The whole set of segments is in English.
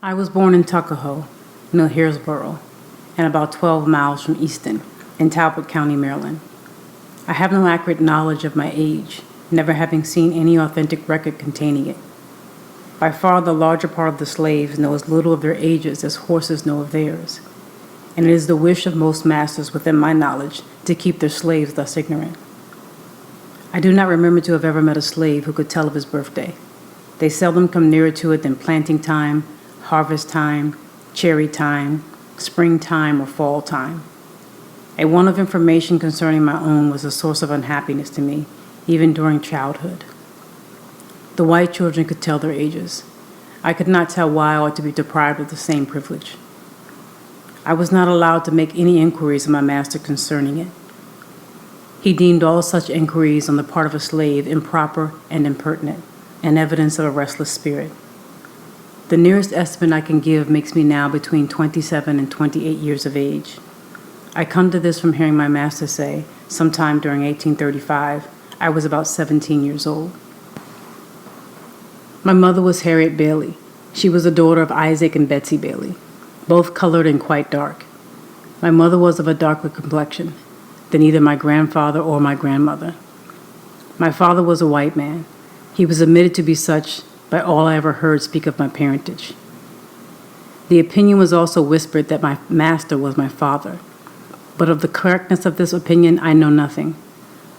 I was born in Tuckahoe, near Hillsborough, and about 12 miles from Easton, in Talbot County, Maryland. I have no accurate knowledge of my age, never having seen any authentic record containing it. By far the larger part of the slaves know as little of their ages as horses know of theirs, and it is the wish of most masters within my knowledge to keep their slaves thus ignorant. I do not remember to have ever met a slave who could tell of his birthday. They seldom come nearer to it than planting time, harvest time, cherry time, springtime, or fall time. A want of information concerning my own was a source of unhappiness to me, even during childhood. The white children could tell their ages. I could not tell why I ought to be deprived of the same privilege. I was not allowed to make any inquiries of my master concerning it. He deemed all such inquiries on the part of a slave improper and impertinent, and evidence of a restless spirit. The nearest estimate I can give makes me now between 27 and 28 years of age. I come to this from hearing my master say, sometime during 1835, I was about 17 years old. My mother was Harriet Bailey. She was the daughter of Isaac and Betsy Bailey, both colored and quite dark. My mother was of a darker complexion than either my grandfather or my grandmother. My father was a white man. He was admitted to be such by all I ever heard speak of my parentage. The opinion was also whispered that my master was my father, but of the correctness of this opinion I know nothing.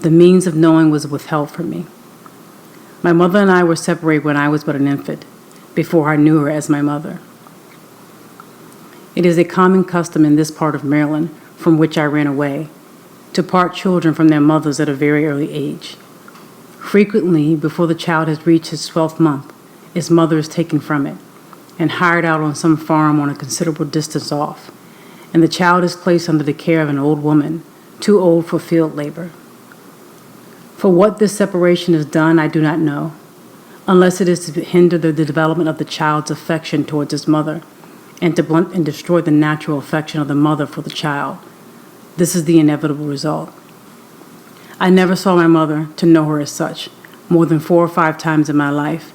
The means of knowing was withheld from me. My mother and I were separated when I was but an infant, before I knew her as my mother. It is a common custom in this part of Maryland, from which I ran away, to part children from their mothers at a very early age. Frequently, before the child has reached his 12th month, its mother is taken from it and hired out on some farm on a considerable distance off, and the child is placed under the care of an old woman, too old for field labor. For what this separation is done, I do not know, unless it is to hinder the development of the child's affection towards his mother, and to blunt and destroy the natural affection of the mother for the child. This is the inevitable result. I never saw my mother, to know her as such, more than 4 or 5 times in my life,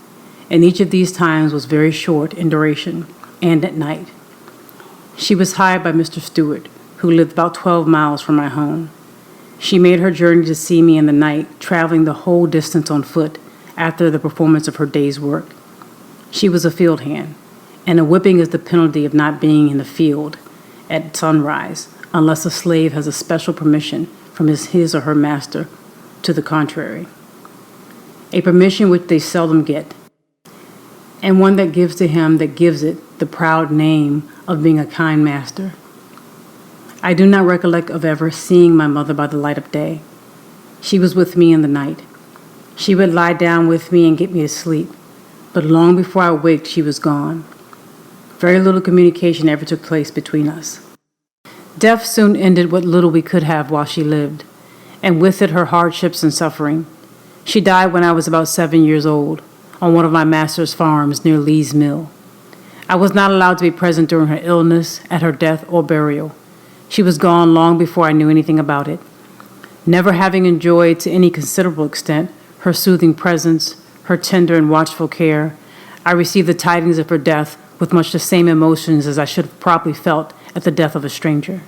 and each of these times was very short in duration, and at night. She was hired by Mr. Stewart, who lived about 12 miles from my home. She made her journey to see me in the night, traveling the whole distance on foot after the performance of her day's work. She was a field hand, and a whipping is the penalty of not being in the field at sunrise, unless a slave has a special permission from his or her master to the contrary, a permission which they seldom get, and one that gives to him that gives it the proud name of being a kind master. I do not recollect of ever seeing my mother by the light of day. She was with me in the night. She would lie down with me and get me to sleep, but long before I waked she was gone. Very little communication ever took place between us. Death soon ended what little we could have while she lived, and with it her hardships and suffering. She died when I was about 7 years old, on one of my master's farms near Lee's Mill. I was not allowed to be present during her illness, at her death, or burial. She was gone long before I knew anything about it. Never having enjoyed to any considerable extent her soothing presence, her tender and watchful care, I received the tidings of her death with much the same emotions as I should have probably felt at the death of a stranger.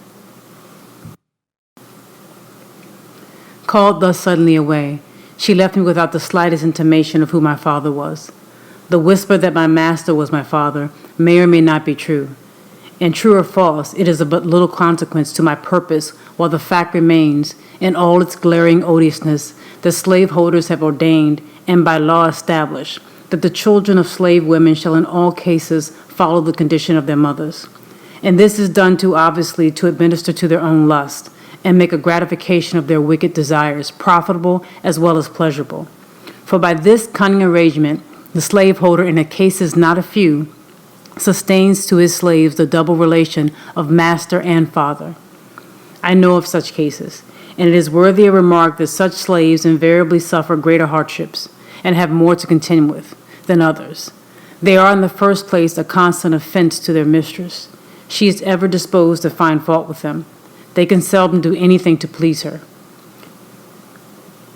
Called thus suddenly away, she left me without the slightest intimation of who my father was. The whisper that my master was my father may or may not be true. And true or false, it is of but little consequence to my purpose, while the fact remains, in all its glaring odiousness, that slaveholders have ordained and by law established that the children of slave women shall in all cases follow the condition of their mothers. And this is done too obviously to administer to their own lust, and make a gratification of their wicked desires profitable as well as pleasurable. For by this cunning arrangement, the slaveholder, in a cases not a few, sustains to his slaves the double relation of master and father. I know of such cases, and it is worthy of remark that such slaves invariably suffer greater hardships, and have more to contend with, than others. They are in the first place a constant offense to their mistress. She is ever disposed to find fault with them. They can seldom do anything to please her.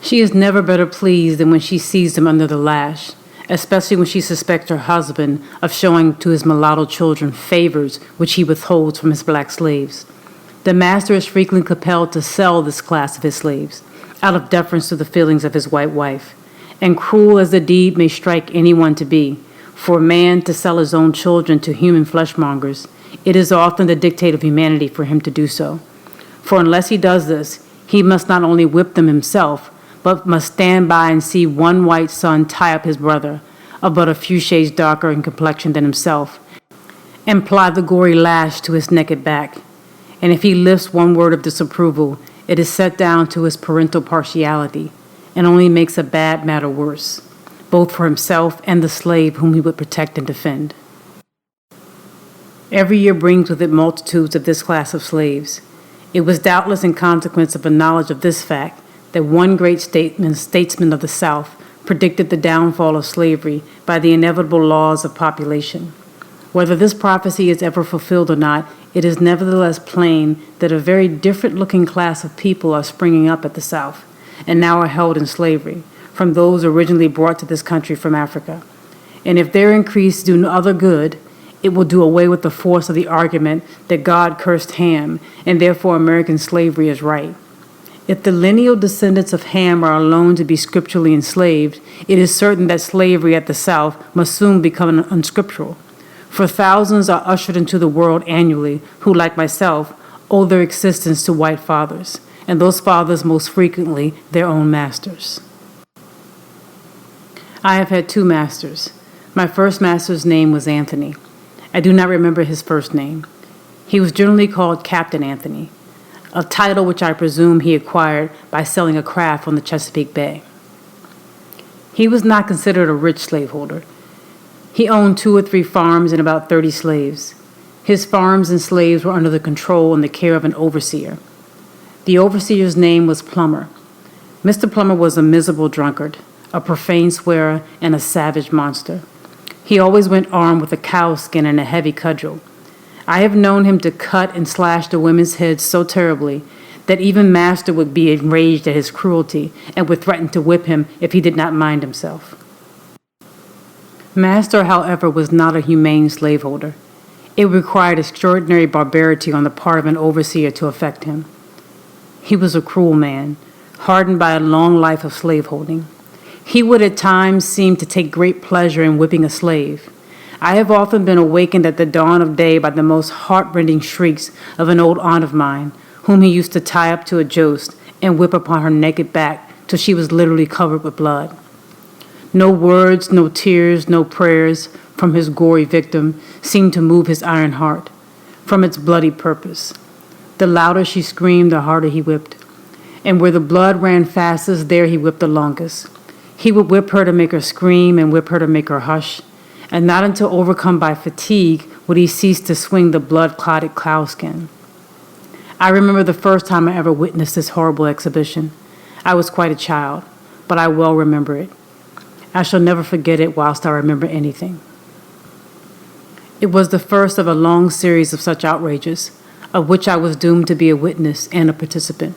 She is never better pleased than when she sees them under the lash, especially when she suspects her husband of showing to his mulatto children favors which he withholds from his black slaves. The master is frequently compelled to sell this class of his slaves, out of deference to the feelings of his white wife. And cruel as the deed may strike anyone to be, for a man to sell his own children to human fleshmongers, it is often the dictate of humanity for him to do so. For unless he does this, he must not only whip them himself, but must stand by and see one white son tie up his brother, of but a few shades darker in complexion than himself, and ply the gory lash to his naked back. And if he lifts one word of disapproval, it is set down to his parental partiality, and only makes a bad matter worse, both for himself and the slave whom he would protect and defend. Every year brings with it multitudes of this class of slaves. It was doubtless in consequence of a knowledge of this fact that one great statesman of the South predicted the downfall of slavery by the inevitable laws of population. Whether this prophecy is ever fulfilled or not, it is nevertheless plain that a very different-looking class of people are springing up at the South, and now are held in slavery, from those originally brought to this country from Africa. And if their increase do no other good, it will do away with the force of the argument that God cursed Ham, and therefore American slavery is right. If the lineal descendants of Ham are alone to be scripturally enslaved, it is certain that slavery at the South must soon become unscriptural. For thousands are ushered into the world annually who, like myself, owe their existence to white fathers, and those fathers most frequently their own masters. I have had two masters. My first master's name was Anthony. I do not remember his first name. He was generally called Captain Anthony, a title which I presume he acquired by selling a craft on the Chesapeake Bay. He was not considered a rich slaveholder. He owned 2 or 3 farms and about 30 slaves. His farms and slaves were under the control and the care of an overseer. The overseer's name was Plummer. Mr. Plummer was a miserable drunkard, a profane swearer, and a savage monster. He always went armed with a cow skin and a heavy cudgel. I have known him to cut and slash the women's heads so terribly that even master would be enraged at his cruelty and would threaten to whip him if he did not mind himself. Master, however, was not a humane slaveholder. It required extraordinary barbarity on the part of an overseer to affect him. He was a cruel man, hardened by a long life of slaveholding. He would at times seem to take great pleasure in whipping a slave. I have often been awakened at the dawn of day by the most heart-rending shrieks of an old aunt of mine, whom he used to tie up to a joist and whip upon her naked back till she was literally covered with blood. No words, no tears, no prayers from his gory victim seemed to move his iron heart from its bloody purpose. The louder she screamed, the harder he whipped. And where the blood ran fastest, there he whipped the longest. He would whip her to make her scream and whip her to make her hush, and not until overcome by fatigue would he cease to swing the blood-clotted cowskin. I remember the first time I ever witnessed this horrible exhibition. I was quite a child, but I well remember it. I shall never forget it whilst I remember anything. It was the first of a long series of such outrages, of which I was doomed to be a witness and a participant.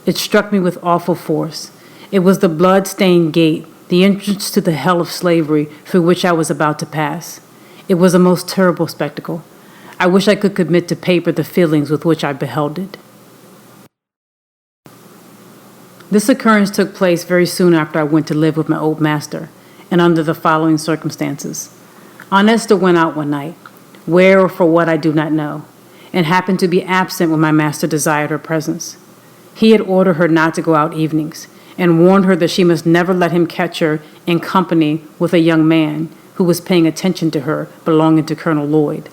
It struck me with awful force. It was the blood-stained gate, the entrance to the hell of slavery through which I was about to pass. It was a most terrible spectacle. I wish I could commit to paper the feelings with which I beheld it. This occurrence took place very soon after I went to live with my old master, and under the following circumstances. Aunt Esther went out one night, where or for what I do not know, and happened to be absent when my master desired her presence. He had ordered her not to go out evenings, and warned her that she must never let him catch her in company with a young man who was paying attention to her belonging to Colonel Lloyd.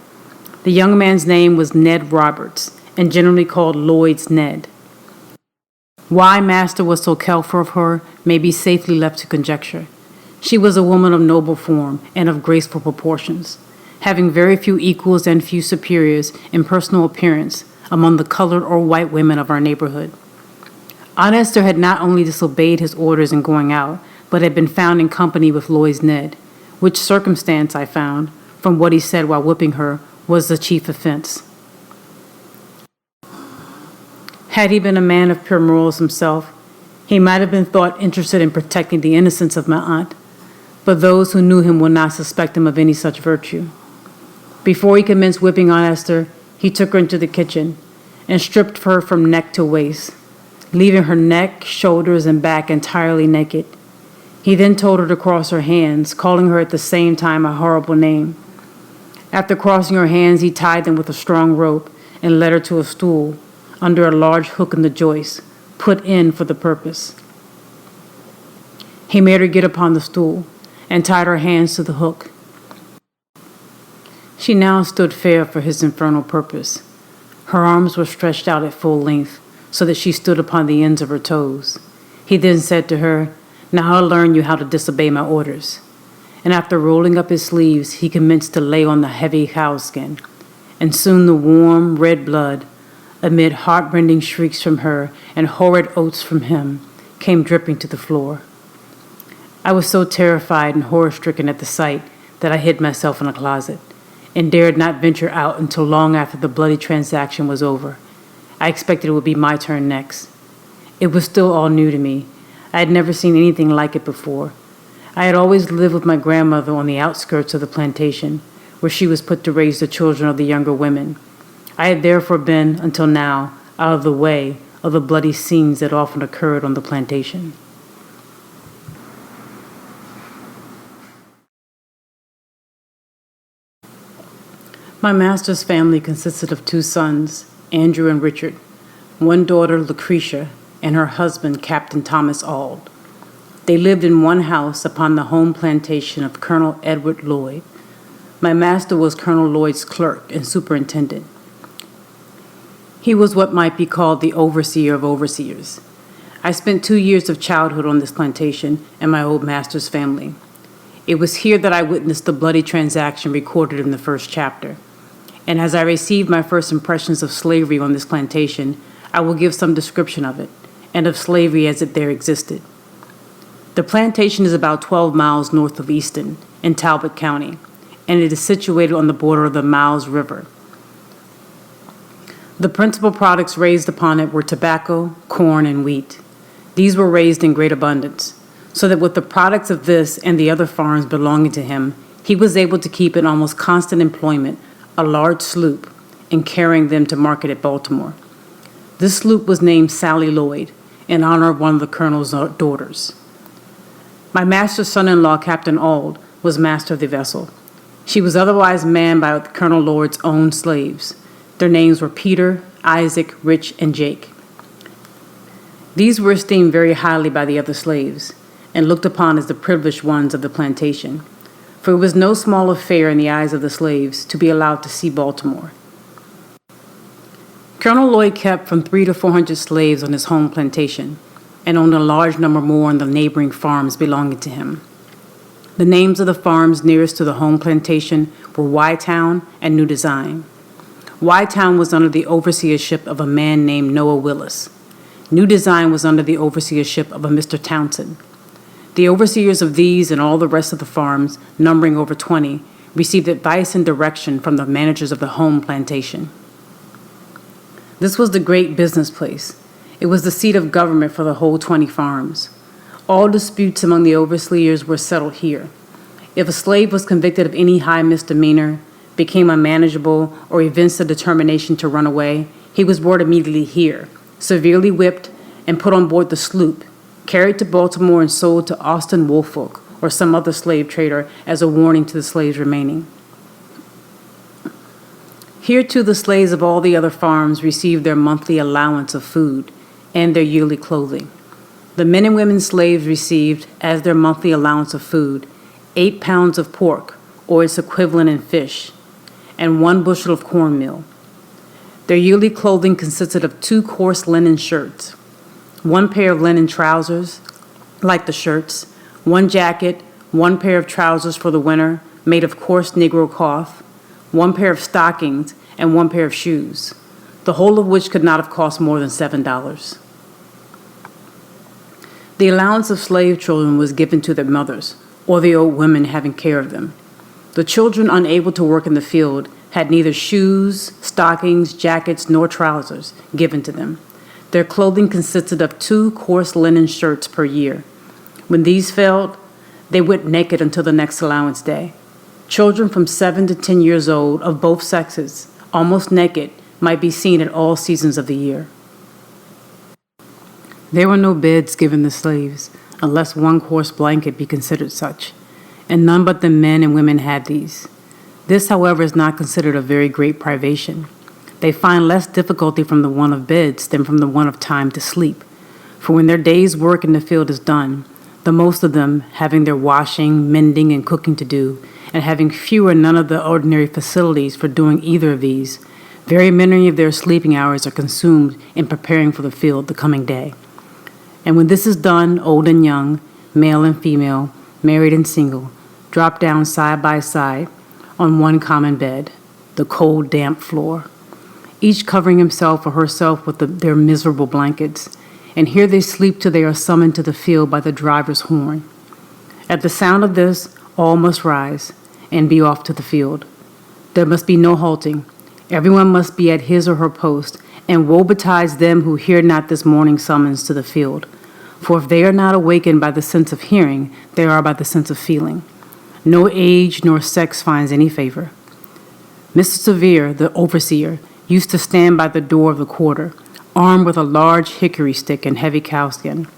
The young man's name was Ned Roberts, and generally called Lloyd's Ned. Why master was so careful of her may be safely left to conjecture. She was a woman of noble form and of graceful proportions, having very few equals and few superiors in personal appearance among the colored or white women of our neighborhood. Aunt Esther had not only disobeyed his orders in going out, but had been found in company with Lloyd's Ned, which circumstance I found, from what he said while whipping her, was the chief offense. Had he been a man of pure morals himself, he might have been thought interested in protecting the innocence of my aunt, but those who knew him will not suspect him of any such virtue. Before he commenced whipping Aunt Esther, he took her into the kitchen and stripped her from neck to waist, leaving her neck, shoulders, and back entirely naked. He then told her to cross her hands, calling her at the same time a horrible name. After crossing her hands, he tied them with a strong rope and led her to a stool under a large hook in the joist, put in for the purpose. He made her get upon the stool and tied her hands to the hook. She now stood fair for his infernal purpose. Her arms were stretched out at full length, so that she stood upon the ends of her toes. He then said to her, "Now I'll learn you how to disobey my orders." And after rolling up his sleeves, he commenced to lay on the heavy cow skin. And soon the warm, red blood, amid heartrending shrieks from her and horrid oaths from him, came dripping to the floor. I was so terrified and horror-stricken at the sight that I hid myself in a closet and dared not venture out until long after the bloody transaction was over. I expected it would be my turn next. It was still all new to me. I had never seen anything like it before. I had always lived with my grandmother on the outskirts of the plantation, where she was put to raise the children of the younger women. I had therefore been, until now, out of the way of the bloody scenes that often occurred on the plantation. My master's family consisted of 2 sons, Andrew and Richard, one daughter, Lucretia, and her husband, Captain Thomas Auld. They lived in one house upon the home plantation of Colonel Edward Lloyd. My master was Colonel Lloyd's clerk and superintendent. He was what might be called the overseer of overseers. I spent 2 years of childhood on this plantation and my old master's family. It was here that I witnessed the bloody transaction recorded in the first chapter. And as I received my first impressions of slavery on this plantation, I will give some description of it, and of slavery as it there existed. The plantation is about 12 miles north of Easton, in Talbot County, and it is situated on the border of the Miles River. The principal products raised upon it were tobacco, corn, and wheat. These were raised in great abundance, so that with the products of this and the other farms belonging to him, he was able to keep in almost constant employment a large sloop in carrying them to market at Baltimore. This sloop was named Sally Lloyd, in honor of one of the colonel's daughters. My master's son-in-law, Captain Auld, was master of the vessel. She was otherwise manned by Colonel Lloyd's own slaves. Their names were Peter, Isaac, Rich, and Jake. These were esteemed very highly by the other slaves, and looked upon as the privileged ones of the plantation, for it was no small affair in the eyes of the slaves to be allowed to see Baltimore. Colonel Lloyd kept from 300 to 400 slaves on his home plantation, and owned a large number more on the neighboring farms belonging to him. The names of the farms nearest to the home plantation were Y-Town and New Design. Y-Town was under the overseership of a man named Noah Willis. New Design was under the overseership of a Mr. Townsend. The overseers of these and all the rest of the farms, numbering over 20, received advice and direction from the managers of the home plantation. This was the great business place. It was the seat of government for the whole 20 farms. All disputes among the overseers were settled here. If a slave was convicted of any high misdemeanor, became unmanageable, or evinced a determination to run away, he was brought immediately here, severely whipped, and put on board the sloop, carried to Baltimore and sold to Austin Woolfolk or some other slave trader as a warning to the slaves remaining. Here, too, the slaves of all the other farms received their monthly allowance of food and their yearly clothing. The men and women slaves received, as their monthly allowance of food, 8 pounds of pork, or its equivalent in fish, and 1 bushel of cornmeal. Their yearly clothing consisted of 2 coarse linen shirts, 1 pair of linen trousers, like the shirts, 1 jacket, 1 pair of trousers for the winter, made of coarse Negro cloth, 1 pair of stockings, and 1 pair of shoes, the whole of which could not have cost more than $7. The allowance of slave children was given to their mothers, or the old women having care of them. The children unable to work in the field had neither shoes, stockings, jackets, nor trousers given to them. Their clothing consisted of 2 coarse linen shirts per year. When these failed, They went naked until the next allowance day. Children from 7 to 10 years old of both sexes, almost naked, might be seen at all seasons of the year. There were no beds given the slaves, unless one coarse blanket be considered such, and none but the men and women had these. This, however, is not considered a very great privation. They find less difficulty from the want of beds than from the want of time to sleep. For when their day's work in the field is done, the most of them having their washing, mending, and cooking to do, and having few or none of the ordinary facilities for doing either of these, very many of their sleeping hours are consumed in preparing for the field the coming day. And when this is done, old and young, male and female, married and single, drop down side by side on one common bed, the cold, damp floor, each covering himself or herself with their miserable blankets, and here they sleep till they are summoned to the field by the driver's horn. At the sound of this, all must rise and be off to the field. There must be no halting. Everyone must be at his or her post, and woe betides them who hear not this morning summons to the field. For if they are not awakened by the sense of hearing, they are by the sense of feeling. No age nor sex finds any favor. Mr. Sevier, the overseer, used to stand by the door of the quarter, armed with a large hickory stick and heavy cowskin,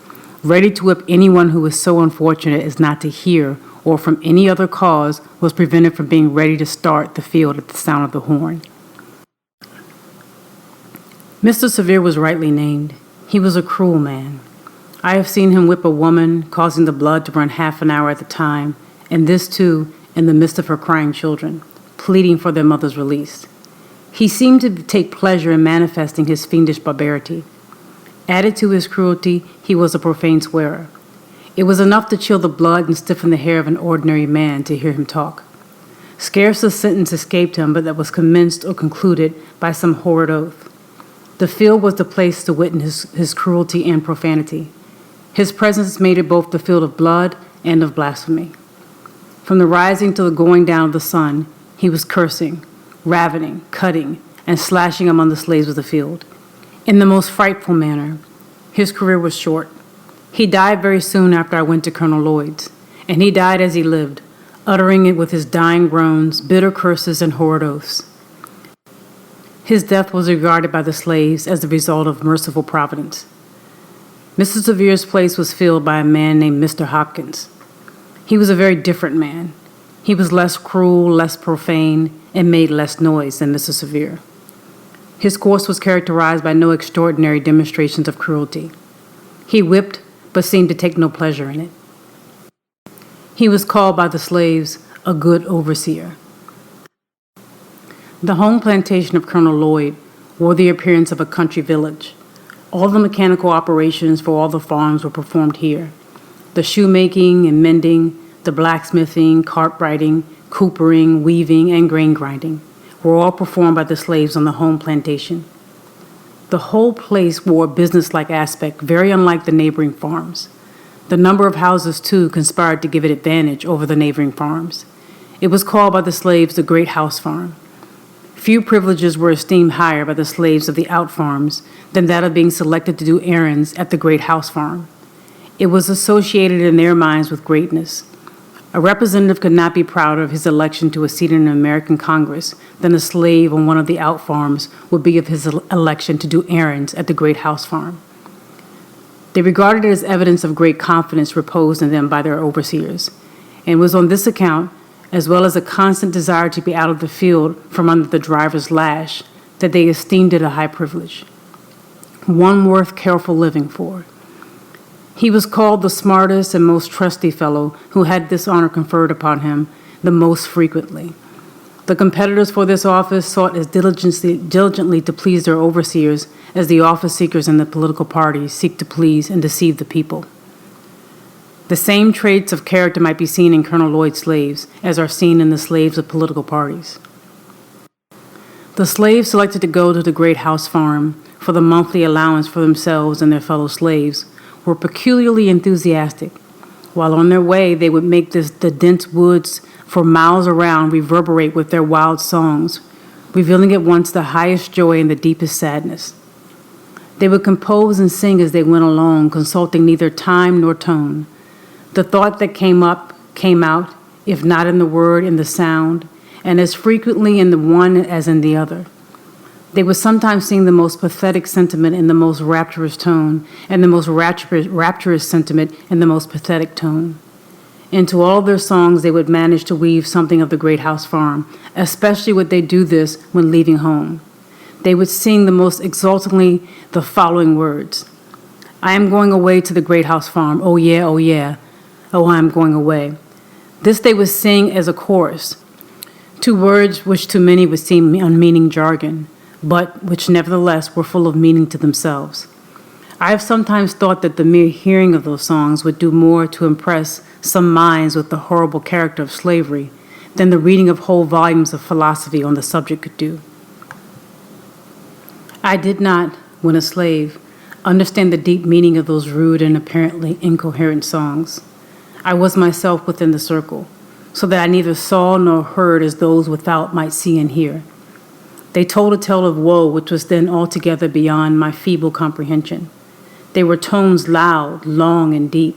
ready to whip anyone who was so unfortunate as not to hear or from any other cause was prevented from being ready to start the field at the sound of the horn. Mr. Sevier was rightly named. He was a cruel man. I have seen him whip a woman, causing the blood to run half an hour at a time, and this, too, in the midst of her crying children, pleading for their mother's release. He seemed to take pleasure in manifesting his fiendish barbarity. Added to his cruelty, he was a profane swearer. It was enough to chill the blood and stiffen the hair of an ordinary man to hear him talk. Scarce a sentence escaped him but that was commenced or concluded by some horrid oath. The field was the place to witness his cruelty and profanity. His presence made it both the field of blood and of blasphemy. From the rising to the going down of the sun, he was cursing, ravening, cutting, and slashing among the slaves of the field. In the most frightful manner. His career was short. He died very soon after I went to Colonel Lloyd's, and he died as he lived, uttering it with his dying groans, bitter curses, and horrid oaths. His death was regarded by the slaves as the result of merciful providence. Mr. Sevier's place was filled by a man named Mr. Hopkins. He was a very different man. He was less cruel, less profane, and made less noise than Mr. Sevier. His course was characterized by no extraordinary demonstrations of cruelty. He whipped, but seemed to take no pleasure in it. He was called by the slaves a good overseer. The home plantation of Colonel Lloyd wore the appearance of a country village. All the mechanical operations for all the farms were performed here. The shoemaking and mending, the blacksmithing, cartwrighting, coopering, weaving, and grain grinding were all performed by the slaves on the home plantation. The whole place wore a business-like aspect, very unlike the neighboring farms. The number of houses, too, conspired to give it advantage over the neighboring farms. It was called by the slaves the Great House Farm. Few privileges were esteemed higher by the slaves of the out farms than that of being selected to do errands at the Great House Farm. It was associated in their minds with greatness. A representative could not be prouder of his election to a seat in an American Congress than a slave on one of the out farms would be of his election to do errands at the Great House Farm. They regarded it as evidence of great confidence reposed in them by their overseers, and it was on this account, as well as a constant desire to be out of the field from under the driver's lash, that they esteemed it a high privilege, one worth careful living for. He was called the smartest and most trusty fellow who had this honor conferred upon him the most frequently. The competitors for this office sought as diligently to please their overseers as the office seekers in the political parties seek to please and deceive the people. The same traits of character might be seen in Colonel Lloyd's slaves as are seen in the slaves of political parties. The slaves selected to go to the Great House Farm for the monthly allowance for themselves and their fellow slaves were peculiarly enthusiastic. While on their way, they would make the dense woods for miles around reverberate with their wild songs, revealing at once the highest joy and the deepest sadness. They would compose and sing as they went along, consulting neither time nor tone. The thought that came up came out, if not in the word, in the sound, and as frequently in the one as in the other. They would sometimes sing the most pathetic sentiment in the most rapturous tone, and the most rapturous sentiment in the most pathetic tone. Into all their songs they would manage to weave something of the great house farm, especially would they do this when leaving home. They would sing the most exultantly the following words: "I am going away to the great house farm, oh yeah, oh yeah, oh I am going away." This they would sing as a chorus, two words which to many would seem unmeaning jargon, but which nevertheless were full of meaning to themselves. I have sometimes thought that the mere hearing of those songs would do more to impress some minds with the horrible character of slavery than the reading of whole volumes of philosophy on the subject could do. I did not, when a slave, understand the deep meaning of those rude and apparently incoherent songs. I was myself within the circle, so that I neither saw nor heard as those without might see and hear. They told a tale of woe which was then altogether beyond my feeble comprehension. They were tones loud, long, and deep.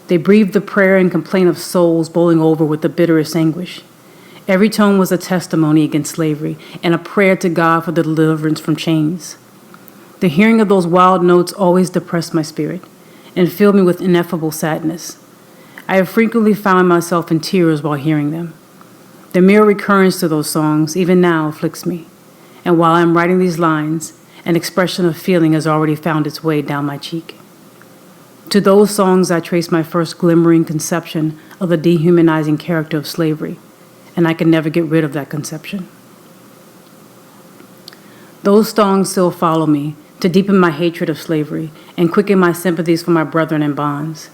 They breathed the prayer and complaint of souls boiling over with the bitterest anguish. Every tone was a testimony against slavery and a prayer to God for the deliverance from chains. The hearing of those wild notes always depressed my spirit and filled me with ineffable sadness. I have frequently found myself in tears while hearing them. The mere recurrence to those songs, even now, afflicts me, and while I am writing these lines, an expression of feeling has already found its way down my cheek. To those songs I trace my first glimmering conception of the dehumanizing character of slavery, and I can never get rid of that conception. Those songs still follow me to deepen my hatred of slavery and quicken my sympathies for my brethren in bonds.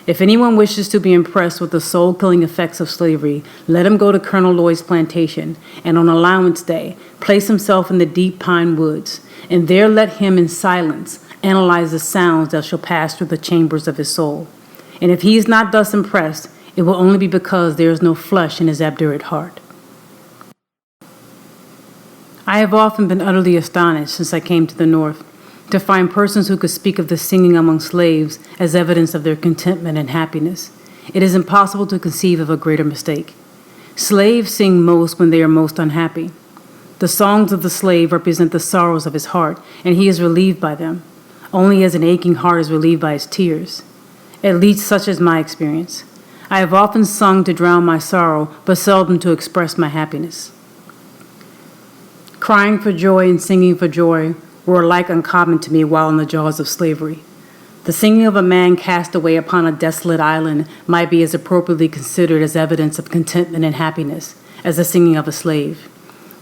If anyone wishes to be impressed with the soul-killing effects of slavery, let him go to Colonel Lloyd's plantation and on allowance day place himself in the deep pine woods, and there let him in silence analyze the sounds that shall pass through the chambers of his soul. And if he is not thus impressed, it will only be because there is no flesh in his obdurate heart. I have often been utterly astonished since I came to the North to find persons who could speak of the singing among slaves as evidence of their contentment and happiness. It is impossible to conceive of a greater mistake. Slaves sing most when they are most unhappy. The songs of the slave represent the sorrows of his heart, and he is relieved by them, only as an aching heart is relieved by his tears. At least such is my experience. I have often sung to drown my sorrow, but seldom to express my happiness. Crying for joy and singing for joy were alike uncommon to me while in the jaws of slavery. The singing of a man cast away upon a desolate island might be as appropriately considered as evidence of contentment and happiness as the singing of a slave.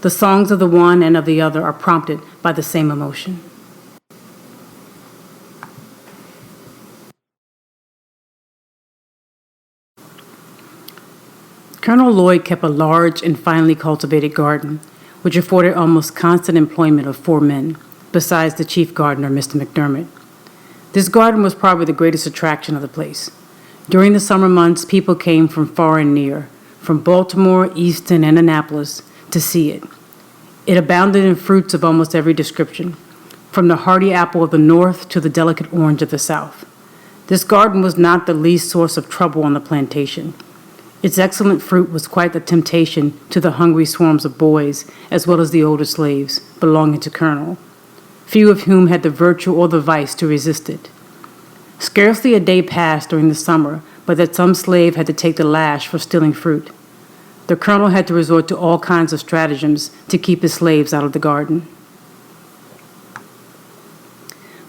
The songs of the one and of the other are prompted by the same emotion. Colonel Lloyd kept a large and finely cultivated garden, which afforded almost constant employment of 4 men, besides the chief gardener, Mr. McDermott. This garden was probably the greatest attraction of the place. During the summer months, people came from far and near, from Baltimore, Easton, and Annapolis, to see it. It abounded in fruits of almost every description, from the hardy apple of the North to the delicate orange of the South. This garden was not the least source of trouble on the plantation. Its excellent fruit was quite a temptation to the hungry swarms of boys, as well as the older slaves belonging to Colonel, few of whom had the virtue or the vice to resist it. Scarcely a day passed during the summer but that some slave had to take the lash for stealing fruit. The colonel had to resort to all kinds of stratagems to keep his slaves out of the garden.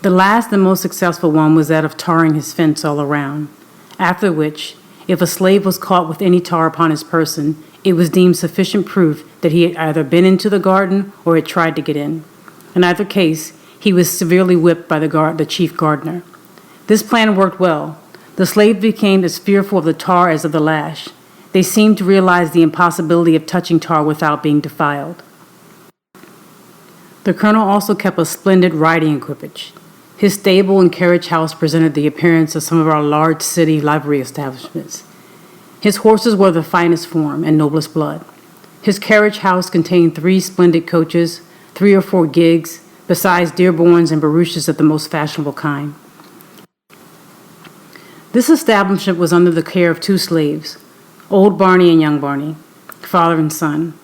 The last and most successful one was that of tarring his fence all around, after which, if a slave was caught with any tar upon his person, it was deemed sufficient proof that he had either been into the garden or had tried to get in. In either case, he was severely whipped by the chief gardener. This plan worked well. The slaves became as fearful of the tar as of the lash. They seemed to realize the impossibility of touching tar without being defiled. The colonel also kept a splendid riding equipage. His stable and carriage house presented the appearance of some of our large city livery establishments. His horses were of the finest form and noblest blood. His carriage house contained 3 splendid coaches, 3 or 4 gigs, besides Dearborns and barouches of the most fashionable kind. This establishment was under the care of 2 slaves, Old Barney and young Barney, father and son.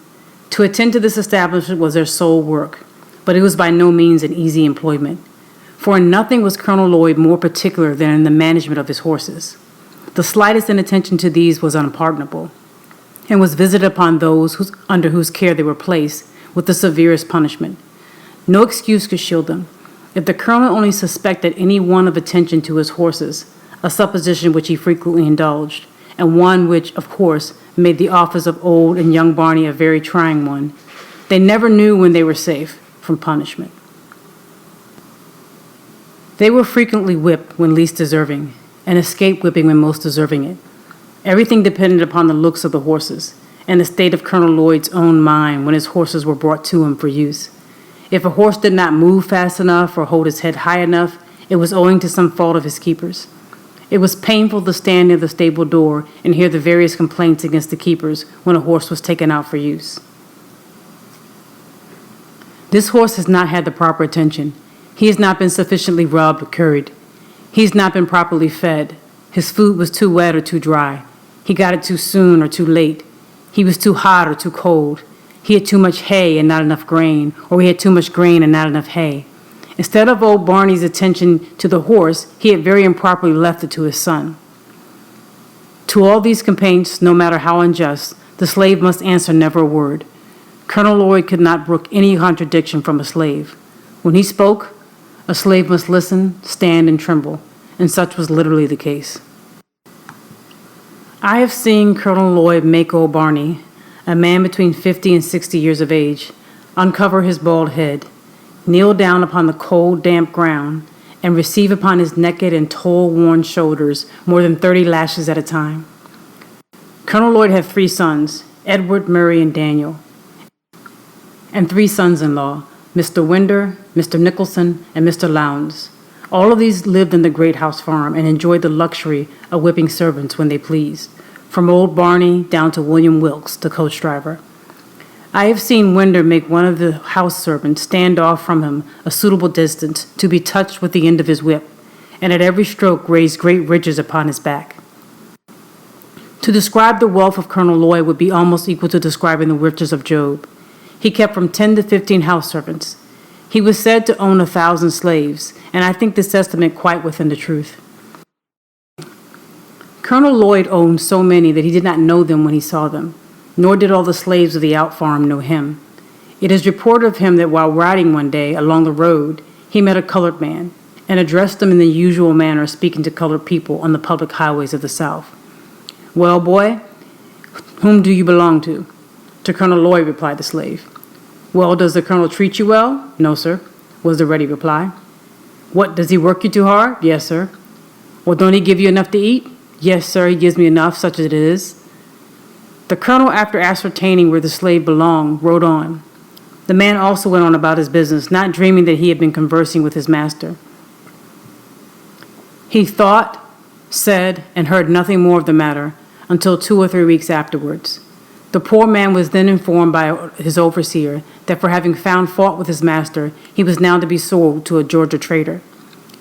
To attend to this establishment was their sole work, but it was by no means an easy employment. For in nothing was Colonel Lloyd more particular than in the management of his horses. The slightest inattention to these was unpardonable, and was visited upon those under whose care they were placed with the severest punishment. No excuse could shield them. If the colonel only suspected any want of attention to his horses, a supposition which he frequently indulged, and one which, of course, made the office of old and young Barney a very trying one, they never knew when they were safe from punishment. They were frequently whipped when least deserving, and escaped whipping when most deserving it. Everything depended upon the looks of the horses, and the state of Colonel Lloyd's own mind when his horses were brought to him for use. If a horse did not move fast enough or hold his head high enough, it was owing to some fault of his keepers. It was painful to stand near the stable door and hear the various complaints against the keepers when a horse was taken out for use. This horse has not had the proper attention. He has not been sufficiently rubbed or curried. He has not been properly fed. His food was too wet or too dry. He got it too soon or too late. He was too hot or too cold. He had too much hay and not enough grain, or he had too much grain and not enough hay. Instead of old Barney's attention to the horse, he had very improperly left it to his son. To all these complaints, no matter how unjust, the slave must answer never a word. Colonel Lloyd could not brook any contradiction from a slave. When he spoke, a slave must listen, stand, and tremble, and such was literally the case. I have seen Colonel Lloyd make old Barney, a man between 50 and 60 years of age, uncover his bald head, kneel down upon the cold, damp ground, and receive upon his naked and toil-worn shoulders more than 30 lashes at a time. Colonel Lloyd had 3 sons, Edward, Murray, and Daniel, and 3 sons-in-law, Mr. Winder, Mr. Nicholson, and Mr. Lowndes. All of these lived in the great house farm and enjoyed the luxury of whipping servants when they pleased, from old Barney down to William Wilkes, the coach driver. I have seen Winder make one of the house servants stand off from him a suitable distance to be touched with the end of his whip, and at every stroke raise great ridges upon his back. To describe the wealth of Colonel Lloyd would be almost equal to describing the riches of Job. He kept from 10 to 15 house servants. He was said to own 1,000 slaves, and I think this estimate quite within the truth. Colonel Lloyd owned so many that he did not know them when he saw them, nor did all the slaves of the out farm know him. It is reported of him that while riding one day along the road, he met a colored man and addressed him in the usual manner speaking to colored people on the public highways of the South. "Well, boy, whom do you belong to?" "To Colonel Lloyd," replied the slave. "Well, does the colonel treat you well?" "No, sir," was the ready reply. "What, does he work you too hard?" "Yes, sir." "Well, don't he give you enough to eat?" "Yes, sir, he gives me enough, such as it is." The colonel, after ascertaining where the slave belonged, rode on. The man also went on about his business, not dreaming that he had been conversing with his master. He thought, said, and heard nothing more of the matter until 2 or 3 weeks afterwards. The poor man was then informed by his overseer that for having found fault with his master, he was now to be sold to a Georgia trader.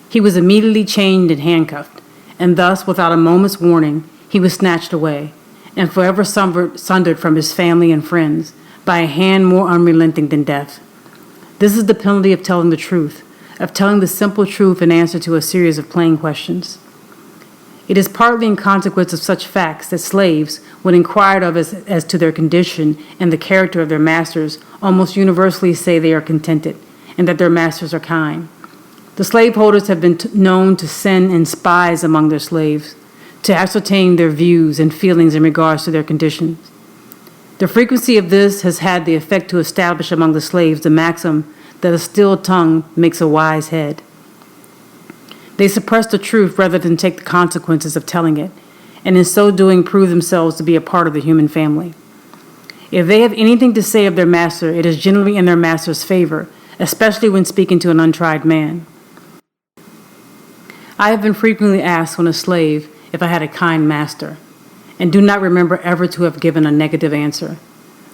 He was immediately chained and handcuffed, and thus, without a moment's warning, he was snatched away, and forever sundered from his family and friends by a hand more unrelenting than death. This is the penalty of telling the truth, of telling the simple truth in answer to a series of plain questions. It is partly in consequence of such facts that slaves, when inquired of as to their condition and the character of their masters, almost universally say they are contented, and that their masters are kind. The slaveholders have been known to send in spies among their slaves, to ascertain their views and feelings in regards to their conditions. The frequency of this has had the effect to establish among the slaves the maxim that a still tongue makes a wise head. They suppress the truth rather than take the consequences of telling it, and in so doing prove themselves to be a part of the human family. If they have anything to say of their master, it is generally in their master's favor, especially when speaking to an untried man. I have been frequently asked when a slave if I had a kind master, and do not remember ever to have given a negative answer.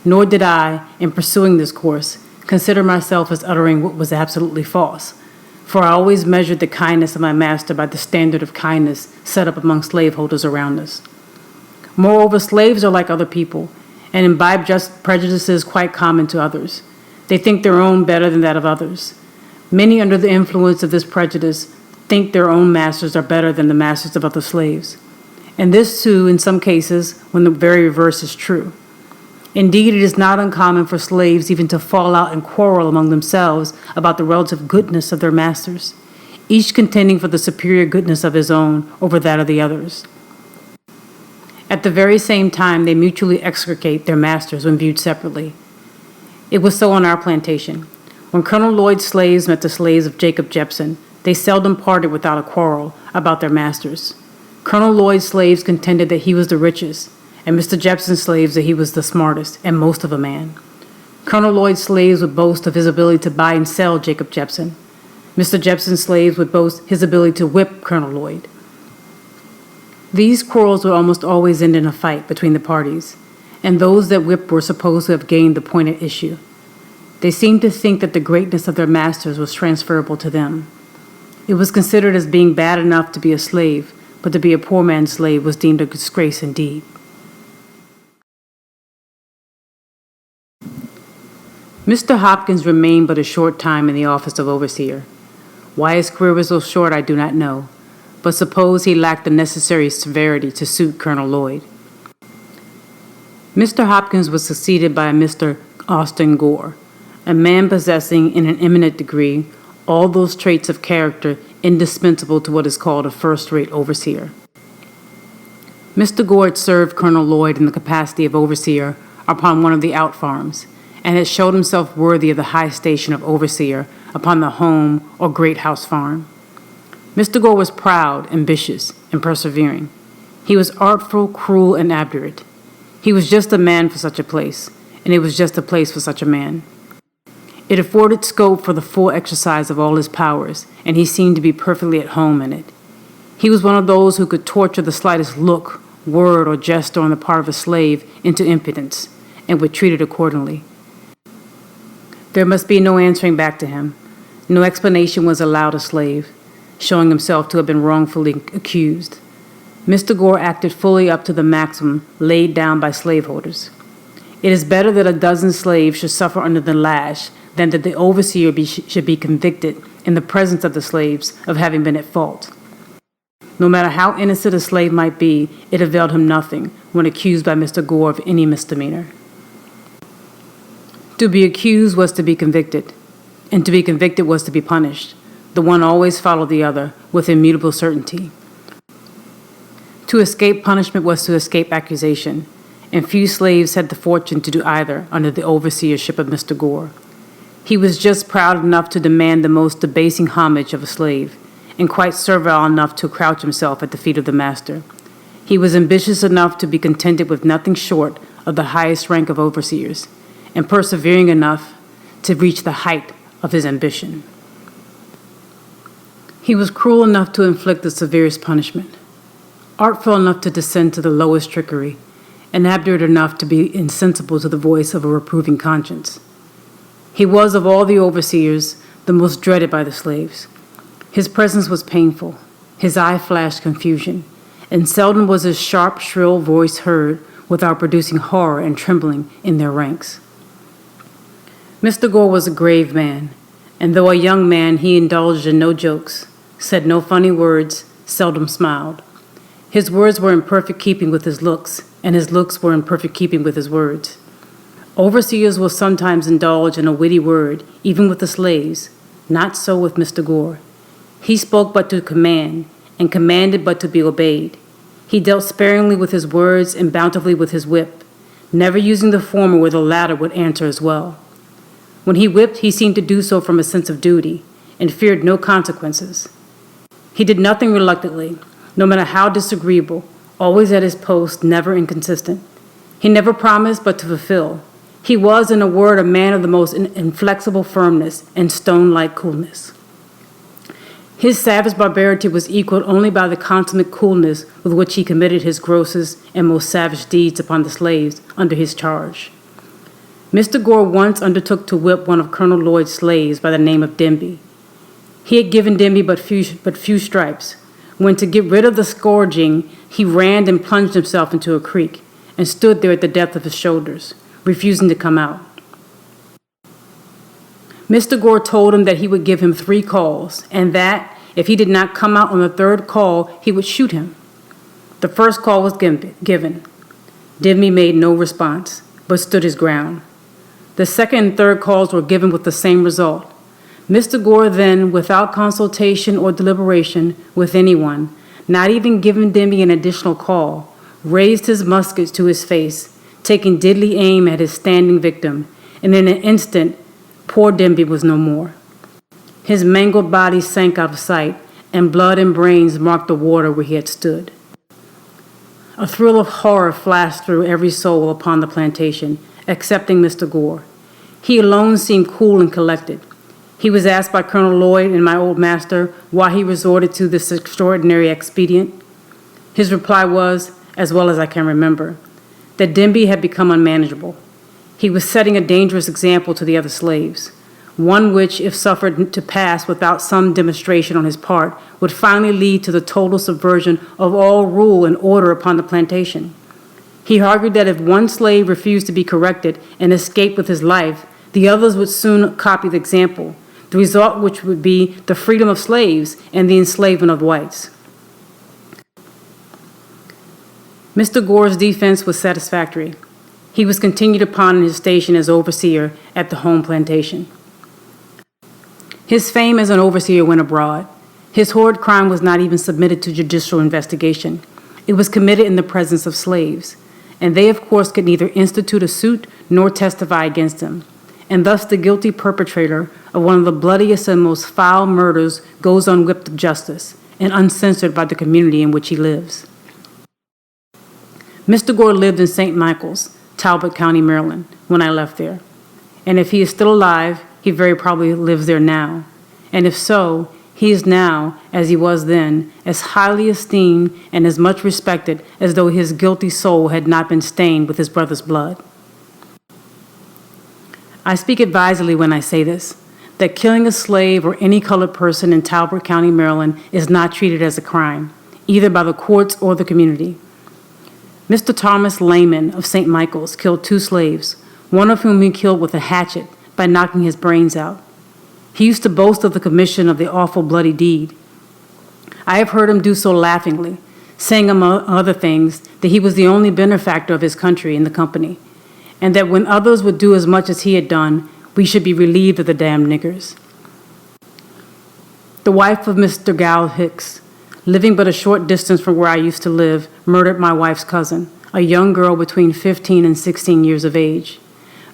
Nor did I, in pursuing this course, consider myself as uttering what was absolutely false, for I always measured the kindness of my master by the standard of kindness set up among slaveholders around us. Moreover, slaves are like other people and imbibe just prejudices quite common to others. They think their own better than that of others. Many, under the influence of this prejudice, think their own masters are better than the masters of other slaves. And this, too, in some cases, when the very reverse is true. Indeed, it is not uncommon for slaves even to fall out and quarrel among themselves about the relative goodness of their masters, each contending for the superior goodness of his own over that of the others. At the very same time, they mutually execrate their masters when viewed separately. It was so on our plantation. When Colonel Lloyd's slaves met the slaves of Jacob Jepson, they seldom parted without a quarrel about their masters. Colonel Lloyd's slaves contended that he was the richest, and Mr. Jepson's slaves that he was the smartest and most of a man. Colonel Lloyd's slaves would boast of his ability to buy and sell Jacob Jepson. Mr. Jepson's slaves would boast his ability to whip Colonel Lloyd. These quarrels would almost always end in a fight between the parties, and those that whipped were supposed to have gained the point at issue. They seemed to think that the greatness of their masters was transferable to them. It was considered as being bad enough to be a slave, but to be a poor man's slave was deemed a disgrace indeed. Mr. Hopkins remained but a short time in the office of overseer. Why his career was so short I do not know, but suppose he lacked the necessary severity to suit Colonel Lloyd. Mr. Hopkins was succeeded by a Mr. Austin Gore, a man possessing in an eminent degree all those traits of character indispensable to what is called a first-rate overseer. Mr. Gore had served Colonel Lloyd in the capacity of overseer upon one of the out farms, and had showed himself worthy of the high station of overseer upon the home or great house farm. Mr. Gore was proud, ambitious, and persevering. He was artful, cruel, and obdurate. He was just a man for such a place, and it was just a place for such a man. It afforded scope for the full exercise of all his powers, and he seemed to be perfectly at home in it. He was one of those who could torture the slightest look, word, or gesture on the part of a slave into impudence, and would treat it accordingly. There must be no answering back to him. No explanation was allowed a slave, showing himself to have been wrongfully accused. Mr. Gore acted fully up to the maxim laid down by slaveholders. It is better that a dozen slaves should suffer under the lash than that the overseer should be convicted in the presence of the slaves of having been at fault. No matter how innocent a slave might be, it availed him nothing when accused by Mr. Gore of any misdemeanor. To be accused was to be convicted, and to be convicted was to be punished. The one always followed the other with immutable certainty. To escape punishment was to escape accusation, and few slaves had the fortune to do either under the overseership of Mr. Gore. He was just proud enough to demand the most debasing homage of a slave, and quite servile enough to crouch himself at the feet of the master. He was ambitious enough to be contented with nothing short of the highest rank of overseers, and persevering enough to reach the height of his ambition. He was cruel enough to inflict the severest punishment, artful enough to descend to the lowest trickery, and obdurate enough to be insensible to the voice of a reproving conscience. He was, of all the overseers, the most dreaded by the slaves. His presence was painful, his eye flashed confusion, and seldom was his sharp, shrill voice heard without producing horror and trembling in their ranks. Mr. Gore was a grave man, and though a young man, he indulged in no jokes, said no funny words, seldom smiled. His words were in perfect keeping with his looks, and his looks were in perfect keeping with his words. Overseers will sometimes indulge in a witty word, even with the slaves. Not so with Mr. Gore. He spoke but to command, and commanded but to be obeyed. He dealt sparingly with his words and bountifully with his whip, never using the former where the latter would answer as well. When he whipped, he seemed to do so from a sense of duty, and feared no consequences. He did nothing reluctantly, no matter how disagreeable, always at his post, never inconsistent. He never promised but to fulfill. He was, in a word, a man of the most inflexible firmness and stone-like coolness. His savage barbarity was equaled only by the consummate coolness with which he committed his grossest and most savage deeds upon the slaves under his charge. Mr. Gore once undertook to whip one of Colonel Lloyd's slaves by the name of Denby. He had given Denby but few stripes, when, to get rid of the scourging, he ran and plunged himself into a creek and stood there at the depth of his shoulders, refusing to come out. Mr. Gore told him that he would give him 3 calls, and that, if he did not come out on the 3rd call, he would shoot him. The first call was given. Denby made no response, but stood his ground. The 2nd and 3rd calls were given with the same result. Mr. Gore then, without consultation or deliberation with anyone, not even giving Denby an additional call, raised his musket to his face, taking deadly aim at his standing victim, and in an instant, poor Denby was no more. His mangled body sank out of sight, and blood and brains marked the water where he had stood. A thrill of horror flashed through every soul upon the plantation, excepting Mr. Gore. He alone seemed cool and collected. He was asked by Colonel Lloyd and my old master why he resorted to this extraordinary expedient. His reply was, as well as I can remember, that Denby had become unmanageable. He was setting a dangerous example to the other slaves, one which, if suffered to pass without some demonstration on his part, would finally lead to the total subversion of all rule and order upon the plantation. He argued that if one slave refused to be corrected and escaped with his life, the others would soon copy the example, the result which would be the freedom of slaves and the enslavement of whites. Mr. Gore's defense was satisfactory. He was continued upon in his station as overseer at the home plantation. His fame as an overseer went abroad. His horrid crime was not even submitted to judicial investigation. It was committed in the presence of slaves, and they, of course, could neither institute a suit nor testify against him. And thus the guilty perpetrator of one of the bloodiest and most foul murders goes unwhipped of justice and uncensored by the community in which he lives. Mr. Gore lived in St. Michael's, Talbot County, Maryland, when I left there. And if he is still alive, he very probably lives there now. And if so, he is now, as he was then, as highly esteemed and as much respected as though his guilty soul had not been stained with his brother's blood. I speak advisedly when I say this, that killing a slave or any colored person in Talbot County, Maryland is not treated as a crime, either by the courts or the community. Mr. Thomas Layman of St. Michael's killed 2 slaves, one of whom he killed with a hatchet by knocking his brains out. He used to boast of the commission of the awful bloody deed. I have heard him do so laughingly, saying among other things that he was the only benefactor of his country in the company, and that when others would do as much as he had done, we should be relieved of the damned niggers. The wife of Mr. Gal Hicks, living but a short distance from where I used to live, murdered my wife's cousin, a young girl between 15 and 16 years of age,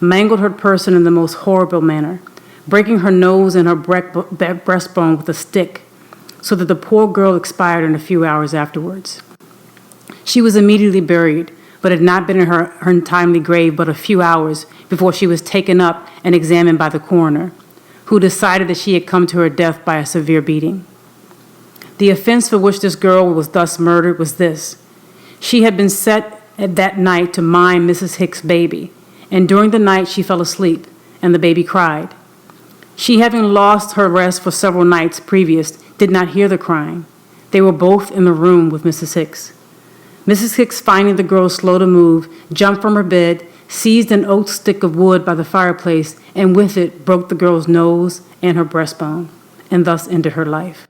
mangled her person in the most horrible manner, breaking her nose and her breastbone with a stick, so that the poor girl expired in a few hours afterwards. She was immediately buried, but had not been in her untimely grave but a few hours before she was taken up and examined by the coroner, who decided that she had come to her death by a severe beating. The offense for which this girl was thus murdered was this: she had been set at that night to mind Mrs. Hicks' baby, and during the night she fell asleep, and the baby cried. She, having lost her rest for several nights previous, did not hear the crying. They were both in the room with Mrs. Hicks. Mrs. Hicks, finding the girl slow to move, jumped from her bed, seized an oak stick of wood by the fireplace, and with it broke the girl's nose and her breastbone, and thus ended her life.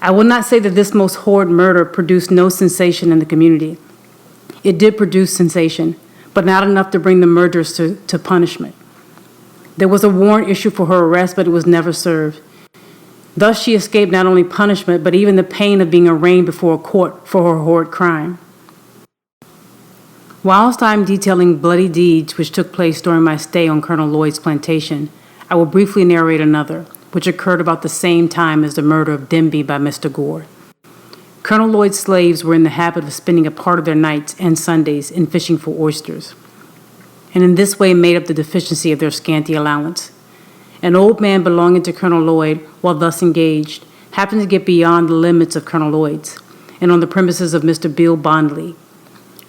I will not say that this most horrid murder produced no sensation in the community. It did produce sensation, but not enough to bring the murderers to punishment. There was a warrant issued for her arrest, but it was never served. Thus she escaped not only punishment, but even the pain of being arraigned before a court for her horrid crime. Whilst I am detailing bloody deeds which took place during my stay on Colonel Lloyd's plantation, I will briefly narrate another, which occurred about the same time as the murder of Denby by Mr. Gore. Colonel Lloyd's slaves were in the habit of spending a part of their nights and Sundays in fishing for oysters, and in this way made up the deficiency of their scanty allowance. An old man belonging to Colonel Lloyd, while thus engaged, happened to get beyond the limits of Colonel Lloyd's, and on the premises of Mr. Bill Bondley.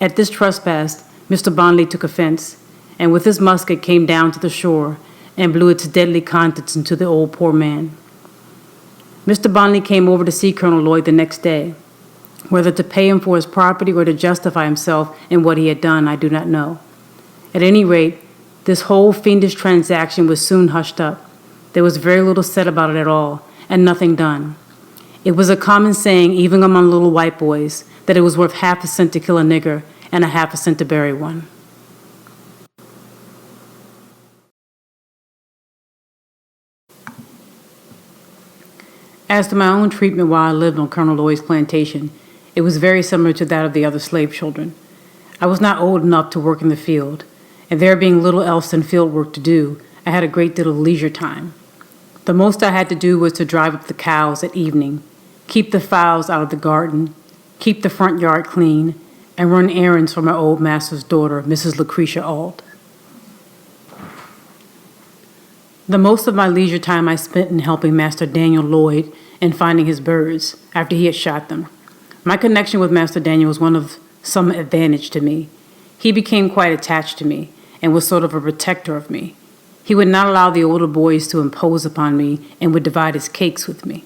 At this trespass, Mr. Bondley took offense, and with his musket came down to the shore and blew its deadly contents into the old poor man. Mr. Bonley came over to see Colonel Lloyd the next day. Whether to pay him for his property or to justify himself in what he had done, I do not know. At any rate, this whole fiendish transaction was soon hushed up. There was very little said about it at all, and nothing done. It was a common saying, even among little white boys, that it was worth half a cent to kill a nigger and a half a cent to bury one. As to my own treatment while I lived on Colonel Lloyd's plantation, it was very similar to that of the other slave children. I was not old enough to work in the field, and there being little else than field work to do, I had a great deal of leisure time. The most I had to do was to drive up the cows at evening, keep the fowls out of the garden, keep the front yard clean, and run errands for my old master's daughter, Mrs. Lucretia Auld. The most of my leisure time I spent in helping Master Daniel Lloyd in finding his birds after he had shot them. My connection with Master Daniel was one of some advantage to me. He became quite attached to me and was sort of a protector of me. He would not allow the older boys to impose upon me and would divide his cakes with me.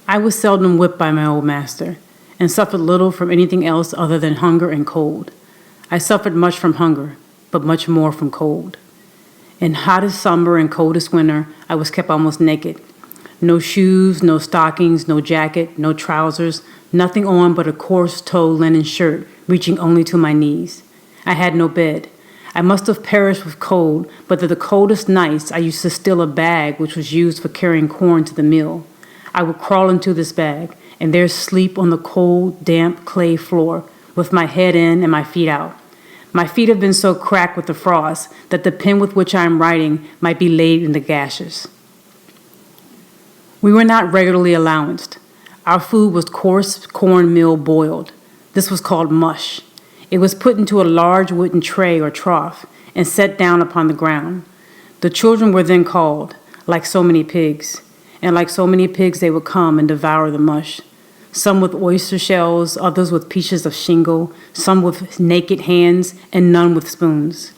I was seldom whipped by my old master and suffered little from anything else other than hunger and cold. I suffered much from hunger, but much more from cold. In hottest summer and coldest winter, I was kept almost naked. No shoes, no stockings, no jacket, no trousers, nothing on but a coarse-toed linen shirt reaching only to my knees. I had no bed. I must have perished with cold, but at the coldest nights I used to steal a bag which was used for carrying corn to the mill. I would crawl into this bag and there sleep on the cold, damp clay floor with my head in and my feet out. My feet have been so cracked with the frost that the pen with which I am writing might be laid in the gashes. We were not regularly allowanced. Our food was coarse cornmeal boiled. This was called mush. It was put into a large wooden tray or trough and set down upon the ground. The children were then called, like so many pigs, and like so many pigs they would come and devour the mush. Some with oyster shells, others with pieces of shingle, some with naked hands, and none with spoons.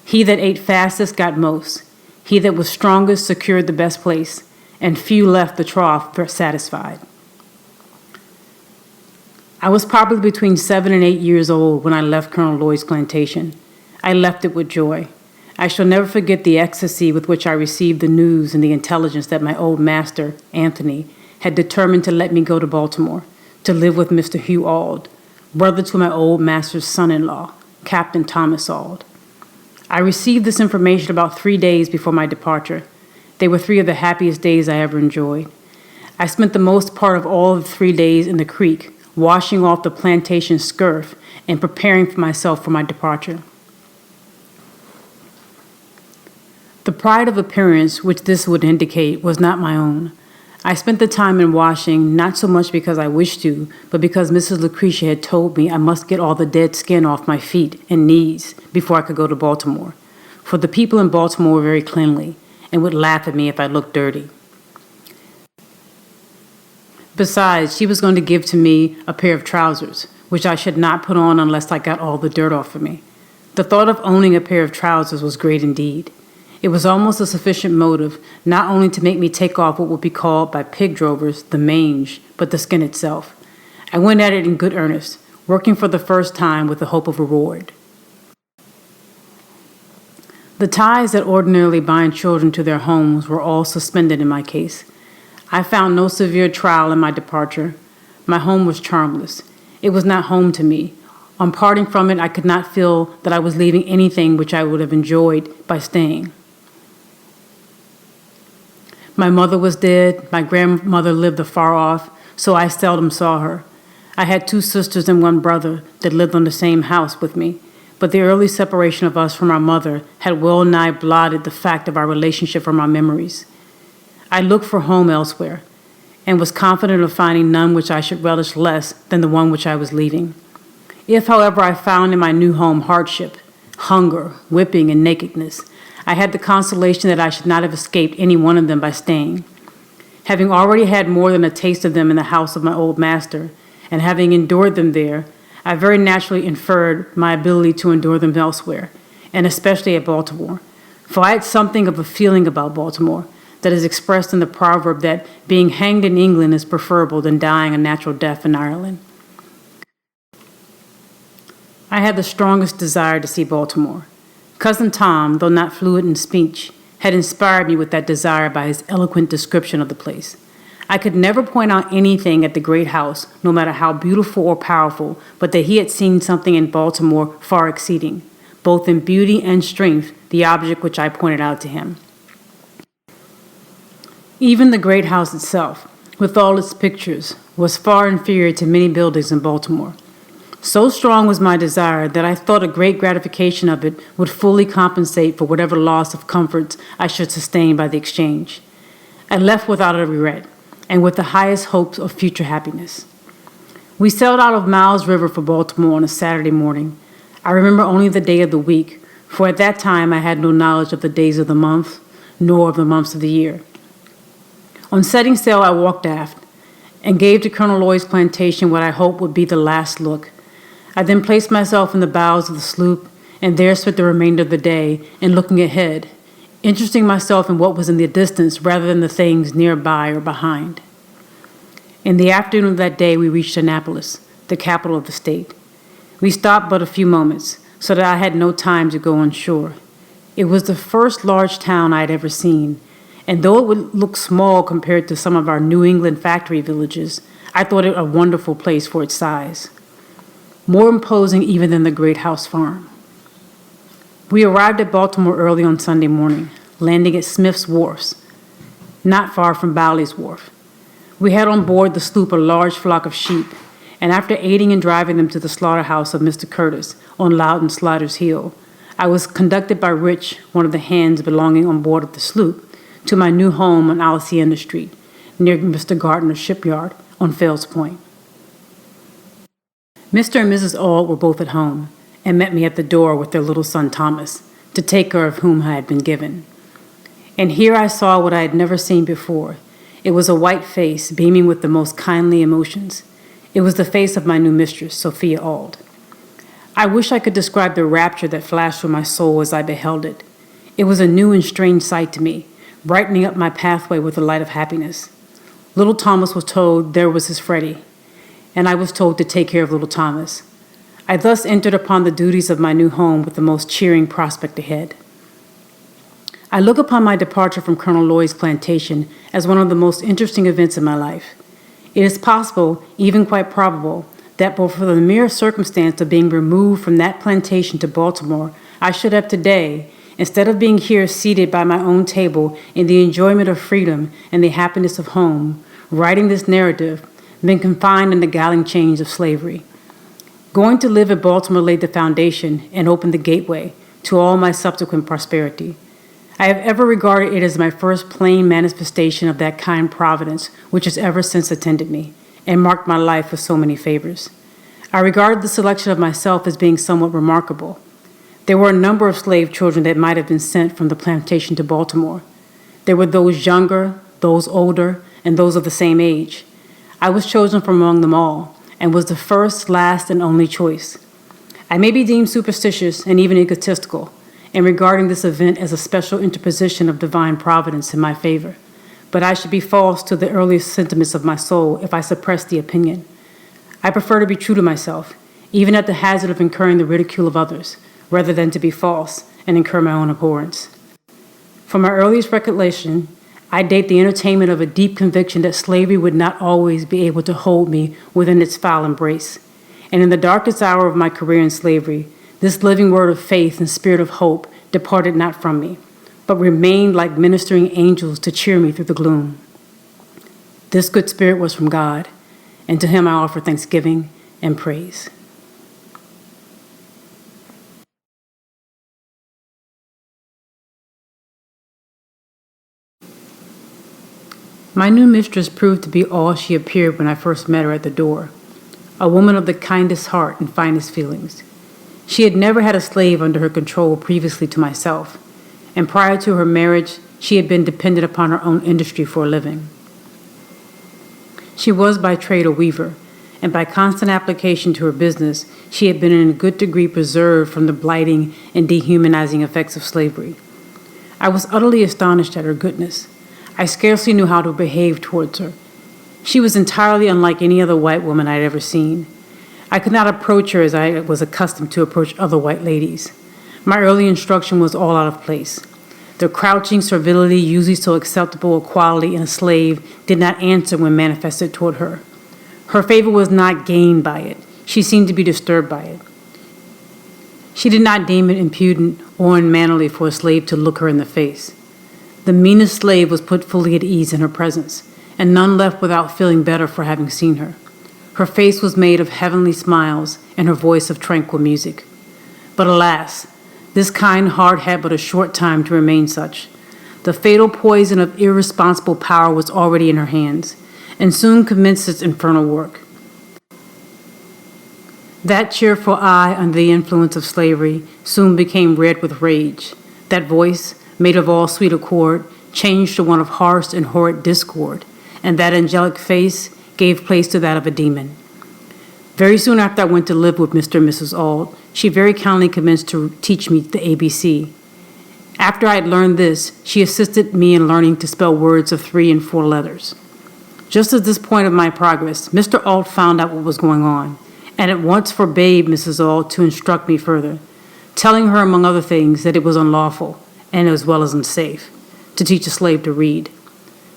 He that ate fastest got most. He that was strongest secured the best place, and few left the trough satisfied. I was probably between 7 and 8 years old when I left Colonel Lloyd's plantation. I left it with joy. I shall never forget the ecstasy with which I received the news and the intelligence that my old master, Anthony, had determined to let me go to Baltimore to live with Mr. Hugh Auld, brother to my old master's son-in-law, Captain Thomas Auld. I received this information about 3 days before my departure. They were 3 of the happiest days I ever enjoyed. I spent the most part of all of the 3 days in the creek, washing off the plantation scurf and preparing for myself for my departure. The pride of appearance which this would indicate was not my own. I spent the time in washing not so much because I wished to, but because Mrs. Lucretia had told me I must get all the dead skin off my feet and knees before I could go to Baltimore, for the people in Baltimore were very cleanly and would laugh at me if I looked dirty. Besides, she was going to give to me a pair of trousers, which I should not put on unless I got all the dirt off of me. The thought of owning a pair of trousers was great indeed. It was almost a sufficient motive not only to make me take off what would be called by pig drovers the mange, but the skin itself. I went at it in good earnest, working for the first time with the hope of reward. The ties that ordinarily bind children to their homes were all suspended in my case. I found no severe trial in my departure. My home was charmless. It was not home to me. On parting from it, I could not feel that I was leaving anything which I would have enjoyed by staying. My mother was dead. My grandmother lived afar off, so I seldom saw her. I had 2 sisters and 1 brother that lived on the same house with me, but the early separation of us from our mother had well nigh blotted the fact of our relationship from our memories. I looked for home elsewhere, and was confident of finding none which I should relish less than the one which I was leaving. If, however, I found in my new home hardship, hunger, whipping, and nakedness, I had the consolation that I should not have escaped any one of them by staying. Having already had more than a taste of them in the house of my old master, and having endured them there, I very naturally inferred my ability to endure them elsewhere, and especially at Baltimore. For I had something of a feeling about Baltimore, that is expressed in the proverb that being hanged in England is preferable than dying a natural death in Ireland. I had the strongest desire to see Baltimore. Cousin Tom, though not fluent in speech, had inspired me with that desire by his eloquent description of the place. I could never point out anything at the great house, no matter how beautiful or powerful, but that he had seen something in Baltimore far exceeding, both in beauty and strength, the object which I pointed out to him. Even the great house itself, with all its pictures, was far inferior to many buildings in Baltimore. So strong was my desire that I thought a great gratification of it would fully compensate for whatever loss of comforts I should sustain by the exchange. I left without a regret, and with the highest hopes of future happiness. We sailed out of Miles River for Baltimore on a Saturday morning. I remember only the day of the week, for at that time I had no knowledge of the days of the month, nor of the months of the year. On setting sail, I walked aft and gave to Colonel Lloyd's plantation what I hoped would be the last look. I then placed myself in the bows of the sloop and there spent the remainder of the day in looking ahead, interesting myself in what was in the distance rather than the things nearby or behind. In the afternoon of that day, we reached Annapolis, the capital of the state. We stopped but a few moments, so that I had no time to go on shore. It was the first large town I had ever seen, and though it would look small compared to some of our New England factory villages, I thought it a wonderful place for its size, more imposing even than the Great House Farm. We arrived at Baltimore early on Sunday morning, landing at Smith's Wharfs, not far from Bowley's Wharf. We had on board the sloop a large flock of sheep, and after aiding in driving them to the slaughterhouse of Mr. Curtis on Loudon Slaughter's Hill, I was conducted by Rich, one of the hands belonging on board of the sloop, to my new home on Alcienda Street, near Mr. Gardner's shipyard on Fells Point. Mr. and Mrs. Auld were both at home, and met me at the door with their little son Thomas, to take care of whom I had been given. And here I saw what I had never seen before. It was a white face beaming with the most kindly emotions. It was the face of my new mistress, Sophia Auld. I wish I could describe the rapture that flashed through my soul as I beheld it. It was a new and strange sight to me, brightening up my pathway with the light of happiness. Little Thomas was told there was his Freddie, and I was told to take care of little Thomas. I thus entered upon the duties of my new home with the most cheering prospect ahead. I look upon my departure from Colonel Lloyd's plantation as one of the most interesting events in my life. It is possible, even quite probable, that but for the mere circumstance of being removed from that plantation to Baltimore, I should have today, instead of being here seated by my own table in the enjoyment of freedom and the happiness of home, writing this narrative, been confined in the galling chains of slavery. Going to live at Baltimore laid the foundation and opened the gateway to all my subsequent prosperity. I have ever regarded it as my first plain manifestation of that kind providence which has ever since attended me and marked my life with so many favors. I regarded the selection of myself as being somewhat remarkable. There were a number of slave children that might have been sent from the plantation to Baltimore. There were those younger, those older, and those of the same age. I was chosen from among them all, and was the first, last, and only choice. I may be deemed superstitious and even egotistical in regarding this event as a special interposition of divine providence in my favor, but I should be false to the earliest sentiments of my soul if I suppress the opinion. I prefer to be true to myself, even at the hazard of incurring the ridicule of others, rather than to be false and incur my own abhorrence. From my earliest recollection, I date the entertainment of a deep conviction that slavery would not always be able to hold me within its foul embrace. And in the darkest hour of my career in slavery, this living word of faith and spirit of hope departed not from me, but remained like ministering angels to cheer me through the gloom. This good spirit was from God, and to him I offer thanksgiving and praise. My new mistress proved to be all she appeared when I first met her at the door, a woman of the kindest heart and finest feelings. She had never had a slave under her control previously to myself, and prior to her marriage, she had been dependent upon her own industry for a living. She was by trade a weaver, and by constant application to her business, she had been in a good degree preserved from the blighting and dehumanizing effects of slavery. I was utterly astonished at her goodness. I scarcely knew how to behave towards her. She was entirely unlike any other white woman I had ever seen. I could not approach her as I was accustomed to approach other white ladies. My early instruction was all out of place. The crouching servility usually so acceptable a quality in a slave did not answer when manifested toward her. Her favor was not gained by it. She seemed to be disturbed by it. She did not deem it impudent or unmannerly for a slave to look her in the face. The meanest slave was put fully at ease in her presence, and none left without feeling better for having seen her. Her face was made of heavenly smiles, and her voice of tranquil music. But alas, this kind heart had but a short time to remain such. The fatal poison of irresponsible power was already in her hands, and soon commenced its infernal work. That cheerful eye under the influence of slavery soon became red with rage. That voice, made of all sweet accord, changed to one of harsh and horrid discord, and that angelic face gave place to that of a demon. Very soon after I went to live with Mr. and Mrs. Auld, she very kindly commenced to teach me the ABC. After I had learned this, she assisted me in learning to spell words of 3 and 4 letters. Just at this point of my progress, Mr. Auld found out what was going on, and at once forbade Mrs. Auld to instruct me further, telling her, among other things, that it was unlawful, and as well as unsafe, to teach a slave to read.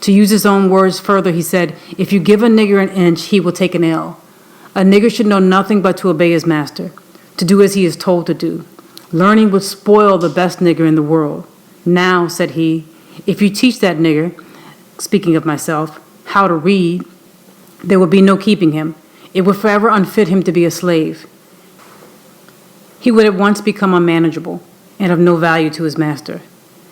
To use his own words further, he said, "If you give a nigger an inch, he will take an ell. A nigger should know nothing but to obey his master, to do as he is told to do. Learning would spoil the best nigger in the world. Now," said he, "if you teach that nigger," speaking of myself, "how to read, there would be no keeping him. It would forever unfit him to be a slave. He would at once become unmanageable and of no value to his master.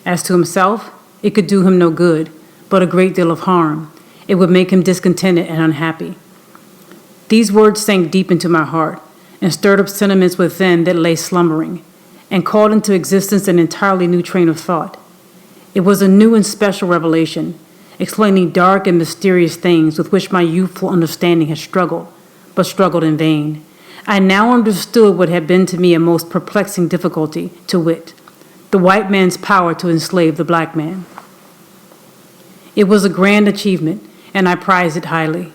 As to himself, it could do him no good, but a great deal of harm. It would make him discontented and unhappy." These words sank deep into my heart and stirred up sentiments within that lay slumbering, and called into existence an entirely new train of thought. It was a new and special revelation, explaining dark and mysterious things with which my youthful understanding had struggled, but struggled in vain. I now understood what had been to me a most perplexing difficulty, to wit, the white man's power to enslave the black man. It was a grand achievement, and I prized it highly.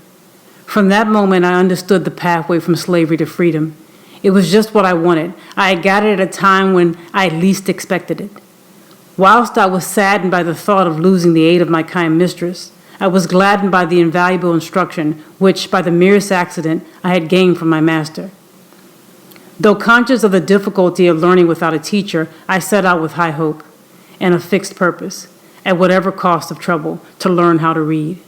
From that moment, I understood the pathway from slavery to freedom. It was just what I wanted. I had got it at a time when I least expected it. Whilst I was saddened by the thought of losing the aid of my kind mistress, I was gladdened by the invaluable instruction which, by the merest accident, I had gained from my master. Though conscious of the difficulty of learning without a teacher, I set out with high hope and a fixed purpose, at whatever cost of trouble, to learn how to read.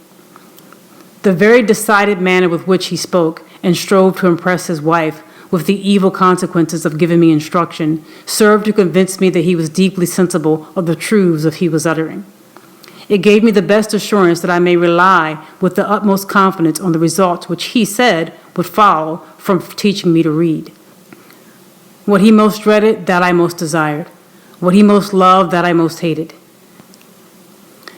The very decided manner with which he spoke and strove to impress his wife with the evil consequences of giving me instruction served to convince me that he was deeply sensible of the truths that he was uttering. It gave me the best assurance that I may rely with the utmost confidence on the results which he said would follow from teaching me to read. What he most dreaded, that I most desired. What he most loved, that I most hated.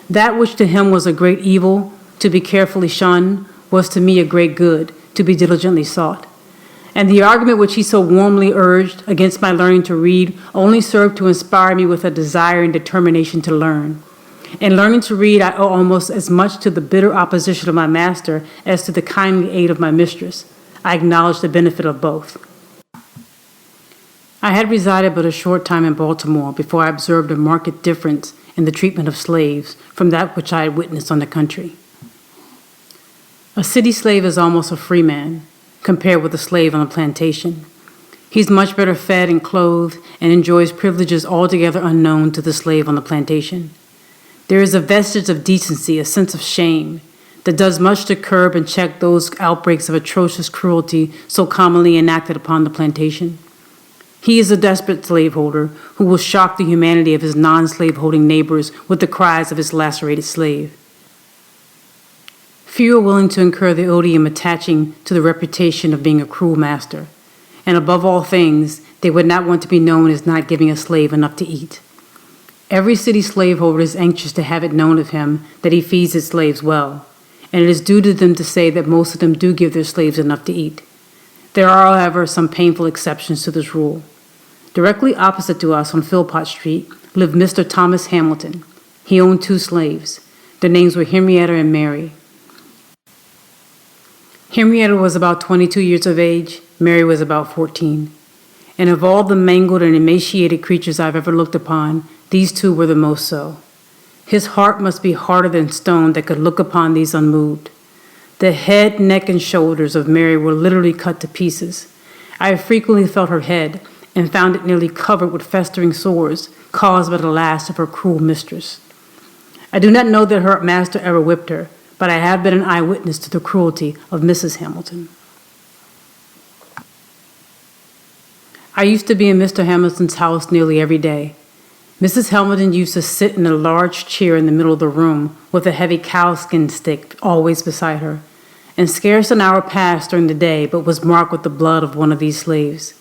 That which to him was a great evil, to be carefully shunned, was to me a great good, to be diligently sought. And the argument which he so warmly urged against my learning to read only served to inspire me with a desire and determination to learn. In learning to read, I owe almost as much to the bitter opposition of my master as to the kindly aid of my mistress. I acknowledge the benefit of both. I had resided but a short time in Baltimore before I observed a marked difference in the treatment of slaves from that which I had witnessed on the country. A city slave is almost a free man, compared with a slave on a plantation. He's much better fed and clothed and enjoys privileges altogether unknown to the slave on the plantation. There is a vestige of decency, a sense of shame, that does much to curb and check those outbreaks of atrocious cruelty so commonly enacted upon the plantation. He is a desperate slaveholder who will shock the humanity of his non-slaveholding neighbors with the cries of his lacerated slave. Few are willing to incur the odium attaching to the reputation of being a cruel master, and above all things, they would not want to be known as not giving a slave enough to eat. Every city slaveholder is anxious to have it known of him that he feeds his slaves well, and it is due to them to say that most of them do give their slaves enough to eat. There are, however, some painful exceptions to this rule. Directly opposite to us on Philpott Street lived Mr. Thomas Hamilton. He owned 2 slaves. Their names were Henrietta and Mary. Henrietta was about 22 years of age. Mary was about 14. And of all the mangled and emaciated creatures I've ever looked upon, these two were the most so. His heart must be harder than stone that could look upon these unmoved. The head, neck, and shoulders of Mary were literally cut to pieces. I have frequently felt her head and found it nearly covered with festering sores caused by the lash of her cruel mistress. I do not know that her master ever whipped her, but I have been an eyewitness to the cruelty of Mrs. Hamilton. I used to be in Mr. Hamilton's house nearly every day. Mrs. Hamilton used to sit in a large chair in the middle of the room with a heavy cowskin stick always beside her, and scarce an hour passed during the day but was marked with the blood of one of these slaves.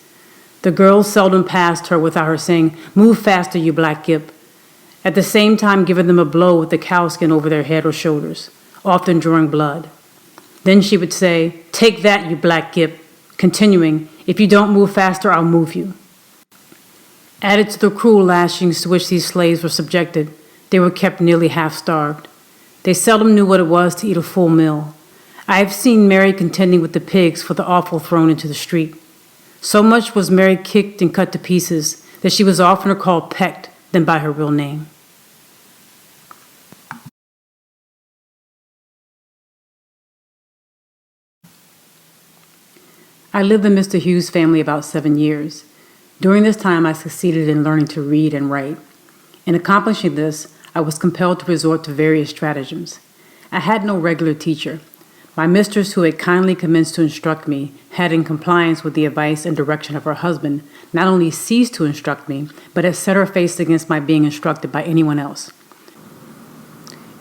The girls seldom passed her without her saying, "Move faster, you black gip," at the same time giving them a blow with the cowskin over their head or shoulders, often drawing blood. Then she would say, "Take that, you black gip," continuing, "If you don't move faster, I'll move you." Added to the cruel lashings to which these slaves were subjected, they were kept nearly half-starved. They seldom knew what it was to eat a full meal. I have seen Mary contending with the pigs for the offal thrown into the street. So much was Mary kicked and cut to pieces that she was oftener called pecked than by her real name. I lived in Mr. Hughes' family about 7 years. During this time, I succeeded in learning to read and write. In accomplishing this, I was compelled to resort to various stratagems. I had no regular teacher. My mistress, who had kindly commenced to instruct me, had, in compliance with the advice and direction of her husband, not only ceased to instruct me, but had set her face against my being instructed by anyone else.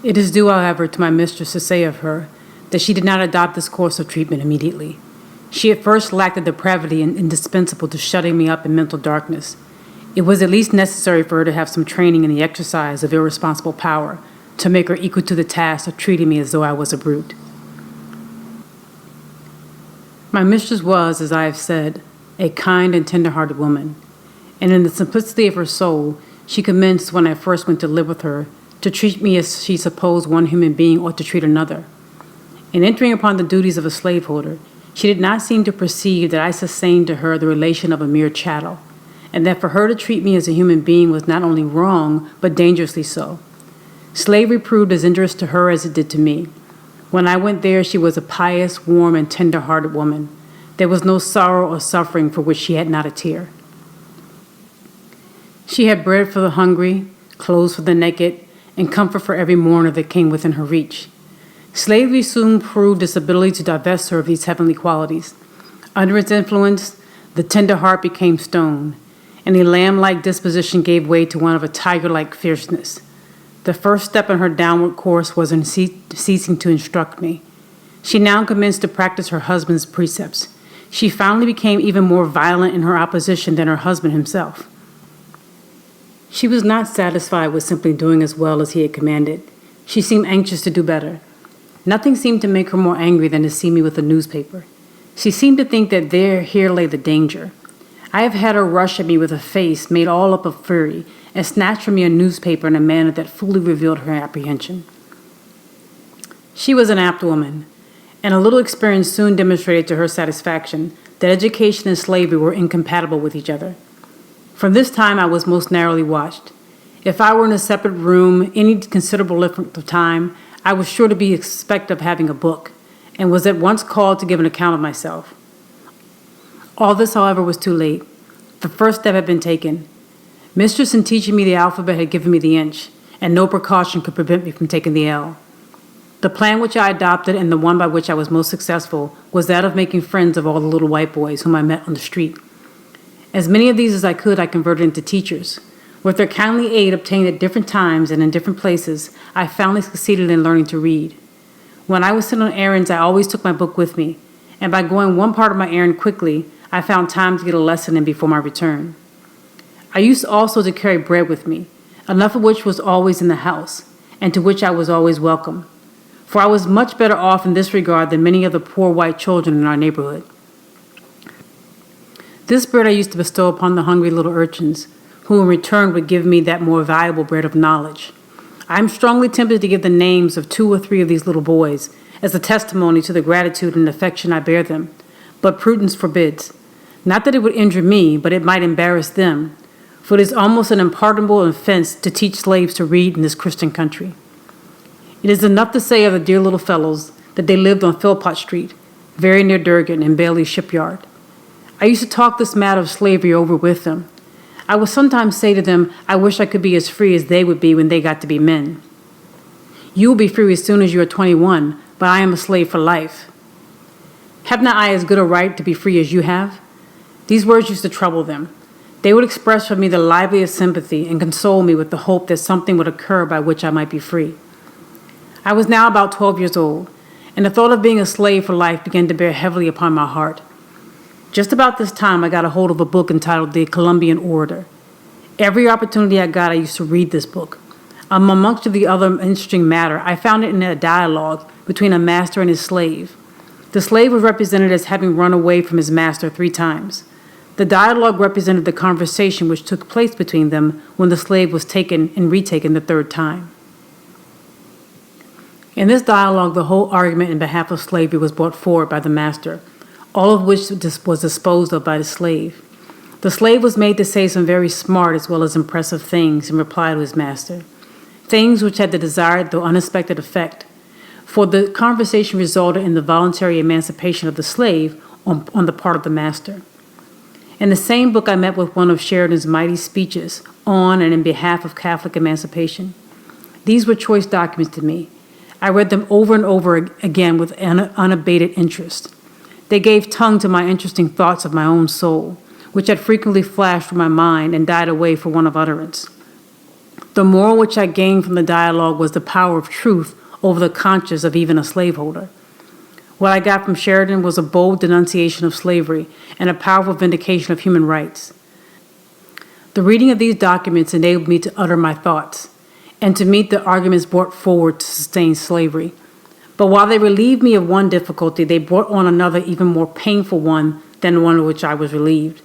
It is due, however, to my mistress to say of her that she did not adopt this course of treatment immediately. She at first lacked the depravity indispensable to shutting me up in mental darkness. It was at least necessary for her to have some training in the exercise of irresponsible power to make her equal to the task of treating me as though I was a brute. My mistress was, as I have said, a kind and tender-hearted woman, and in the simplicity of her soul, she commenced, when I first went to live with her, to treat me as she supposed one human being ought to treat another. In entering upon the duties of a slaveholder, she did not seem to perceive that I sustained to her the relation of a mere chattel, and that for her to treat me as a human being was not only wrong, but dangerously so. Slavery proved as injurious to her as it did to me. When I went there, she was a pious, warm, and tender-hearted woman. There was no sorrow or suffering for which she had not a tear. She had bread for the hungry, clothes for the naked, and comfort for every mourner that came within her reach. Slavery soon proved its ability to divest her of these heavenly qualities. Under its influence, the tender heart became stone, and a lamb-like disposition gave way to one of a tiger-like fierceness. The first step in her downward course was in ceasing to instruct me. She now commenced to practice her husband's precepts. She finally became even more violent in her opposition than her husband himself. She was not satisfied with simply doing as well as he had commanded. She seemed anxious to do better. Nothing seemed to make her more angry than to see me with a newspaper. She seemed to think that here lay the danger. I have had her rush at me with a face made all up of fury and snatch from me a newspaper in a manner that fully revealed her apprehension. She was an apt woman, and a little experience soon demonstrated to her satisfaction that education and slavery were incompatible with each other. From this time I was most narrowly watched. If I were in a separate room any considerable length of time, I was sure to be expected of having a book, and was at once called to give an account of myself. All this, however, was too late. The first step had been taken. Mistress, in teaching me the alphabet, had given me the inch, and no precaution could prevent me from taking the L. The plan which I adopted, and the one by which I was most successful, was that of making friends of all the little white boys whom I met on the street. As many of these as I could I converted into teachers. With their kindly aid obtained at different times and in different places, I finally succeeded in learning to read. When I was sent on errands, I always took my book with me, and by going one part of my errand quickly, I found time to get a lesson in before my return. I used also to carry bread with me, enough of which was always in the house, and to which I was always welcome, for I was much better off in this regard than many of the poor white children in our neighborhood. This bread I used to bestow upon the hungry little urchins, who in return would give me that more valuable bread of knowledge. I am strongly tempted to give the names of 2 or 3 of these little boys as a testimony to the gratitude and affection I bear them, but prudence forbids. Not that it would injure me, but it might embarrass them, for it is almost an unpardonable offense to teach slaves to read in this Christian country. It is enough to say of the dear little fellows that they lived on Philpott Street, very near Durgan and Bailey's shipyard. I used to talk this matter of slavery over with them. I would sometimes say to them, I wish I could be as free as they would be when they got to be men. You will be free as soon as you are 21, but I am a slave for life. Have not I as good a right to be free as you have? These words used to trouble them. They would express for me the liveliest sympathy and console me with the hope that something would occur by which I might be free. I was now about 12 years old, and the thought of being a slave for life began to bear heavily upon my heart. Just about this time, I got a hold of a book entitled The Columbian Orator. Every opportunity I got, I used to read this book. Amongst the other interesting matter, I found it in a dialogue between a master and his slave. The slave was represented as having run away from his master 3 times. The dialogue represented the conversation which took place between them when the slave was taken and retaken the 3rd time. In this dialogue, the whole argument in behalf of slavery was brought forward by the master, all of which was disposed of by the slave. The slave was made to say some very smart as well as impressive things in reply to his master, things which had the desired though unexpected effect, for the conversation resulted in the voluntary emancipation of the slave on the part of the master. In the same book, I met with one of Sheridan's mighty speeches on and in behalf of Catholic emancipation. These were choice documents to me. I read them over and over again with unabated interest. They gave tongue to my interesting thoughts of my own soul, which had frequently flashed through my mind and died away for want of utterance. The moral which I gained from the dialogue was the power of truth over the conscience of even a slaveholder. What I got from Sheridan was a bold denunciation of slavery and a powerful vindication of human rights. The reading of these documents enabled me to utter my thoughts and to meet the arguments brought forward to sustain slavery. But while they relieved me of one difficulty, they brought on another even more painful one than the one of which I was relieved.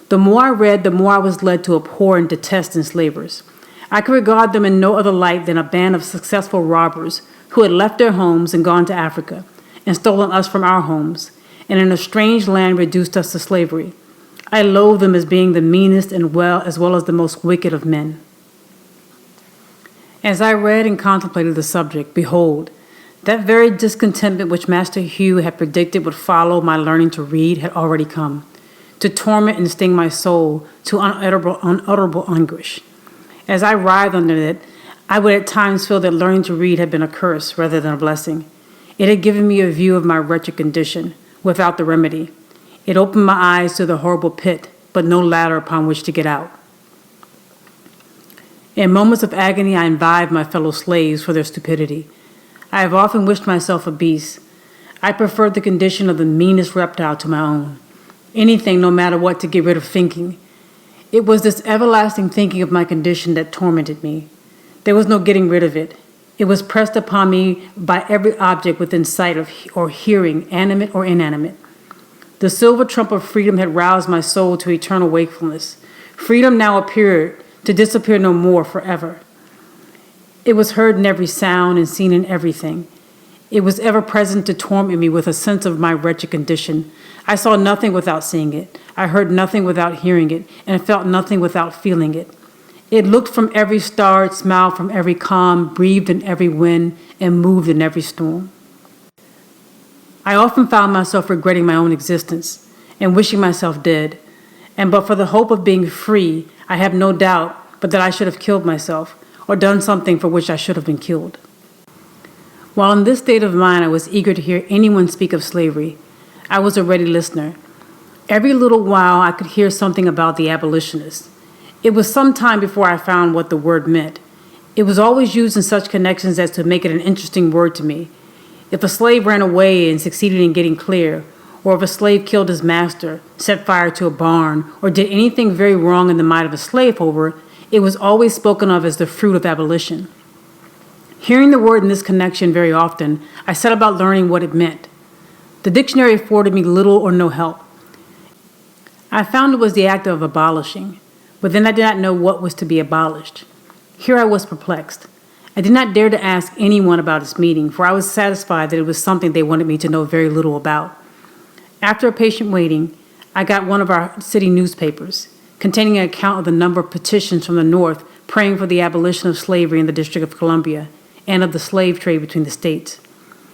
The more I read, the more I was led to abhor and detest enslavers. I could regard them in no other light than a band of successful robbers who had left their homes and gone to Africa and stolen us from our homes, and in a strange land reduced us to slavery. I loathed them as being the meanest and as well as the most wicked of men. As I read and contemplated the subject, behold, that very discontentment which Master Hugh had predicted would follow my learning to read had already come, to torment and sting my soul to unutterable anguish. As I writhed under it, I would at times feel that learning to read had been a curse rather than a blessing. It had given me a view of my wretched condition, without the remedy. It opened my eyes to the horrible pit, but no ladder upon which to get out. In moments of agony, I envied my fellow slaves for their stupidity. I have often wished myself a beast. I preferred the condition of the meanest reptile to my own. Anything, no matter what, to get rid of thinking. It was this everlasting thinking of my condition that tormented me. There was no getting rid of it. It was pressed upon me by every object within sight of or hearing, animate or inanimate. The silver trump of freedom had roused my soul to eternal wakefulness. Freedom now appeared to disappear no more forever. It was heard in every sound and seen in everything. It was ever present to torment me with a sense of my wretched condition. I saw nothing without seeing it. I heard nothing without hearing it, and felt nothing without feeling it. It looked from every star, it smiled from every calm, breathed in every wind, and moved in every storm. I often found myself regretting my own existence and wishing myself dead. And but for the hope of being free, I have no doubt but that I should have killed myself or done something for which I should have been killed. While in this state of mind, I was eager to hear anyone speak of slavery. I was a ready listener. Every little while, I could hear something about the abolitionists. It was some time before I found what the word meant. It was always used in such connections as to make it an interesting word to me. If a slave ran away and succeeded in getting clear, or if a slave killed his master, set fire to a barn, or did anything very wrong in the mind of a slaveholder, it was always spoken of as the fruit of abolition. Hearing the word in this connection very often, I set about learning what it meant. The dictionary afforded me little or no help. I found it was the act of abolishing, but then I did not know what was to be abolished. Here I was perplexed. I did not dare to ask anyone about this meeting, for I was satisfied that it was something they wanted me to know very little about. After a patient waiting, I got one of our city newspapers, containing an account of the number of petitions from the North praying for the abolition of slavery in the District of Columbia and of the slave trade between the states.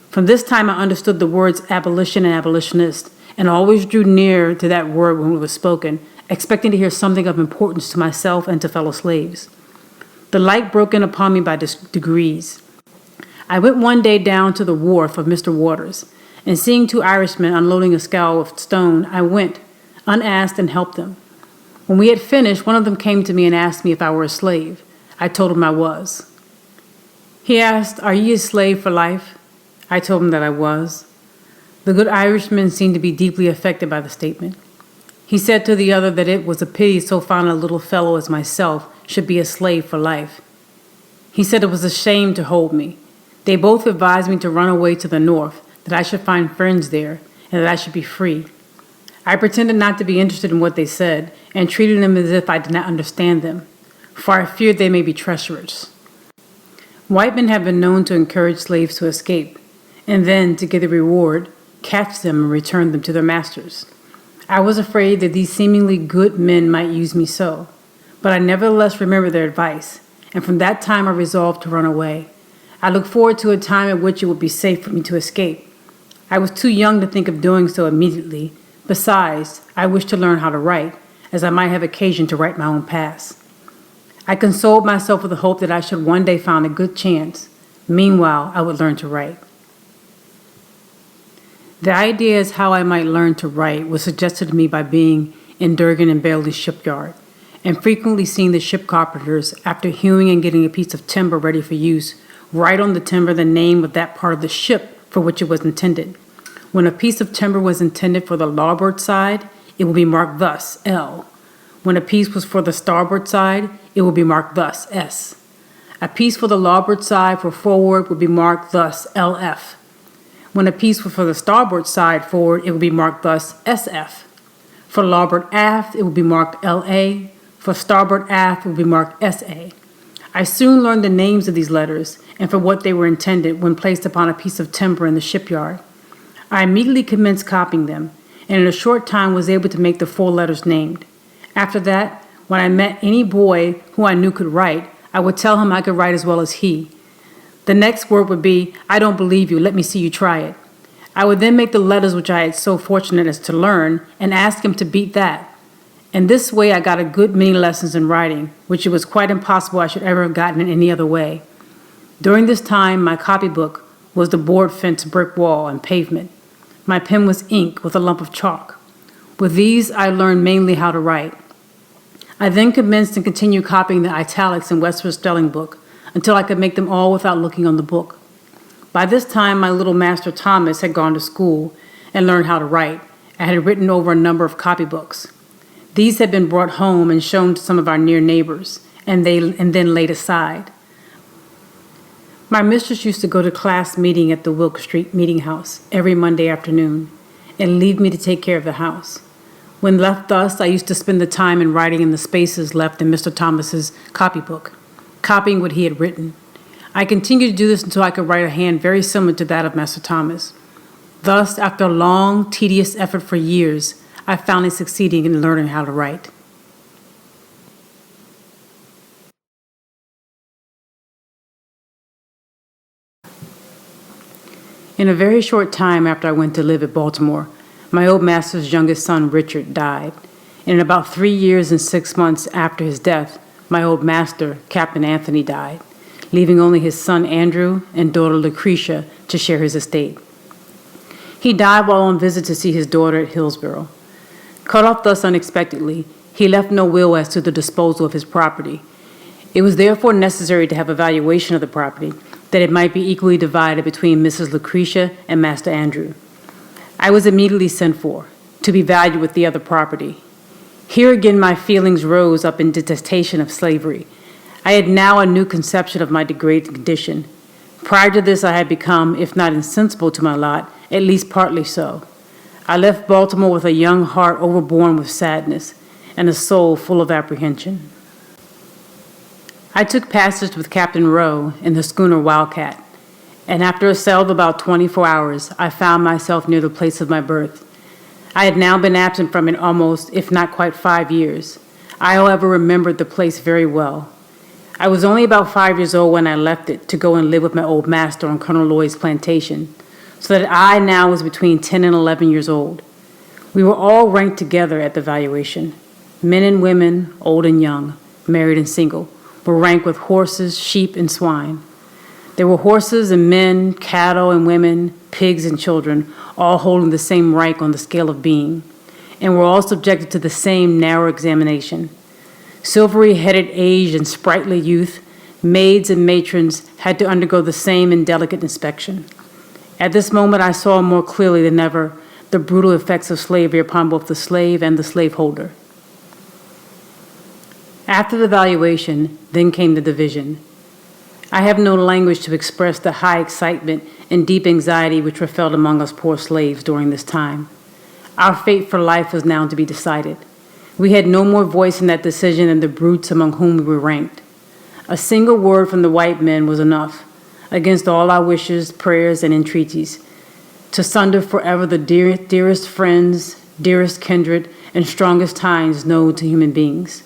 From this time, I understood the words abolition and abolitionist, and always drew near to that word when it was spoken, expecting to hear something of importance to myself and to fellow slaves. The light broke in upon me by degrees. I went one day down to the wharf of Mr. Waters, and seeing two Irishmen unloading a scow of stone, I went, unasked, and helped them. When we had finished, one of them came to me and asked me if I were a slave. I told him I was. He asked, "Are ye a slave for life?" I told him that I was. The good Irishman seemed to be deeply affected by the statement. He said to the other that it was a pity so fine a little fellow as myself should be a slave for life. He said it was a shame to hold me. They both advised me to run away to the North, that I should find friends there, and that I should be free. I pretended not to be interested in what they said, and treated them as if I did not understand them, for I feared they may be treacherous. White men have been known to encourage slaves to escape, and then, to get a reward, catch them and return them to their masters. I was afraid that these seemingly good men might use me so, but I nevertheless remembered their advice, and from that time I resolved to run away. I looked forward to a time at which it would be safe for me to escape. I was too young to think of doing so immediately. Besides, I wished to learn how to write, as I might have occasion to write my own past. I consoled myself with the hope that I should one day find a good chance. Meanwhile, I would learn to write. The idea as how I might learn to write was suggested to me by being in Durgan and Bailey's shipyard, and frequently seeing the ship carpenters, after hewing and getting a piece of timber ready for use, write on the timber the name of that part of the ship for which it was intended. When a piece of timber was intended for the larboard side, it would be marked thus, L. When a piece was for the starboard side, it would be marked thus, S. A piece for the larboard side for forward would be marked thus, LF. When a piece was for the starboard side forward, it would be marked thus, SF. For larboard aft, it would be marked LA. For starboard aft, it would be marked SA. I soon learned the names of these letters and for what they were intended when placed upon a piece of timber in the shipyard. I immediately commenced copying them, and in a short time was able to make the 4 letters named. After that, when I met any boy who I knew could write, I would tell him I could write as well as he. The next word would be, "I don't believe you, let me see you try it." I would then make the letters which I had so fortunate as to learn and ask him to beat that. In this way I got a good many lessons in writing, which it was quite impossible I should ever have gotten in any other way. During this time, my copybook was the board fence, brick wall, and pavement. My pen was ink with a lump of chalk. With these, I learned mainly how to write. I then commenced and continued copying the italics in Westford's spelling book until I could make them all without looking on the book. By this time, my little master Thomas had gone to school and learned how to write, and had written over a number of copybooks. These had been brought home and shown to some of our near neighbors, and then laid aside. My mistress used to go to class meeting at the Wilk Street Meeting House every Monday afternoon, and leave me to take care of the house. When left thus, I used to spend the time in writing in the spaces left in Mr. Thomas's copybook, copying what he had written. I continued to do this until I could write a hand very similar to that of Master Thomas. Thus, after a long, tedious effort for years, I finally succeeded in learning how to write. In a very short time after I went to live at Baltimore, my old master's youngest son, Richard, died. And in about 3 years and 6 months after his death, my old master, Captain Anthony, died, leaving only his son, Andrew, and daughter, Lucretia, to share his estate. He died while on visit to see his daughter at Hillsborough. Cut off thus unexpectedly, he left no will as to the disposal of his property. It was therefore necessary to have a valuation of the property, that it might be equally divided between Mrs. Lucretia and Master Andrew. I was immediately sent for, to be valued with the other property. Here again my feelings rose up in detestation of slavery. I had now a new conception of my degraded condition. Prior to this I had become, if not insensible to my lot, at least partly so. I left Baltimore with a young heart overborne with sadness, and a soul full of apprehension. I took passage with Captain Rowe in the schooner Wildcat, and after a sail of about 24 hours, I found myself near the place of my birth. I had now been absent from it almost, if not quite 5 years. I, however, remembered the place very well. I was only about 5 years old when I left it to go and live with my old master on Colonel Lloyd's plantation, so that I now was between 10 and 11 years old. We were all ranked together at the Valuation. Men and women, old and young, married and single, were ranked with horses, sheep, and swine. There were horses and men, cattle and women, pigs and children, all holding the same rank on the scale of being, and were all subjected to the same narrow examination. Silvery-headed aged and sprightly youth, maids and matrons had to undergo the same indelicate inspection. At this moment I saw more clearly than ever the brutal effects of slavery upon both the slave and the slaveholder. After the valuation, then came the division. I have no language to express the high excitement and deep anxiety which were felt among us poor slaves during this time. Our fate for life was now to be decided. We had no more voice in that decision than the brutes among whom we were ranked. A single word from the white men was enough, against all our wishes, prayers, and entreaties, to sunder forever the dearest friends, dearest kindred, and strongest ties known to human beings.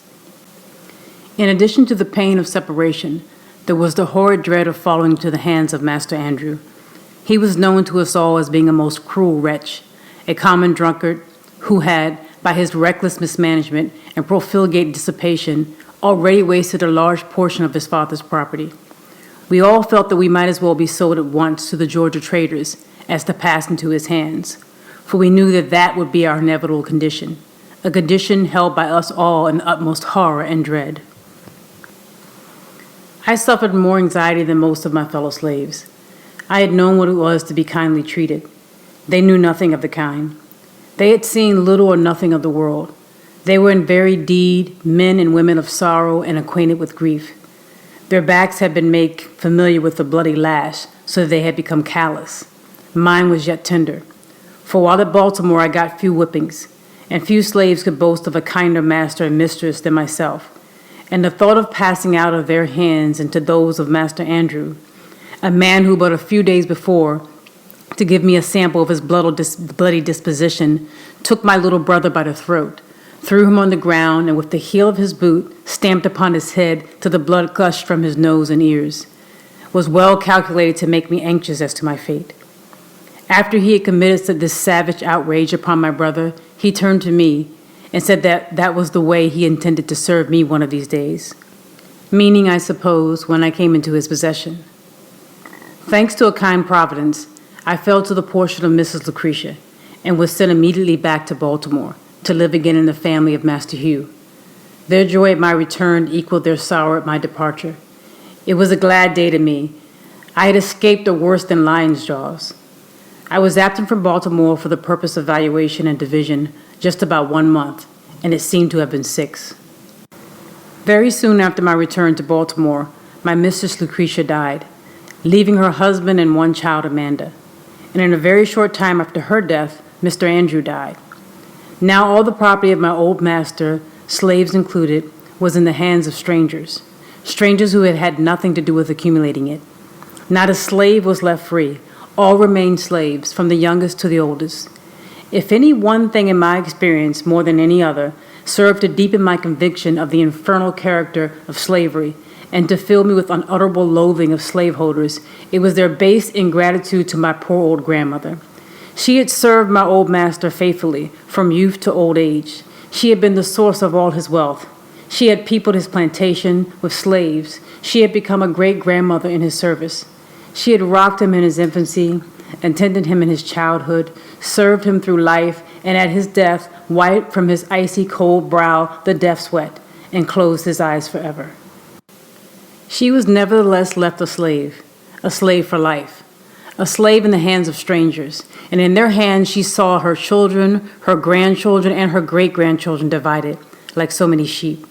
In addition to the pain of separation, there was the horrid dread of falling into the hands of Master Andrew. He was known to us all as being a most cruel wretch, a common drunkard who had, by his reckless mismanagement and profligate dissipation, already wasted a large portion of his father's property. We all felt that we might as well be sold at once to the Georgia traders as to pass into his hands, for we knew that that would be our inevitable condition, a condition held by us all in the utmost horror and dread. I suffered more anxiety than most of my fellow slaves. I had known what it was to be kindly treated. They knew nothing of the kind. They had seen little or nothing of the world. They were in very deed men and women of sorrow and acquainted with grief. Their backs had been made familiar with the bloody lash, so that they had become callous. Mine was yet tender. For while at Baltimore I got few whippings, and few slaves could boast of a kinder master and mistress than myself, and the thought of passing out of their hands into those of Master Andrew, a man who but a few days before, to give me a sample of his bloody disposition, took my little brother by the throat, threw him on the ground, and with the heel of his boot stamped upon his head till the blood gushed from his nose and ears, was well calculated to make me anxious as to my fate. After he had committed this savage outrage upon my brother, he turned to me and said that that was the way he intended to serve me one of these days, meaning, I suppose, when I came into his possession. Thanks to a kind providence, I fell to the portion of Mrs. Lucretia and was sent immediately back to Baltimore to live again in the family of Master Hugh. Their joy at my return equaled their sorrow at my departure. It was a glad day to me. I had escaped a worse than lion's jaws. I was absent from Baltimore for the purpose of valuation and division just about 1 month, and it seemed to have been 6. Very soon after my return to Baltimore, my Mistress Lucretia died, leaving her husband and 1 child, Amanda. And in a very short time after her death, Mr. Andrew died. Now all the property of my old master, slaves included, was in the hands of strangers who had had nothing to do with accumulating it. Not a slave was left free. All remained slaves, from the youngest to the oldest. If any one thing in my experience, more than any other, served to deepen my conviction of the infernal character of slavery and to fill me with unutterable loathing of slaveholders, it was their base ingratitude to my poor old grandmother. She had served my old master faithfully from youth to old age. She had been the source of all his wealth. She had peopled his plantation with slaves. She had become a great-grandmother in his service. She had rocked him in his infancy, attended him in his childhood, served him through life, and at his death wiped from his icy cold brow the death sweat and closed his eyes forever. She was nevertheless left a slave for life, a slave in the hands of strangers, and in their hands she saw her children, her grandchildren, and her great-grandchildren divided like so many sheep,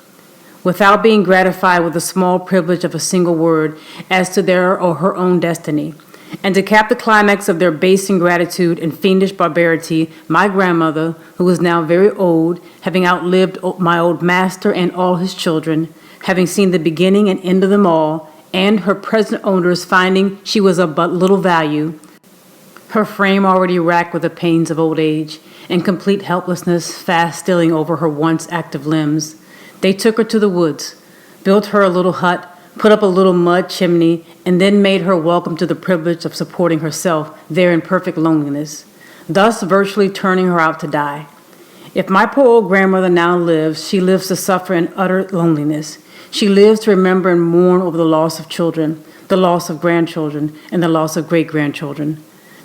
without being gratified with the small privilege of a single word as to their or her own destiny. And to cap the climax of their base ingratitude and fiendish barbarity, my grandmother, who was now very old, having outlived my old master and all his children, having seen the beginning and end of them all, and her present owners finding she was of but little value, her frame already racked with the pains of old age, and complete helplessness fast stealing over her once active limbs, they took her to the woods, built her a little hut, put up a little mud chimney, and then made her welcome to the privilege of supporting herself there in perfect loneliness, thus virtually turning her out to die. If my poor old grandmother now lives, she lives to suffer in utter loneliness. She lives to remember and mourn over the loss of children, the loss of grandchildren, and the loss of great-grandchildren.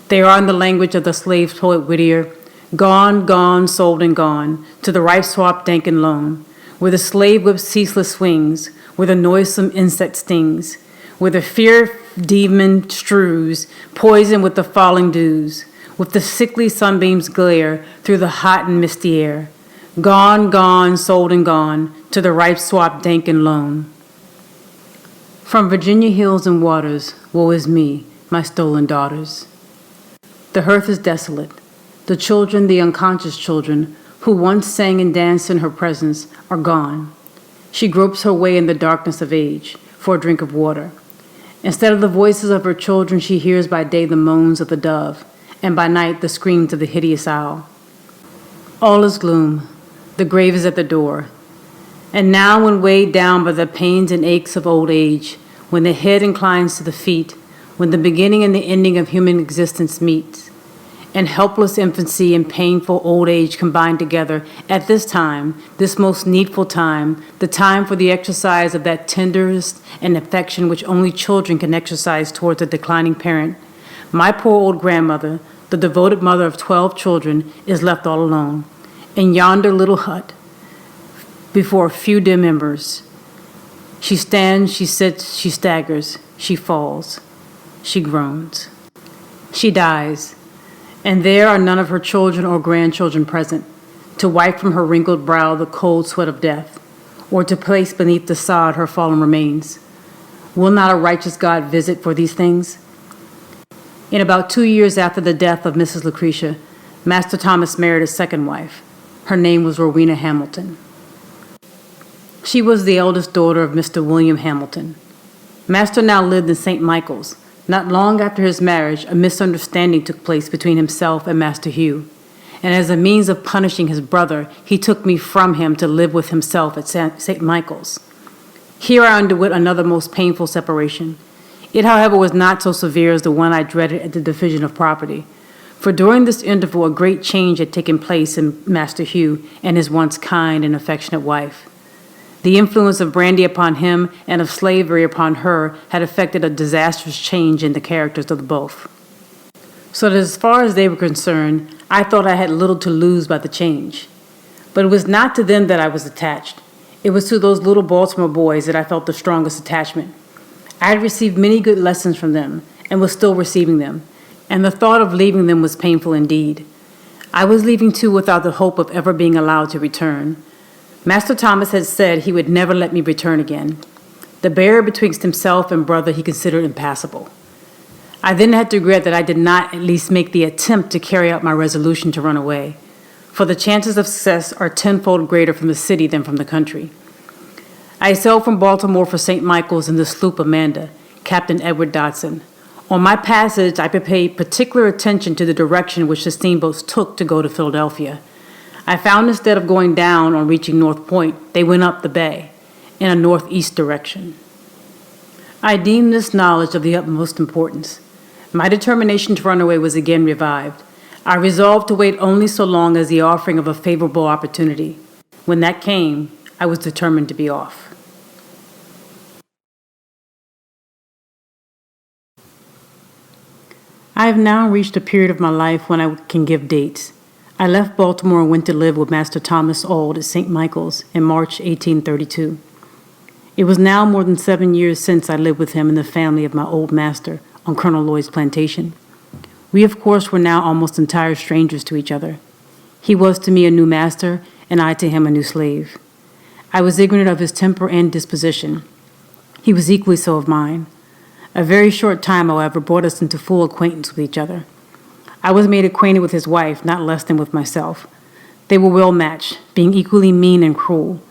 They are, in the language of the slave poet Whittier, gone, gone, sold and gone, to the ripe swamp dank and lone, where the slave whip ceaseless swings, where the noisome insect stings, where the fear demon strews, poison with the falling dews, with the sickly sunbeams glare through the hot and misty air. Gone, gone, sold and gone, to the ripe swamp dank and lone. From Virginia hills and waters, woe is me, my stolen daughters. The hearth is desolate. The children, the unconscious children, who once sang and danced in her presence, are gone. She gropes her way in the darkness of age for a drink of water. Instead of the voices of her children, she hears by day the moans of the dove, and by night the screams of the hideous owl. All is gloom. The grave is at the door. And now, when weighed down by the pains and aches of old age, when the head inclines to the feet, when the beginning and the ending of human existence meets, and helpless infancy and painful old age combine together, at this time, this most needful time, the time for the exercise of that tenderest and affection which only children can exercise towards a declining parent, my poor old grandmother, the devoted mother of 12 children, is left all alone, in yonder little hut, before a few dim embers. She stands, she sits, she staggers, she falls, she groans. She dies, and there are none of her children or grandchildren present, to wipe from her wrinkled brow the cold sweat of death, or to place beneath the sod her fallen remains. Will not a righteous God visit for these things? In about 2 years after the death of Mrs. Lucretia, Master Thomas married a second wife. Her name was Rowena Hamilton. She was the eldest daughter of Mr. William Hamilton. Master now lived in St. Michael's. Not long after his marriage, a misunderstanding took place between himself and Master Hugh, and as a means of punishing his brother, he took me from him to live with himself at St. Michael's. Here I underwent another most painful separation. It, however, was not so severe as the one I dreaded at the division of property, for during this interval a great change had taken place in Master Hugh and his once kind and affectionate wife. The influence of brandy upon him and of slavery upon her had effected a disastrous change in the characters of the both. So that as far as they were concerned, I thought I had little to lose by the change. But it was not to them that I was attached. It was to those little Baltimore boys that I felt the strongest attachment. I had received many good lessons from them and was still receiving them, and the thought of leaving them was painful indeed. I was leaving too without the hope of ever being allowed to return. Master Thomas had said he would never let me return again. The barrier betwixt himself and brother he considered impassable. I then had to regret that I did not at least make the attempt to carry out my resolution to run away, for the chances of success are tenfold greater from the city than from the country. I sailed from Baltimore for St. Michael's in the sloop Amanda, Captain Edward Dodson. On my passage, I paid particular attention to the direction which the steamboats took to go to Philadelphia. I found instead of going down on reaching North Point, they went up the bay in a northeast direction. I deemed this knowledge of the utmost importance. My determination to run away was again revived. I resolved to wait only so long as the offering of a favorable opportunity. When that came, I was determined to be off. I have now reached a period of my life when I can give dates. I left Baltimore and went to live with Master Thomas Auld at St. Michael's in March 1832. It was now more than 7 years since I lived with him in the family of my old master on Colonel Lloyd's plantation. We, of course, were now almost entire strangers to each other. He was to me a new master, and I to him a new slave. I was ignorant of his temper and disposition. He was equally so of mine. A very short time, however, brought us into full acquaintance with each other. I was made acquainted with his wife, not less than with myself. They were well matched, being equally mean and cruel.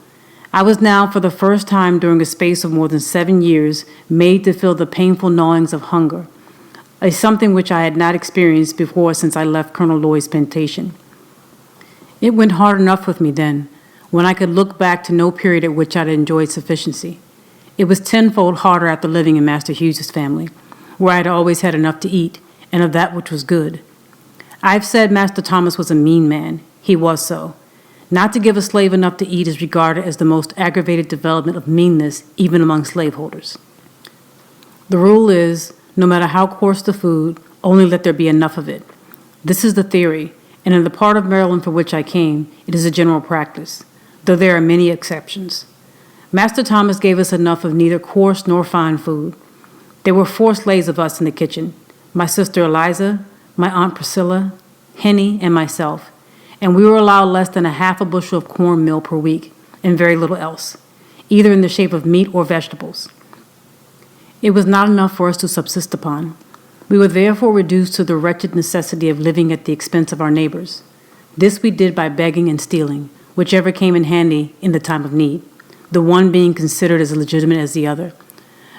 I was now, for the first time during a space of more than 7 years, made to feel the painful gnawings of hunger, a something which I had not experienced before since I left Colonel Lloyd's plantation. It went hard enough with me then, when I could look back to no period at which I had enjoyed sufficiency. It was tenfold harder after living in Master Hughes's family, where I had always had enough to eat, and of that which was good. I've said Master Thomas was a mean man. He was so. Not to give a slave enough to eat is regarded as the most aggravated development of meanness, even among slaveholders. The rule is, no matter how coarse the food, only let there be enough of it. This is the theory, and in the part of Maryland from which I came, it is a general practice, though there are many exceptions. Master Thomas gave us enough of neither coarse nor fine food. There were 4 slaves of us in the kitchen, my sister Eliza, my Aunt Priscilla, Henny, and myself, and we were allowed less than a half a bushel of cornmeal per week, and very little else, either in the shape of meat or vegetables. It was not enough for us to subsist upon. We were therefore reduced to the wretched necessity of living at the expense of our neighbors. This we did by begging and stealing, whichever came in handy in the time of need, the one being considered as legitimate as the other.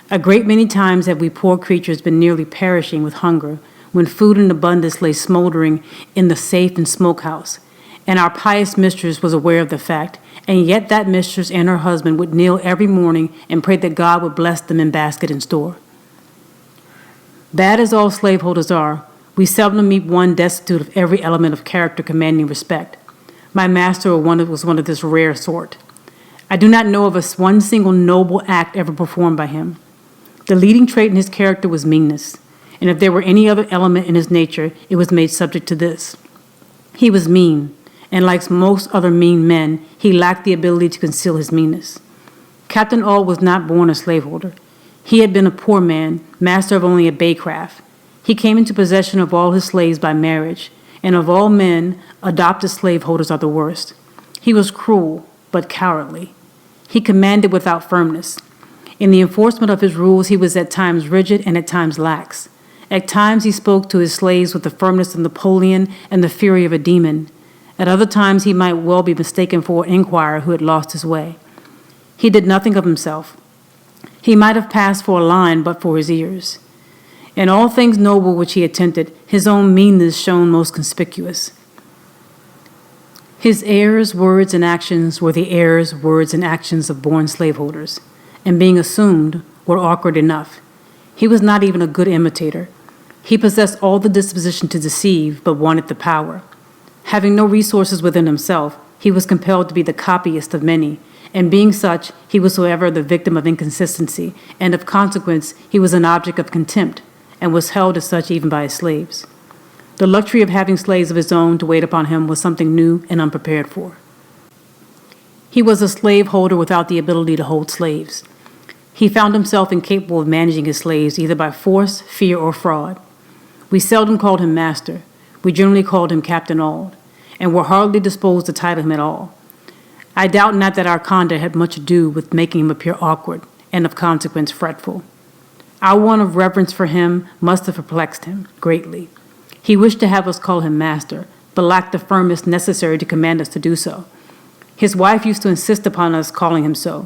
A great many times have we poor creatures been nearly perishing with hunger, when food in abundance lay smoldering in the safe and smokehouse, and our pious mistress was aware of the fact, and yet that mistress and her husband would kneel every morning and pray that God would bless them in basket and store. Bad as all slaveholders are, we seldom meet one destitute of every element of character commanding respect. My master was one of this rare sort. I do not know of one single noble act ever performed by him. The leading trait in his character was meanness, and if there were any other element in his nature, it was made subject to this. He was mean, and like most other mean men, he lacked the ability to conceal his meanness. Captain Auld was not born a slaveholder. He had been a poor man, master of only a baycraft. He came into possession of all his slaves by marriage, and of all men, adopted slaveholders are the worst. He was cruel, but cowardly. He commanded without firmness. In the enforcement of his rules, he was at times rigid and at times lax. At times he spoke to his slaves with the firmness of Napoleon and the fury of a demon. At other times he might well be mistaken for an inquirer who had lost his way. He did nothing of himself. He might have passed for a lion but for his ears. In all things noble which he attempted, his own meanness shone most conspicuous. His airs, words, and actions were the airs, words, and actions of born slaveholders, and being assumed, were awkward enough. He was not even a good imitator. He possessed all the disposition to deceive, but wanted the power. Having no resources within himself, he was compelled to be the copyist of many, and being such, he was forever the victim of inconsistency, and of consequence, he was an object of contempt, and was held as such even by his slaves. The luxury of having slaves of his own to wait upon him was something new and unprepared for. He was a slaveholder without the ability to hold slaves. He found himself incapable of managing his slaves either by force, fear, or fraud. We seldom called him master. We generally called him Captain Auld, and were hardly disposed to title him at all. I doubt not that our conduct had much to do with making him appear awkward, and of consequence fretful. Our want of reverence for him must have perplexed him greatly. He wished to have us call him master, but lacked the firmness necessary to command us to do so. His wife used to insist upon us calling him so,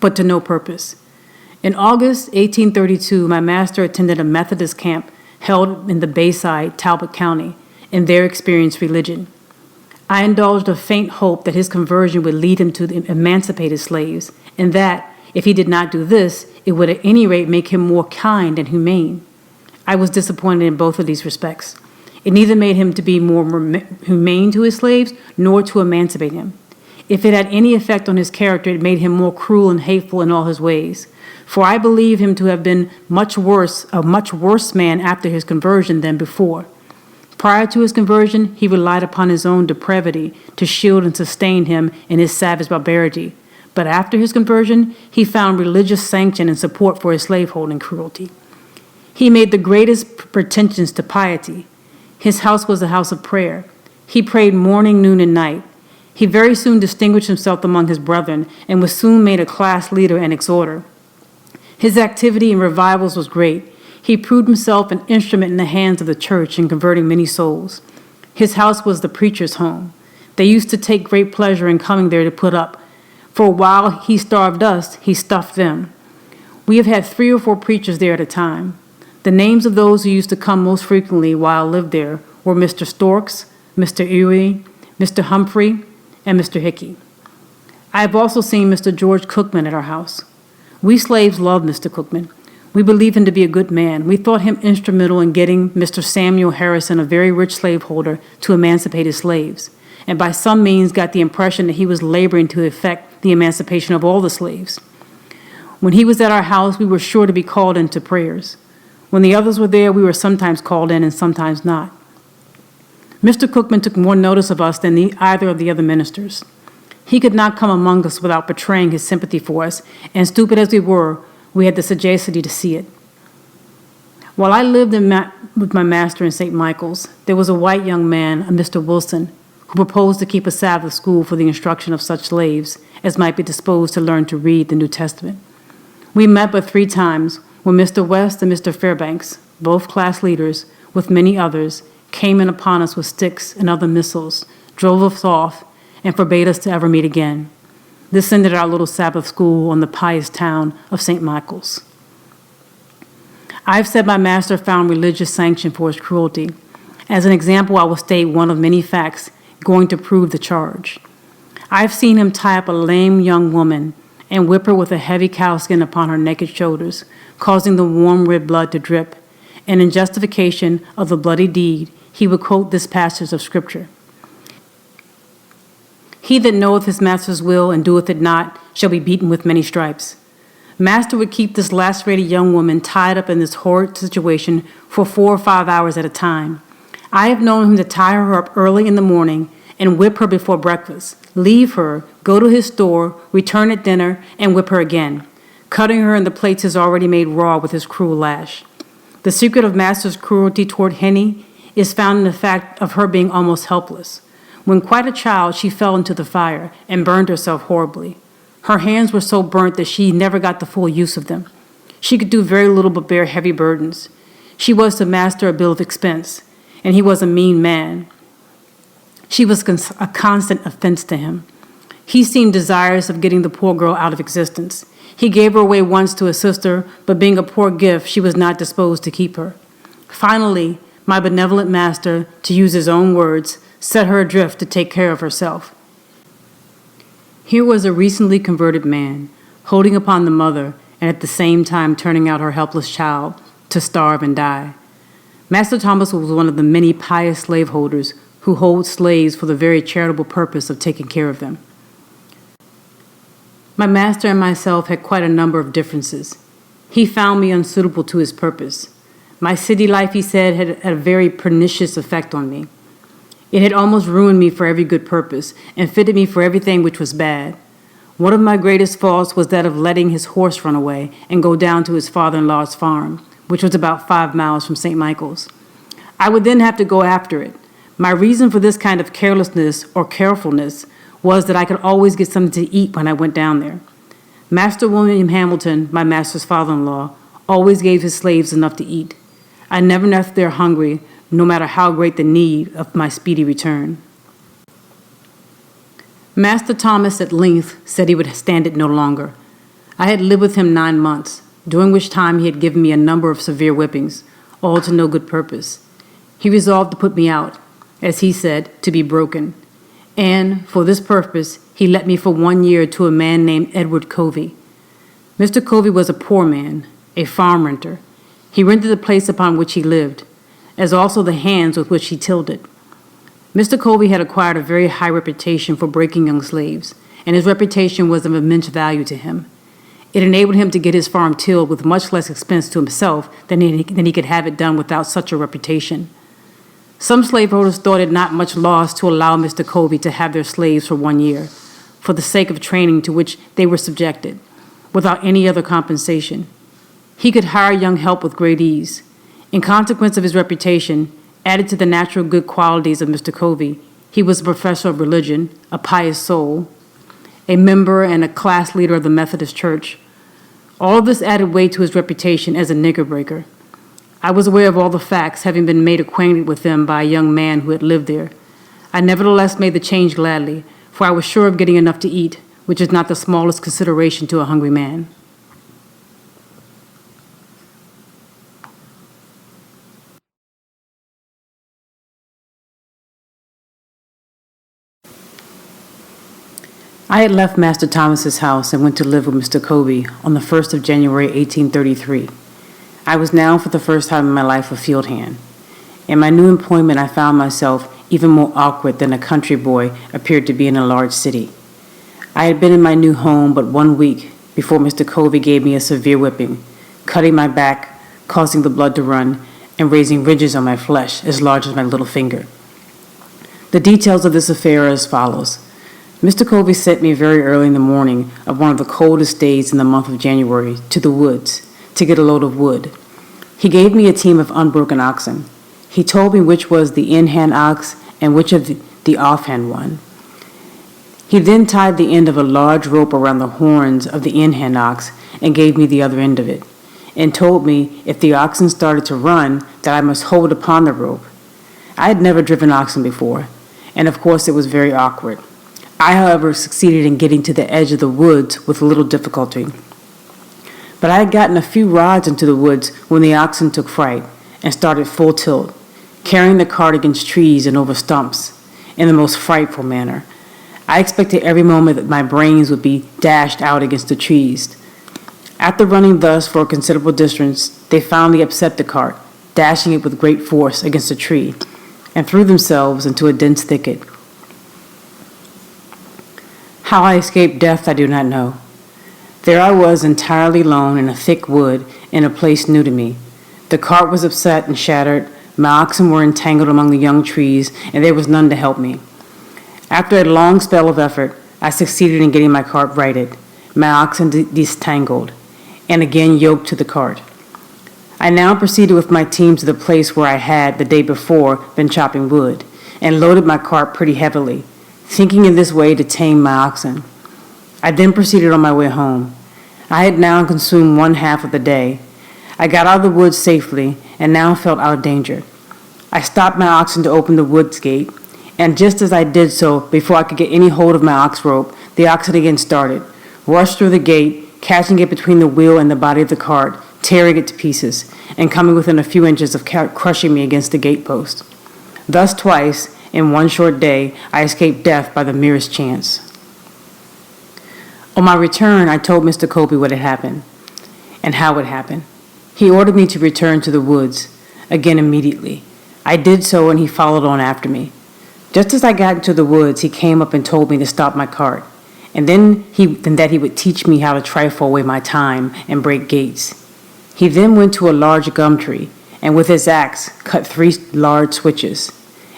but to no purpose. In August 1832, my master attended a Methodist camp held in the Bayside, Talbot County, and there experienced religion. I indulged a faint hope that his conversion would lead him to emancipate his slaves, and that, if he did not do this, it would at any rate make him more kind and humane. I was disappointed in both of these respects. It neither made him to be more humane to his slaves, nor to emancipate him. If it had any effect on his character, it made him more cruel and hateful in all his ways. For I believe him to have been a much worse man after his conversion than before. Prior to his conversion, he relied upon his own depravity to shield and sustain him in his savage barbarity. But after his conversion, he found religious sanction and support for his slaveholding cruelty. He made the greatest pretensions to piety. His house was a house of prayer. He prayed morning, noon, and night. He very soon distinguished himself among his brethren and was soon made a class leader and exhorter. His activity in revivals was great. He proved himself an instrument in the hands of the church in converting many souls. His house was the preacher's home. They used to take great pleasure in coming there to put up, For while he starved us, he stuffed them. We have had 3 or 4 preachers there at a time. The names of those who used to come most frequently while I lived there were Mr. Storks, Mr. Erie, Mr. Humphrey, and Mr. Hickey. I have also seen Mr. George Cookman at our house. We slaves loved Mr. Cookman. We believed him to be a good man. We thought him instrumental in getting Mr. Samuel Harrison, a very rich slaveholder, to emancipate his slaves, and by some means got the impression that he was laboring to effect the emancipation of all the slaves. When he was at our house, we were sure to be called into prayers. When the others were there, we were sometimes called in and sometimes not. Mr. Cookman took more notice of us than either of the other ministers. He could not come among us without betraying his sympathy for us, and stupid as we were, we had the sagacity to see it. While I lived with my master in St. Michael's, there was a white young man, a Mr. Wilson, who proposed to keep a Sabbath school for the instruction of such slaves as might be disposed to learn to read the New Testament. We met but 3 times when Mr. West and Mr. Fairbanks, both class leaders, with many others, came in upon us with sticks and other missiles, drove us off, and forbade us to ever meet again. This ended our little Sabbath school on the pious town of St. Michael's. I have said my master found religious sanction for his cruelty. As an example, I will state one of many facts going to prove the charge. I have seen him tie up a lame young woman and whip her with a heavy cowskin upon her naked shoulders, causing the warm red blood to drip, and in justification of the bloody deed, he would quote this passage of Scripture. He that knoweth his master's will and doeth it not shall be beaten with many stripes. Master would keep this lacerated young woman tied up in this horrid situation for 4 or 5 hours at a time. I have known him to tie her up early in the morning and whip her before breakfast, leave her, go to his store, return at dinner, and whip her again, cutting her in the places already made raw with his cruel lash. The secret of Master's cruelty toward Henny is found in the fact of her being almost helpless. When quite a child, she fell into the fire and burned herself horribly. Her hands were so burnt that she never got the full use of them. She could do very little but bear heavy burdens. She was to Master a bill of expense, and he was a mean man. She was a constant offense to him. He seemed desirous of getting the poor girl out of existence. He gave her away once to a sister, but being a poor gift, she was not disposed to keep her. Finally, my benevolent master, to use his own words, set her adrift to take care of herself. Here was a recently converted man, holding upon the mother and at the same time turning out her helpless child to starve and die. Master Thomas was one of the many pious slaveholders who hold slaves for the very charitable purpose of taking care of them. My master and myself had quite a number of differences. He found me unsuitable to his purpose. My city life, he said, had a very pernicious effect on me. It had almost ruined me for every good purpose and fitted me for everything which was bad. One of my greatest faults was that of letting his horse run away and go down to his father-in-law's farm, which was about 5 miles from St. Michael's. I would then have to go after it. My reason for this kind of carelessness or carefulness was that I could always get something to eat when I went down there. Master William Hamilton, my master's father-in-law, always gave his slaves enough to eat. I never left there hungry, no matter how great the need of my speedy return. Master Thomas at length said he would stand it no longer. I had lived with him 9 months, during which time he had given me a number of severe whippings, all to no good purpose. He resolved to put me out, as he said, to be broken, and for this purpose he let me for 1 year to a man named Edward Covey. Mr. Covey was a poor man, a farm renter. He rented the place upon which he lived, as also the hands with which he tilled it. Mr. Covey had acquired a very high reputation for breaking young slaves, and his reputation was of immense value to him. It enabled him to get his farm tilled with much less expense to himself than he could have it done without such a reputation. Some slaveholders thought it not much loss to allow Mr. Covey to have their slaves for 1 year, for the sake of training to which they were subjected, without any other compensation. He could hire young help with great ease. In consequence of his reputation, added to the natural good qualities of Mr. Covey, he was a professor of religion, a pious soul, a member and a class leader of the Methodist Church. All of this added weight to his reputation as a nigger breaker. I was aware of all the facts, having been made acquainted with them by a young man who had lived there. I nevertheless made the change gladly, for I was sure of getting enough to eat, which is not the smallest consideration to a hungry man. I had left Master Thomas's house and went to live with Mr. Covey on the 1st of January, 1833. I was now for the first time in my life a field hand. In my new employment, I found myself even more awkward than a country boy appeared to be in a large city. I had been in my new home but 1 week before Mr. Covey gave me a severe whipping, cutting my back, causing the blood to run, and raising ridges on my flesh as large as my little finger. The details of this affair are as follows. Mr. Covey sent me very early in the morning of one of the coldest days in the month of January to the woods to get a load of wood. He gave me a team of unbroken oxen. He told me which was the in-hand ox and which of the off-hand one. He then tied the end of a large rope around the horns of the in-hand ox and gave me the other end of it, and told me if the oxen started to run that I must hold upon the rope. I had never driven oxen before, and of course it was very awkward. I, however, succeeded in getting to the edge of the woods with little difficulty. But I had gotten a few rods into the woods when the oxen took fright and started full tilt, carrying the cart against trees and over stumps in the most frightful manner. I expected every moment that my brains would be dashed out against the trees. After running thus for a considerable distance, they finally upset the cart, dashing it with great force against a tree, and threw themselves into a dense thicket. How I escaped death I do not know. There I was entirely alone in a thick wood in a place new to me. The cart was upset and shattered, my oxen were entangled among the young trees, and there was none to help me. After a long spell of effort, I succeeded in getting my cart righted, my oxen disentangled, and again yoked to the cart. I now proceeded with my team to the place where I had, the day before, been chopping wood, and loaded my cart pretty heavily, thinking in this way to tame my oxen. I then proceeded on my way home. I had now consumed 1/2 of the day. I got out of the woods safely and now felt out of danger. I stopped my oxen to open the woods gate, and just as I did so, before I could get any hold of my ox rope, the oxen again started, rushed through the gate, catching it between the wheel and the body of the cart, tearing it to pieces, and coming within a few inches of crushing me against the gate post. Thus twice, in one short day, I escaped death by the merest chance. On my return, I told Mr. Covey what had happened and how it happened. He ordered me to return to the woods again immediately. I did so, and he followed on after me. Just as I got into the woods, he came up and told me to stop my cart, and then that he would teach me how to trifle away my time and break gates. He then went to a large gum tree, and with his axe cut 3 large switches.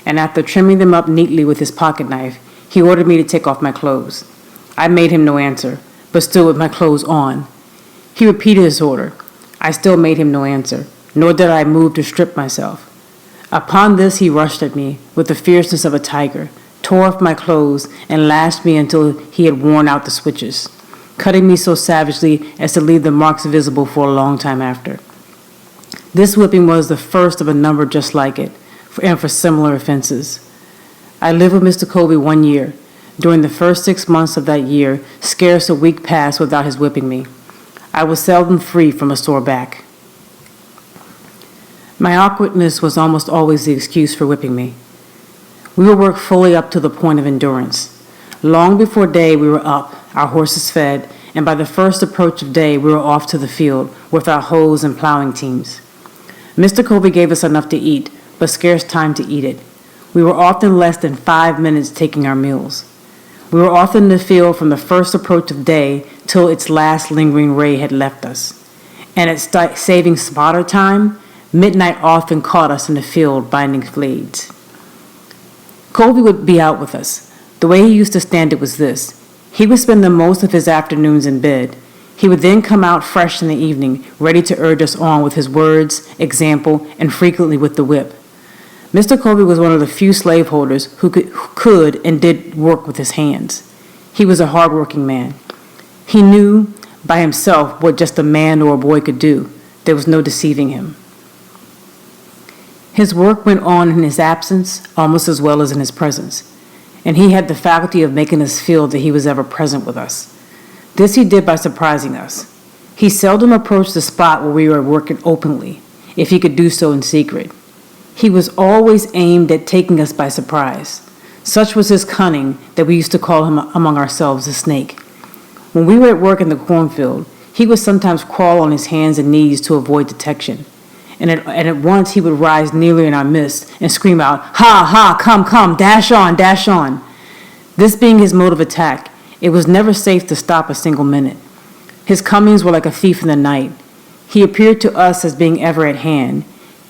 And after trimming them up neatly with his pocket knife, he ordered me to take off my clothes. I made him no answer, but stood with my clothes on. He repeated his order. I still made him no answer, nor did I move to strip myself. Upon this he rushed at me with the fierceness of a tiger, tore off my clothes, and lashed me until he had worn out the switches, cutting me so savagely as to leave the marks visible for a long time after. This whipping was the first of a number just like it, and for similar offenses. I lived with Mr. Covey 1 year. During the first 6 months of that year, scarce a week passed without his whipping me. I was seldom free from a sore back. My awkwardness was almost always the excuse for whipping me. We would work fully up to the point of endurance. Long before day we were up, our horses fed, and by the first approach of day we were off to the field with our hoes and plowing teams. Mr. Covey gave us enough to eat, but scarce time to eat it. We were often less than 5 minutes taking our meals. We were often in the field from the first approach of day till its last lingering ray had left us. And at saving spotter time, midnight often caught us in the field binding blades. Covey would be out with us. The way he used to stand it was this. He would spend the most of his afternoons in bed. He would then come out fresh in the evening, ready to urge us on with his words, example, and frequently with the whip. Mr. Covey was one of the few slaveholders who could and did work with his hands. He was a hard-working man. He knew by himself what just a man or a boy could do. There was no deceiving him. His work went on in his absence almost as well as in his presence. and he had the faculty of making us feel that he was ever present with us. This he did by surprising us. He seldom approached the spot where we were working openly, if he could do so in secret. He was always aimed at taking us by surprise. Such was his cunning that we used to call him among ourselves the snake. When we were at work in the cornfield, he would sometimes crawl on his hands and knees to avoid detection. And at once he would rise nearly in our midst and scream out, "Ha, ha, come, dash on, dash on." This being his mode of attack, it was never safe to stop a single minute. His comings were like a thief in the night. He appeared to us as being ever at hand.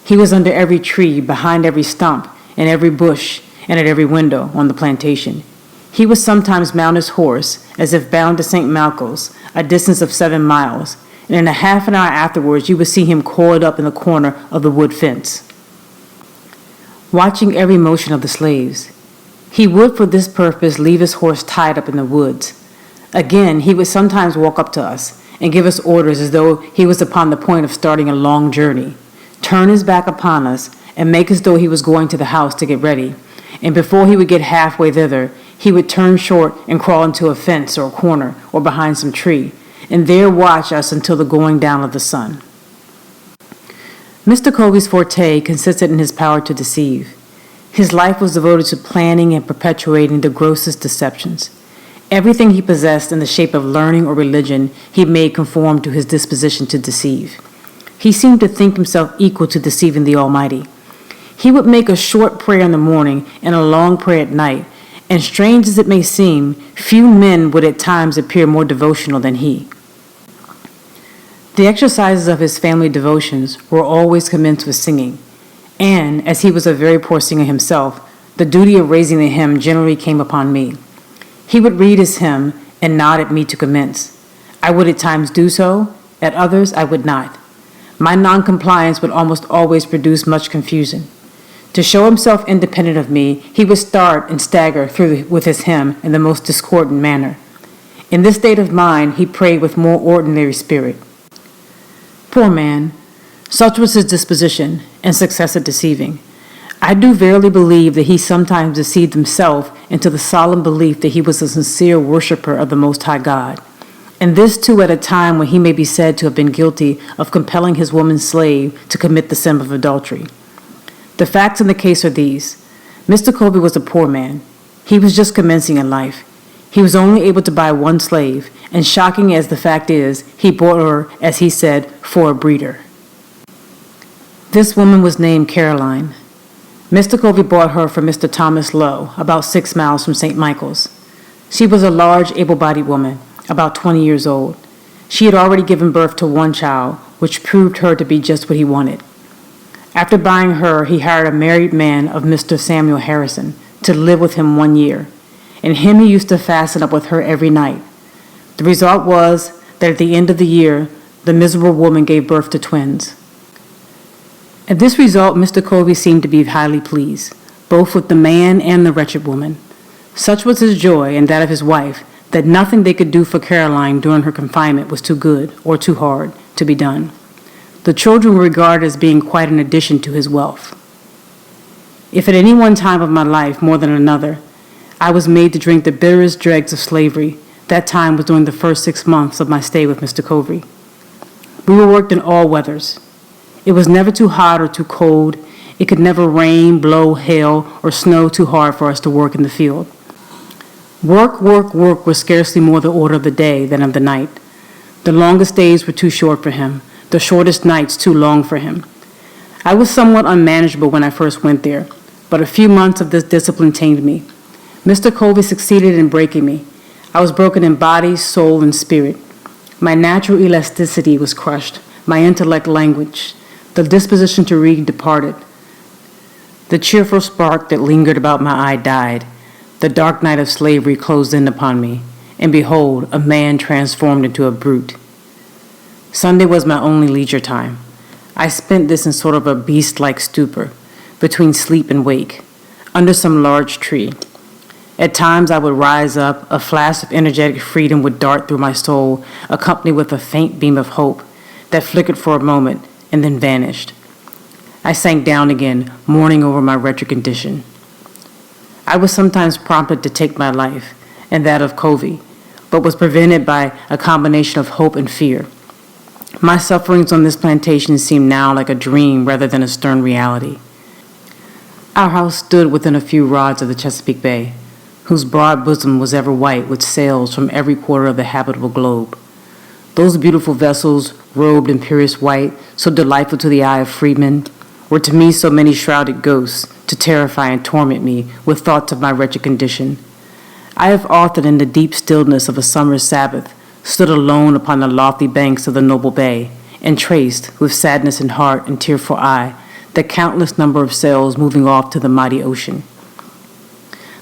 He was under every tree, behind every stump, in every bush, and at every window on the plantation. He would sometimes mount his horse, as if bound to St. Malcolm's, a distance of 7 miles, and in a half an hour afterwards you would see him coiled up in the corner of the wood fence, watching every motion of the slaves. He would for this purpose leave his horse tied up in the woods. Again, he would sometimes walk up to us and give us orders as though he was upon the point of starting a long journey, turn his back upon us, and make as though he was going to the house to get ready. And before he would get halfway thither, he would turn short and crawl into a fence or a corner or behind some tree, and there watch us until the going down of the sun. Mr. Covey's forte consisted in his power to deceive. His life was devoted to planning and perpetuating the grossest deceptions. Everything he possessed in the shape of learning or religion he made conform to his disposition to deceive. He seemed to think himself equal to deceiving the Almighty. He would make a short prayer in the morning and a long prayer at night, and strange as it may seem, few men would at times appear more devotional than he. The exercises of his family devotions were always commenced with singing, and, as he was a very poor singer himself, the duty of raising the hymn generally came upon me. He would read his hymn and nod at me to commence. I would at times do so, at others I would not. My non-compliance would almost always produce much confusion. To show himself independent of me, he would start and stagger through with his hymn in the most discordant manner. In this state of mind, he prayed with more ordinary spirit. Poor man, such was his disposition and success at deceiving. I do verily believe that he sometimes deceived himself into the solemn belief that he was a sincere worshiper of the Most High God, and this too at a time when he may be said to have been guilty of compelling his woman slave to commit the sin of adultery. The facts in the case are these. Mr. Covey was a poor man. He was just commencing in life. He was only able to buy one slave, and shocking as the fact is, he bought her, as he said, for a breeder. This woman was named Caroline. Mr. Covey bought her from Mr. Thomas Lowe, about 6 miles from St. Michael's. She was a large, able-bodied woman, about 20 years old. She had already given birth to one child, which proved her to be just what he wanted. After buying her, he hired a married man of Mr. Samuel Harrison to live with him 1 year, and him he used to fasten up with her every night. The result was that at the end of the year, the miserable woman gave birth to twins. At this result, Mr. Covey seemed to be highly pleased, both with the man and the wretched woman. Such was his joy and that of his wife, that nothing they could do for Caroline during her confinement was too good or too hard to be done. The children were regarded as being quite an addition to his wealth. If at any one time of my life, more than another, I was made to drink the bitterest dregs of slavery, that time was during the first 6 months of my stay with Mr. Covey. We were worked in all weathers. It was never too hot or too cold. It could never rain, blow, hail, or snow too hard for us to work in the field. Work was scarcely more the order of the day than of the night. The longest days were too short for him, the shortest nights too long for him. I was somewhat unmanageable when I first went there, but a few months of this discipline tamed me. Mr. Covey succeeded in breaking me. I was broken in body, soul, and spirit. My natural elasticity was crushed, my intellect languished. The disposition to read departed. The cheerful spark that lingered about my eye died. The dark night of slavery closed in upon me, and behold, a man transformed into a brute. Sunday was my only leisure time. I spent this in sort of a beast-like stupor, between sleep and wake, under some large tree. At times I would rise up, a flash of energetic freedom would dart through my soul, accompanied with a faint beam of hope that flickered for a moment and then vanished. I sank down again, mourning over my wretched condition. I was sometimes prompted to take my life, and that of Covey, but was prevented by a combination of hope and fear. My sufferings on this plantation seemed now like a dream rather than a stern reality. Our house stood within a few rods of the Chesapeake Bay, whose broad bosom was ever white with sails from every quarter of the habitable globe. Those beautiful vessels, robed in purest white, so delightful to the eye of freedmen, were to me so many shrouded ghosts to terrify and torment me with thoughts of my wretched condition. I have often, in the deep stillness of a summer's Sabbath, stood alone upon the lofty banks of the noble bay, and traced, with sadness in heart and tearful eye, the countless number of sails moving off to the mighty ocean.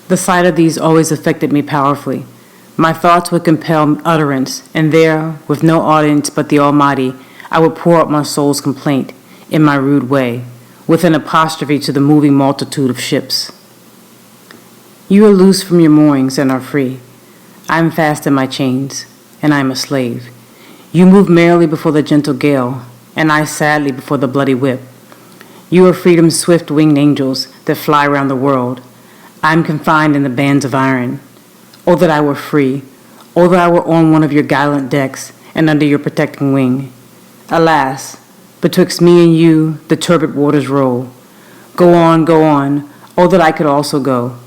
The sight of these always affected me powerfully. My thoughts would compel utterance, and there, with no audience but the Almighty, I would pour out my soul's complaint, in my rude way, with an apostrophe to the moving multitude of ships. You are loose from your moorings and are free. I am fast in my chains, and I am a slave. You move merrily before the gentle gale, and I sadly before the bloody whip. You are freedom's swift-winged angels that fly round the world. I am confined in the bands of iron. Oh, that I were free. Oh, that I were on one of your gallant decks and under your protecting wing. Alas, betwixt me and you the turbid waters roll. Go on, go on. Oh, that I could also go.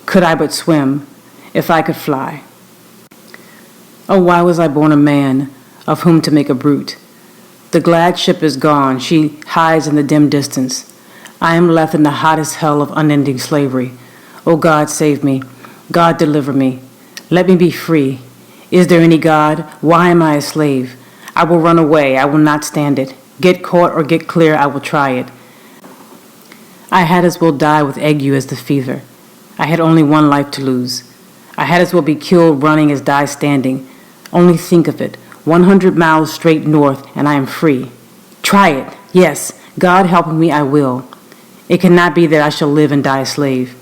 Could I but swim, if I could fly. Oh, why was I born a man, of whom to make a brute? The glad ship is gone, she hides in the dim distance. I am left in the hottest hell of unending slavery. Oh, God, save me. God, deliver me. Let me be free. Is there any God? Why am I a slave? I will run away. I will not stand it. Get caught or get clear, I will try it. I had as well die with ague as the fever. I had only one life to lose. I had as well be killed running as die standing. Only think of it. 100 miles straight north, and I am free. Try it. Yes, God helping me, I will. It cannot be that I shall live and die a slave.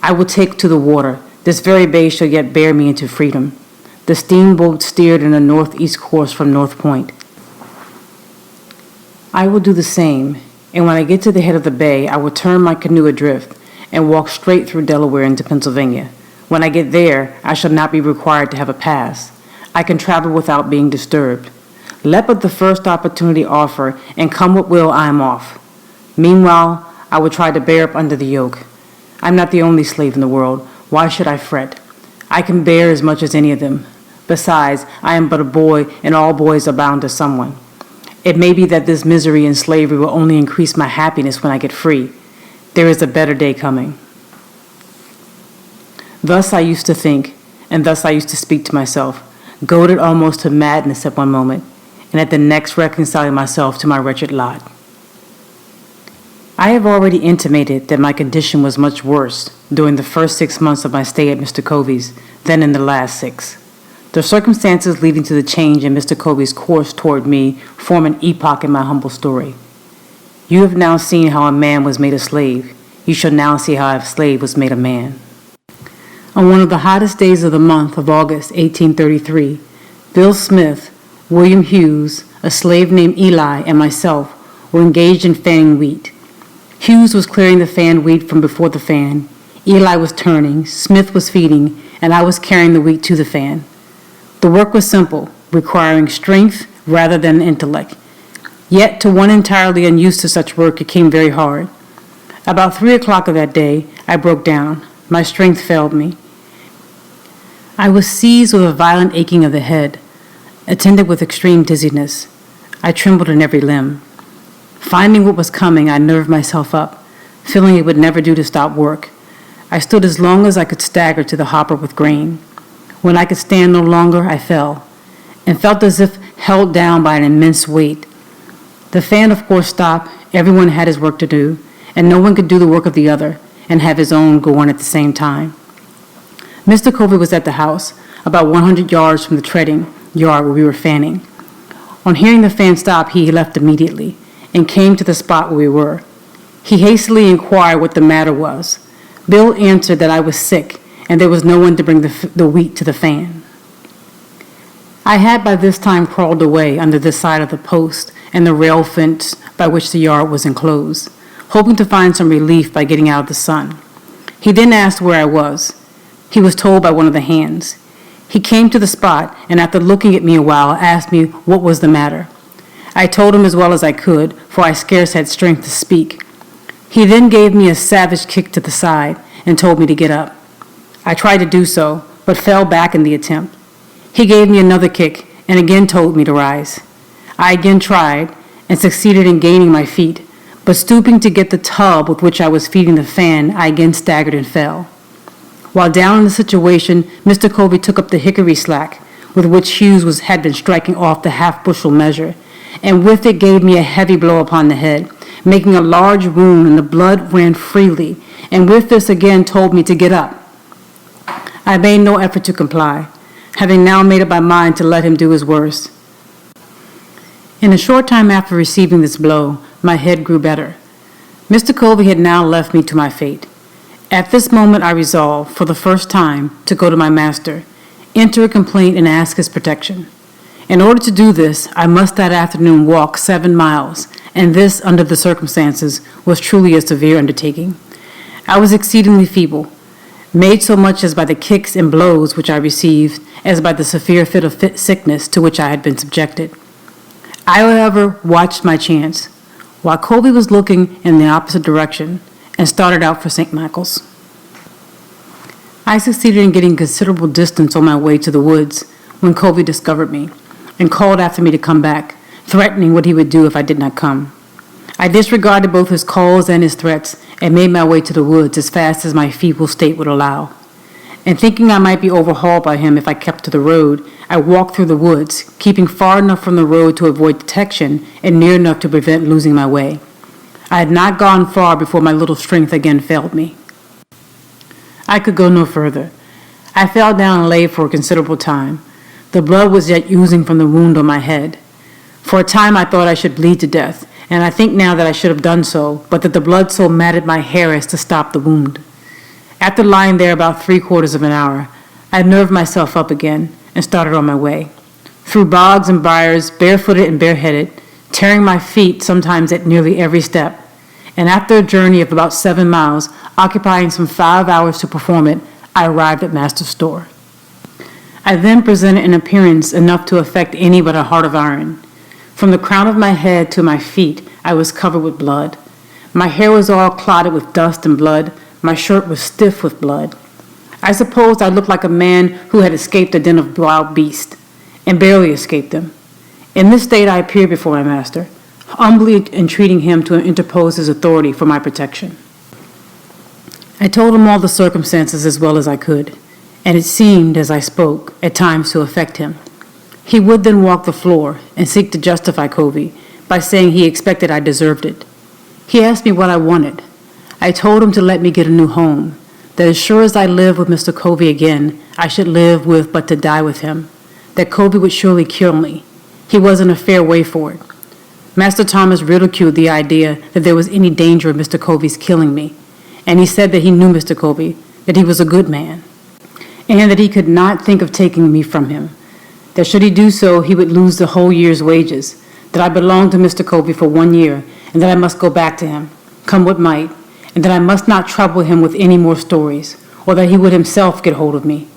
I will take to the water. This very bay shall yet bear me into freedom. The steamboat steered in a northeast course from North Point. I will do the same, and when I get to the head of the bay, I will turn my canoe adrift and walk straight through Delaware into Pennsylvania. When I get there, I shall not be required to have a pass. I can travel without being disturbed. Let but the first opportunity offer, and come what will, I am off. Meanwhile, I will try to bear up under the yoke. I'm not the only slave in the world. Why should I fret? I can bear as much as any of them. Besides, I am but a boy, and all boys are bound to someone. It may be that this misery and slavery will only increase my happiness when I get free. There is a better day coming. Thus I used to think, and thus I used to speak to myself, goaded almost to madness at one moment, and at the next reconciling myself to my wretched lot. I have already intimated that my condition was much worse during the first 6 months of my stay at Mr. Covey's than in the last 6. The circumstances leading to the change in Mr. Covey's course toward me form an epoch in my humble story. You have now seen how a man was made a slave. You shall now see how a slave was made a man. On one of the hottest days of the month of August, 1833, Bill Smith, William Hughes, a slave named Eli, and myself were engaged in fanning wheat. Hughes was clearing the fanned wheat from before the fan. Eli was turning, Smith was feeding, and I was carrying the wheat to the fan. The work was simple, requiring strength rather than intellect. Yet to one entirely unused to such work, it came very hard. About 3 o'clock of that day, I broke down. My strength failed me. I was seized with a violent aching of the head, attended with extreme dizziness. I trembled in every limb. Finding what was coming, I nerved myself up, feeling it would never do to stop work. I stood as long as I could stagger to the hopper with grain. When I could stand no longer, I fell, and felt as if held down by an immense weight. The fan, of course, stopped. Everyone had his work to do, and no one could do the work of the other and have his own go on at the same time. Mr. Covey was at the house, about 100 yards from the treading yard where we were fanning. On hearing the fan stop, he left immediately and came to the spot where we were. He hastily inquired what the matter was. Bill answered that I was sick and there was no one to bring the wheat to the fan. I had by this time crawled away under the side of the post and the rail fence by which the yard was enclosed, hoping to find some relief by getting out of the sun. He then asked where I was. He was told by one of the hands. He came to the spot and after looking at me a while asked me what was the matter. I told him as well as I could, for I scarce had strength to speak. He then gave me a savage kick to the side and told me to get up. I tried to do so, but fell back in the attempt. He gave me another kick and again told me to rise. I again tried and succeeded in gaining my feet, but stooping to get the tub with which I was feeding the fan, I again staggered and fell. While down in the situation, Mr. Covey took up the hickory slack with which Hughes had been striking off the half-bushel measure, and with it gave me a heavy blow upon the head, making a large wound, and the blood ran freely, and with this again told me to get up. I made no effort to comply, having now made up my mind to let him do his worst. In a short time after receiving this blow, my head grew better. Mr. Covey had now left me to my fate. At this moment I resolved, for the first time, to go to my master, enter a complaint and ask his protection. In order to do this, I must that afternoon walk 7 miles, and this, under the circumstances, was truly a severe undertaking. I was exceedingly feeble, made so much as by the kicks and blows which I received, as by the severe fit of sickness to which I had been subjected. I, however, watched my chance, while Covey was looking in the opposite direction, and started out for St. Michael's. I succeeded in getting considerable distance on my way to the woods when Covey discovered me and called after me to come back, threatening what he would do if I did not come. I disregarded both his calls and his threats and made my way to the woods as fast as my feeble state would allow. And thinking I might be overhauled by him if I kept to the road, I walked through the woods, keeping far enough from the road to avoid detection and near enough to prevent losing my way. I had not gone far before my little strength again failed me. I could go no further. I fell down and lay for a considerable time. The blood was yet oozing from the wound on my head. For a time I thought I should bleed to death, and I think now that I should have done so, but that the blood so matted my hair as to stop the wound. After lying there about 3/4 of an hour, I nerved myself up again and started on my way. Through bogs and briars, barefooted and bareheaded, tearing my feet sometimes at nearly every step, and after a journey of about 7 miles, occupying some 5 hours to perform it, I arrived at Master's store. I then presented an appearance enough to affect any but a heart of iron. From the crown of my head to my feet, I was covered with blood. My hair was all clotted with dust and blood. My shirt was stiff with blood. I supposed I looked like a man who had escaped a den of wild beasts, and barely escaped them. In this state I appeared before my master, humbly entreating him to interpose his authority for my protection. I told him all the circumstances as well as I could, and it seemed, as I spoke, at times to affect him. He would then walk the floor and seek to justify Covey by saying he expected I deserved it. He asked me what I wanted. I told him to let me get a new home, that as sure as I lived with Mr. Covey again, I should live with but to die with him, that Covey would surely kill me. He wasn't a fair way for it. Master Thomas ridiculed the idea that there was any danger of Mr. Covey's killing me, and he said that he knew Mr. Covey, that he was a good man, and that he could not think of taking me from him, that should he do so, he would lose the whole year's wages, that I belonged to Mr. Covey for 1 year, and that I must go back to him, come what might, and that I must not trouble him with any more stories, or that he would himself get hold of me.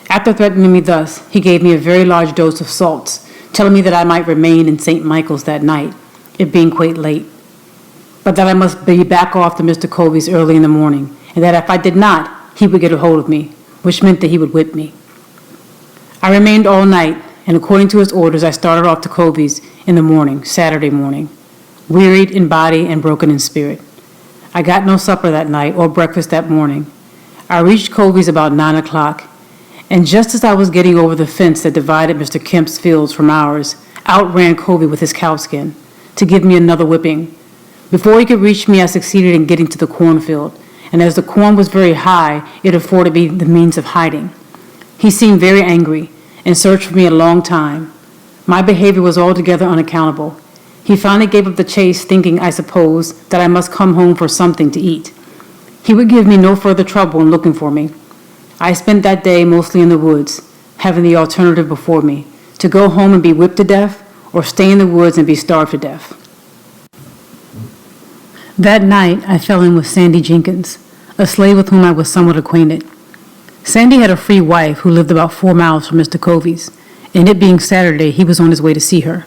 After threatening me thus, he gave me a very large dose of salts, telling me that I might remain in St. Michael's that night, it being quite late, but that I must be back off to Mr. Covey's early in the morning, and that if I did not, he would get a hold of me, which meant that he would whip me. I remained all night, and according to his orders, I started off to Covey's in the morning, Saturday morning, wearied in body and broken in spirit. I got no supper that night or breakfast that morning. I reached Covey's about 9 o'clock, and just as I was getting over the fence that divided Mr. Kemp's fields from ours, out ran Covey with his cowskin to give me another whipping. Before he could reach me, I succeeded in getting to the cornfield, and as the corn was very high, it afforded me the means of hiding. He seemed very angry and searched for me a long time. My behavior was altogether unaccountable. He finally gave up the chase, thinking, I suppose, that I must come home for something to eat. He would give me no further trouble in looking for me. I spent that day mostly in the woods, having the alternative before me, to go home and be whipped to death, or stay in the woods and be starved to death. That night, I fell in with Sandy Jenkins, a slave with whom I was somewhat acquainted. Sandy had a free wife who lived about 4 miles from Mr. Covey's, and it being Saturday, he was on his way to see her.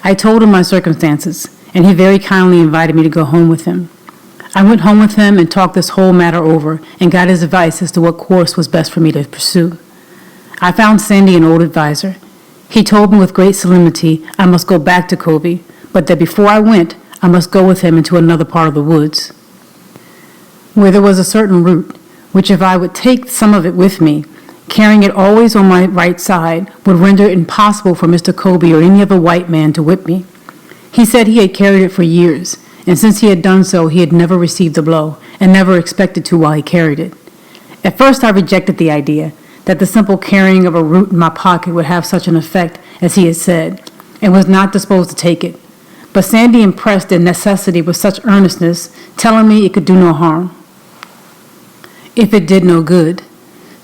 I told him my circumstances, and he very kindly invited me to go home with him. I went home with him and talked this whole matter over and got his advice as to what course was best for me to pursue. I found Sandy an old advisor. He told me with great solemnity I must go back to Covey, but that before I went, I must go with him into another part of the woods, where there was a certain root, which if I would take some of it with me, carrying it always on my right side, would render it impossible for Mr. Covey or any other white man to whip me. He said he had carried it for years, and since he had done so, he had never received a blow, and never expected to while he carried it. At first I rejected the idea that the simple carrying of a root in my pocket would have such an effect as he had said, and was not disposed to take it. But Sandy impressed the necessity with such earnestness, telling me it could do no harm, if it did no good.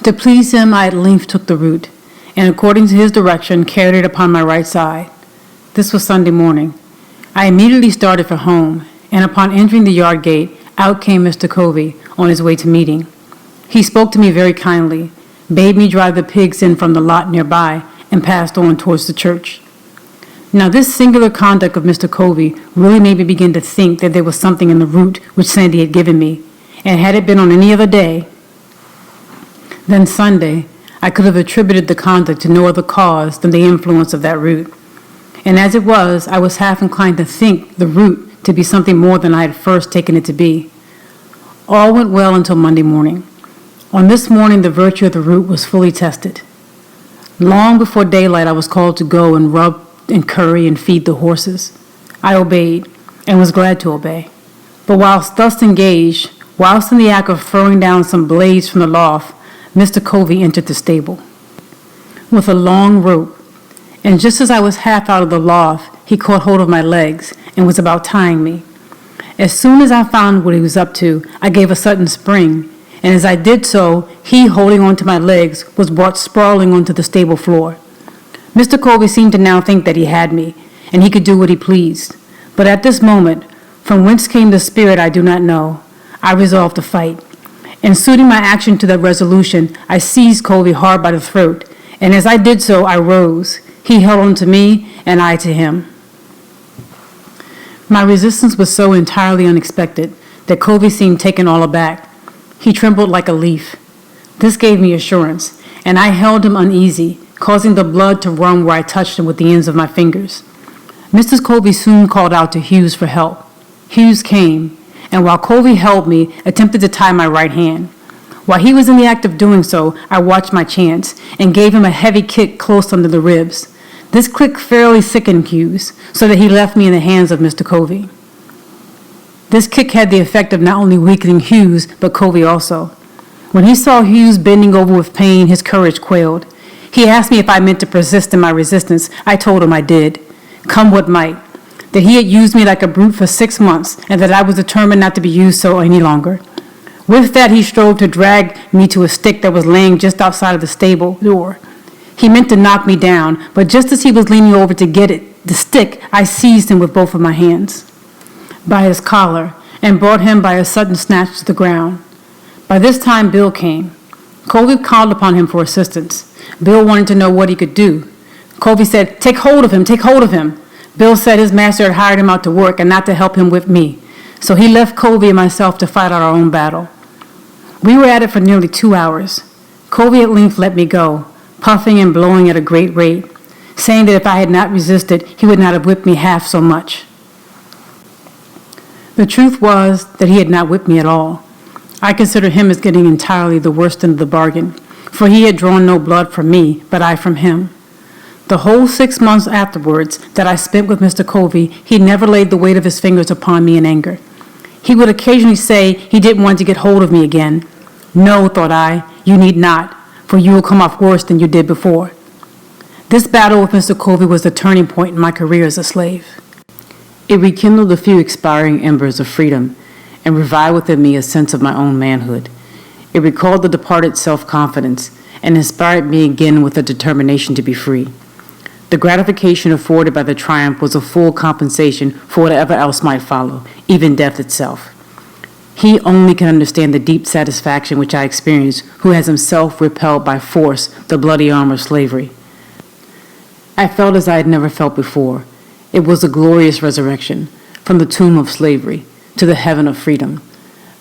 To please him, I at length took the root, and according to his direction, carried it upon my right side. This was Sunday morning. I immediately started for home, and upon entering the yard gate, out came Mr. Covey on his way to meeting. He spoke to me very kindly, bade me drive the pigs in from the lot nearby, and passed on towards the church. Now this singular conduct of Mr. Covey really made me begin to think that there was something in the root which Sandy had given me, and had it been on any other day than Sunday, I could have attributed the conduct to no other cause than the influence of that root. And as it was, I was half inclined to think the root to be something more than I had first taken it to be. All went well until Monday morning. On this morning, the virtue of the root was fully tested. Long before daylight, I was called to go and rub and curry and feed the horses. I obeyed, and was glad to obey. But whilst thus engaged, whilst in the act of throwing down some blades from the loft, Mr. Covey entered the stable with a long rope, and just as I was half out of the loft, he caught hold of my legs and was about tying me. As soon as I found what he was up to, I gave a sudden spring, and as I did so, he, holding on to my legs, was brought sprawling onto the stable floor. Mr. Covey seemed to now think that he had me, and he could do what he pleased. But at this moment, from whence came the spirit I do not know, I resolved to fight. And suiting my action to that resolution, I seized Covey hard by the throat, and as I did so, I rose. He held on to me, and I to him. My resistance was so entirely unexpected that Covey seemed taken all aback. He trembled like a leaf. This gave me assurance, and I held him uneasy, causing the blood to run where I touched him with the ends of my fingers. Mrs. Covey soon called out to Hughes for help. Hughes came, and while Covey held me, attempted to tie my right hand. While he was in the act of doing so, I watched my chance and gave him a heavy kick close under the ribs. This kick fairly sickened Hughes, so that he left me in the hands of Mr. Covey. This kick had the effect of not only weakening Hughes, but Covey also. When he saw Hughes bending over with pain, his courage quailed. He asked me if I meant to persist in my resistance. I told him I did, come what might, that he had used me like a brute for 6 months, and that I was determined not to be used so any longer. With that, he strove to drag me to a stick that was laying just outside of the stable door. He meant to knock me down, but just as he was leaning over to get the stick, I seized him with both of my hands by his collar and brought him by a sudden snatch to the ground. By this time, Bill came. Covey called upon him for assistance. Bill wanted to know what he could do. Covey said, "Take hold of him, take hold of him." Bill said his master had hired him out to work and not to help him with me. So he left Covey and myself to fight out our own battle. We were at it for nearly 2 hours. Covey at length let me go, puffing and blowing at a great rate, saying that if I had not resisted, he would not have whipped me half so much. The truth was that he had not whipped me at all. I considered him as getting entirely the worst end of the bargain, for he had drawn no blood from me, but I from him. The whole 6 months afterwards that I spent with Mr. Covey, he never laid the weight of his fingers upon me in anger. He would occasionally say he didn't want to get hold of me again. No, thought I, you need not, for you will come off worse than you did before. This battle with Mr. Covey was the turning point in my career as a slave. It rekindled a few expiring embers of freedom and revived within me a sense of my own manhood. It recalled the departed self-confidence and inspired me again with a determination to be free. The gratification afforded by the triumph was a full compensation for whatever else might follow, even death itself. He only can understand the deep satisfaction which I experienced, who has himself repelled by force the bloody arm of slavery. I felt as I had never felt before. It was a glorious resurrection, from the tomb of slavery to the heaven of freedom.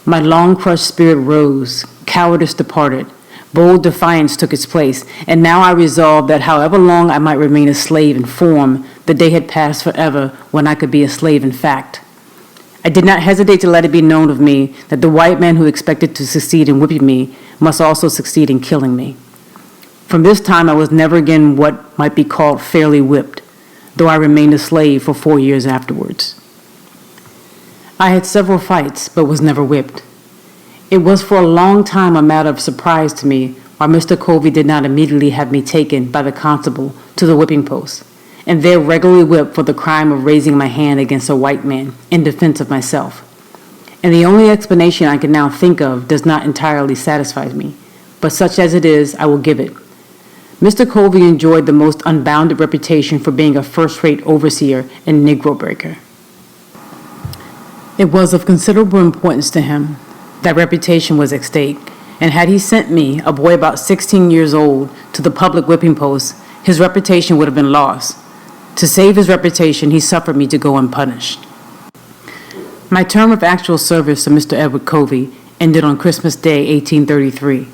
My long-crushed spirit rose, cowardice departed, bold defiance took its place, and now I resolved that however long I might remain a slave in form, the day had passed forever when I could be a slave in fact. I did not hesitate to let it be known of me that the white man who expected to succeed in whipping me must also succeed in killing me. From this time I was never again what might be called fairly whipped, though I remained a slave for 4 years afterwards. I had several fights, but was never whipped. It was for a long time a matter of surprise to me why Mr. Covey did not immediately have me taken by the constable to the whipping post, and there regularly whipped for the crime of raising my hand against a white man in defense of myself. And the only explanation I can now think of does not entirely satisfy me, but such as it is, I will give it. Mr. Covey enjoyed the most unbounded reputation for being a first-rate overseer and Negro breaker. It was of considerable importance to him. That reputation was at stake, and had he sent me, a boy about 16 years old, to the public whipping post, his reputation would have been lost. To save his reputation, he suffered me to go unpunished. My term of actual service to Mr. Edward Covey ended on Christmas Day, 1833.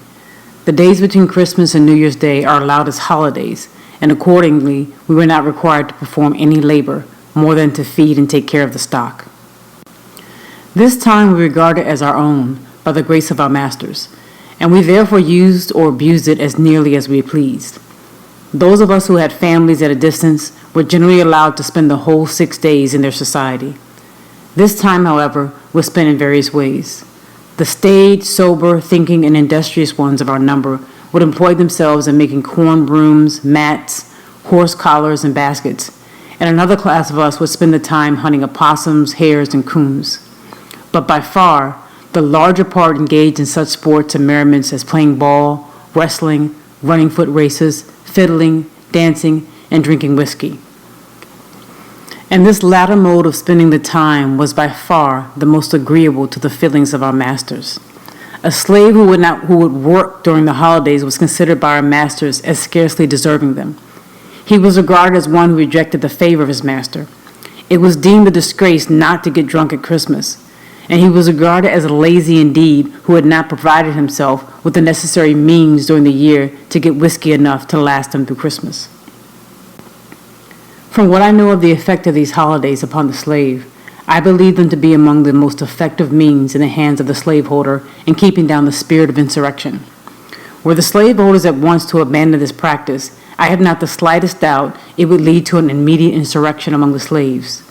The days between Christmas and New Year's Day are allowed as holidays, and accordingly, we were not required to perform any labor more than to feed and take care of the stock. This time we regarded as our own by the grace of our masters, and we therefore used or abused it as nearly as we pleased. Those of us who had families at a distance were generally allowed to spend the whole 6 days in their society. This time, however, was spent in various ways. The staid, sober, thinking, and industrious ones of our number would employ themselves in making corn brooms, mats, horse collars, and baskets, and another class of us would spend the time hunting opossums, hares, and coons. But by far, the larger part engaged in such sports and merriments as playing ball, wrestling, running foot races, fiddling, dancing, and drinking whiskey. And this latter mode of spending the time was by far the most agreeable to the feelings of our masters. A slave who would work during the holidays was considered by our masters as scarcely deserving them. He was regarded as one who rejected the favor of his master. It was deemed a disgrace not to get drunk at Christmas, and he was regarded as lazy indeed who had not provided himself with the necessary means during the year to get whiskey enough to last him through Christmas. From what I know of the effect of these holidays upon the slave, I believe them to be among the most effective means in the hands of the slaveholder in keeping down the spirit of insurrection. Were the slaveholders at once to abandon this practice, I have not the slightest doubt it would lead to an immediate insurrection among the slaves.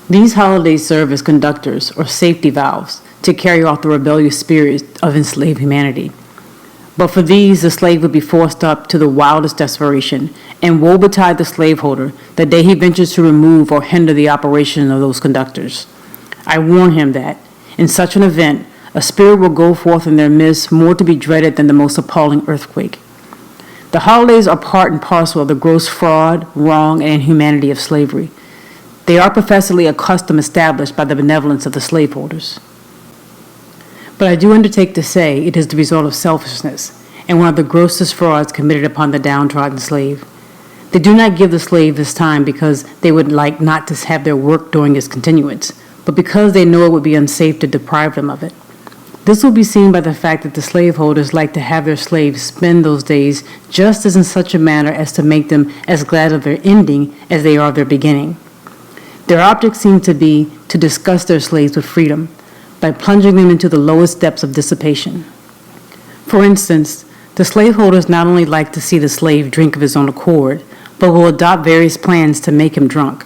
These holidays serve as conductors or safety valves to carry off the rebellious spirit of enslaved humanity. But for these, the slave would be forced up to the wildest desperation, and woe betide the slaveholder the day he ventures to remove or hinder the operation of those conductors. I warn him that, in such an event, a spirit will go forth in their midst more to be dreaded than the most appalling earthquake. The holidays are part and parcel of the gross fraud, wrong, and inhumanity of slavery. They are professedly a custom established by the benevolence of the slaveholders. But I do undertake to say it is the result of selfishness and one of the grossest frauds committed upon the downtrodden slave. They do not give the slave this time because they would like not to have their work during its continuance, but because they know it would be unsafe to deprive them of it. This will be seen by the fact that the slaveholders like to have their slaves spend those days just as in such a manner as to make them as glad of their ending as they are of their beginning. Their object seems to be to disgust their slaves with freedom, by plunging them into the lowest depths of dissipation. For instance, the slaveholders not only like to see the slave drink of his own accord, but will adopt various plans to make him drunk.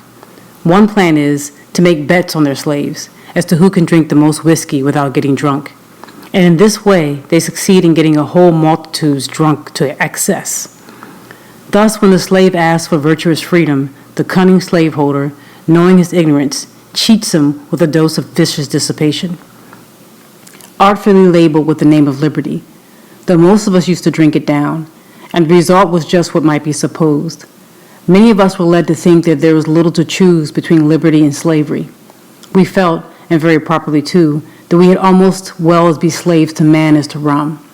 One plan is to make bets on their slaves as to who can drink the most whiskey without getting drunk. And in this way, they succeed in getting a whole multitude drunk to excess. Thus, when the slave asks for virtuous freedom, the cunning slaveholder, knowing his ignorance, cheats him with a dose of vicious dissipation. Artfully labeled with the name of liberty, though most of us used to drink it down, and the result was just what might be supposed. Many of us were led to think that there was little to choose between liberty and slavery. We felt, and very properly too, that we had almost well as be slaves to man as to rum.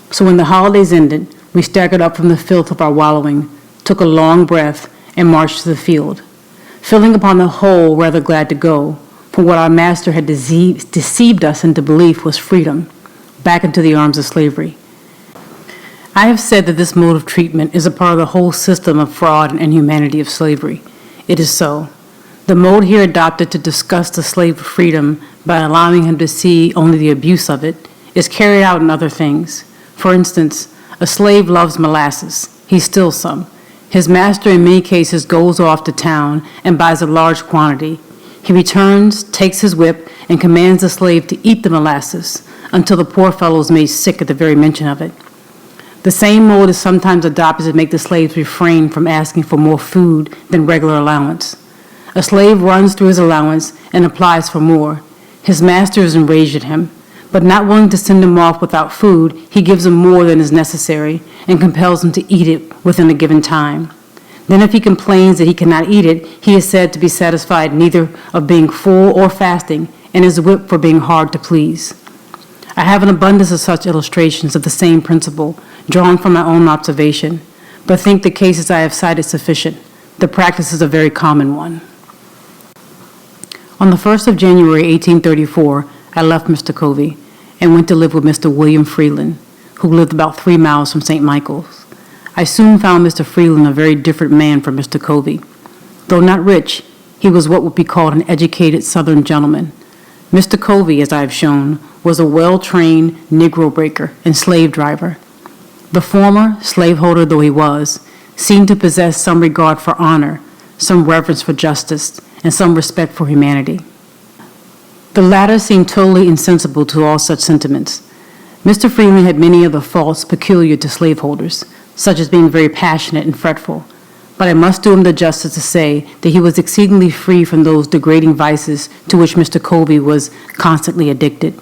So when the holidays ended, we staggered up from the filth of our wallowing, took a long breath, and marched to the field, feeling upon the whole rather glad to go, for what our master had deceived us into belief was freedom, back into the arms of slavery. I have said that this mode of treatment is a part of the whole system of fraud and inhumanity of slavery. It is so. The mode here adopted to discuss the slave freedom by allowing him to see only the abuse of it is carried out in other things. For instance, a slave loves molasses. He steals some. His master in many cases goes off to town and buys a large quantity. He returns, takes his whip, and commands the slave to eat the molasses until the poor fellow is made sick at the very mention of it. The same mode is sometimes adopted to make the slaves refrain from asking for more food than regular allowance. A slave runs through his allowance and applies for more. His master is enraged at him, but not willing to send him off without food, he gives him more than is necessary and compels him to eat it within a given time. Then if he complains that he cannot eat it, he is said to be satisfied neither of being full or fasting, and is whipped for being hard to please. I have an abundance of such illustrations of the same principle, drawn from my own observation, but think the cases I have cited sufficient. The practice is a very common one. On the 1st of January, 1834, I left Mr. Covey and went to live with Mr. William Freeland, who lived about 3 miles from St. Michael's. I soon found Mr. Freeland a very different man from Mr. Covey. Though not rich, he was what would be called an educated Southern gentleman. Mr. Covey, as I have shown, was a well-trained Negro breaker and slave driver. The former, slaveholder though he was, seemed to possess some regard for honor, some reverence for justice, and some respect for humanity. The latter seemed totally insensible to all such sentiments. Mr. Freeland had many of the faults peculiar to slaveholders, such as being very passionate and fretful, but I must do him the justice to say that he was exceedingly free from those degrading vices to which Mr. Covey was constantly addicted.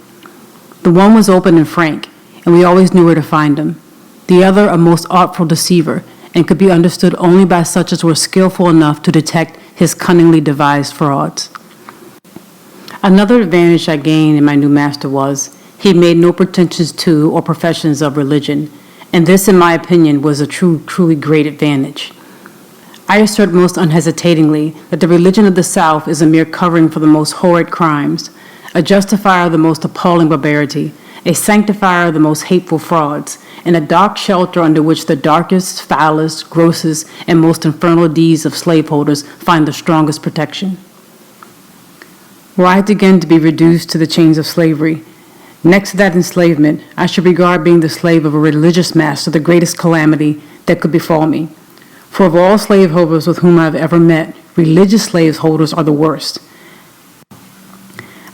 The one was open and frank, and we always knew where to find him. The other a most artful deceiver, and could be understood only by such as were skillful enough to detect his cunningly devised frauds. Another advantage I gained in my new master was, he made no pretensions to or professions of religion, and this, in my opinion, was a truly great advantage. I assert most unhesitatingly that the religion of the South is a mere covering for the most horrid crimes, a justifier of the most appalling barbarity, a sanctifier of the most hateful frauds, and a dark shelter under which the darkest, foulest, grossest, and most infernal deeds of slaveholders find the strongest protection. Were I again to be reduced to the chains of slavery, next to that enslavement, I should regard being the slave of a religious master the greatest calamity that could befall me. For of all slaveholders with whom I have ever met, religious slaveholders are the worst.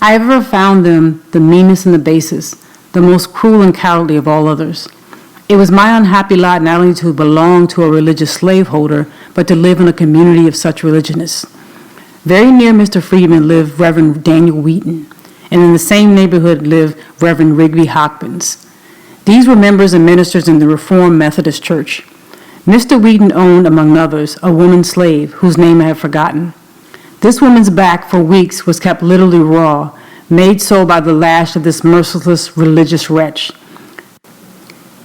I have ever found them the meanest and the basest, the most cruel and cowardly of all others. It was my unhappy lot not only to belong to a religious slaveholder, but to live in a community of such religionists. Very near Mr. Freeman lived Reverend Daniel Wheaton, and in the same neighborhood lived Reverend Rigby Hopkins. These were members and ministers in the Reformed Methodist Church. Mr. Wheaton owned, among others, a woman slave whose name I have forgotten. This woman's back for weeks was kept literally raw, made so by the lash of this merciless religious wretch.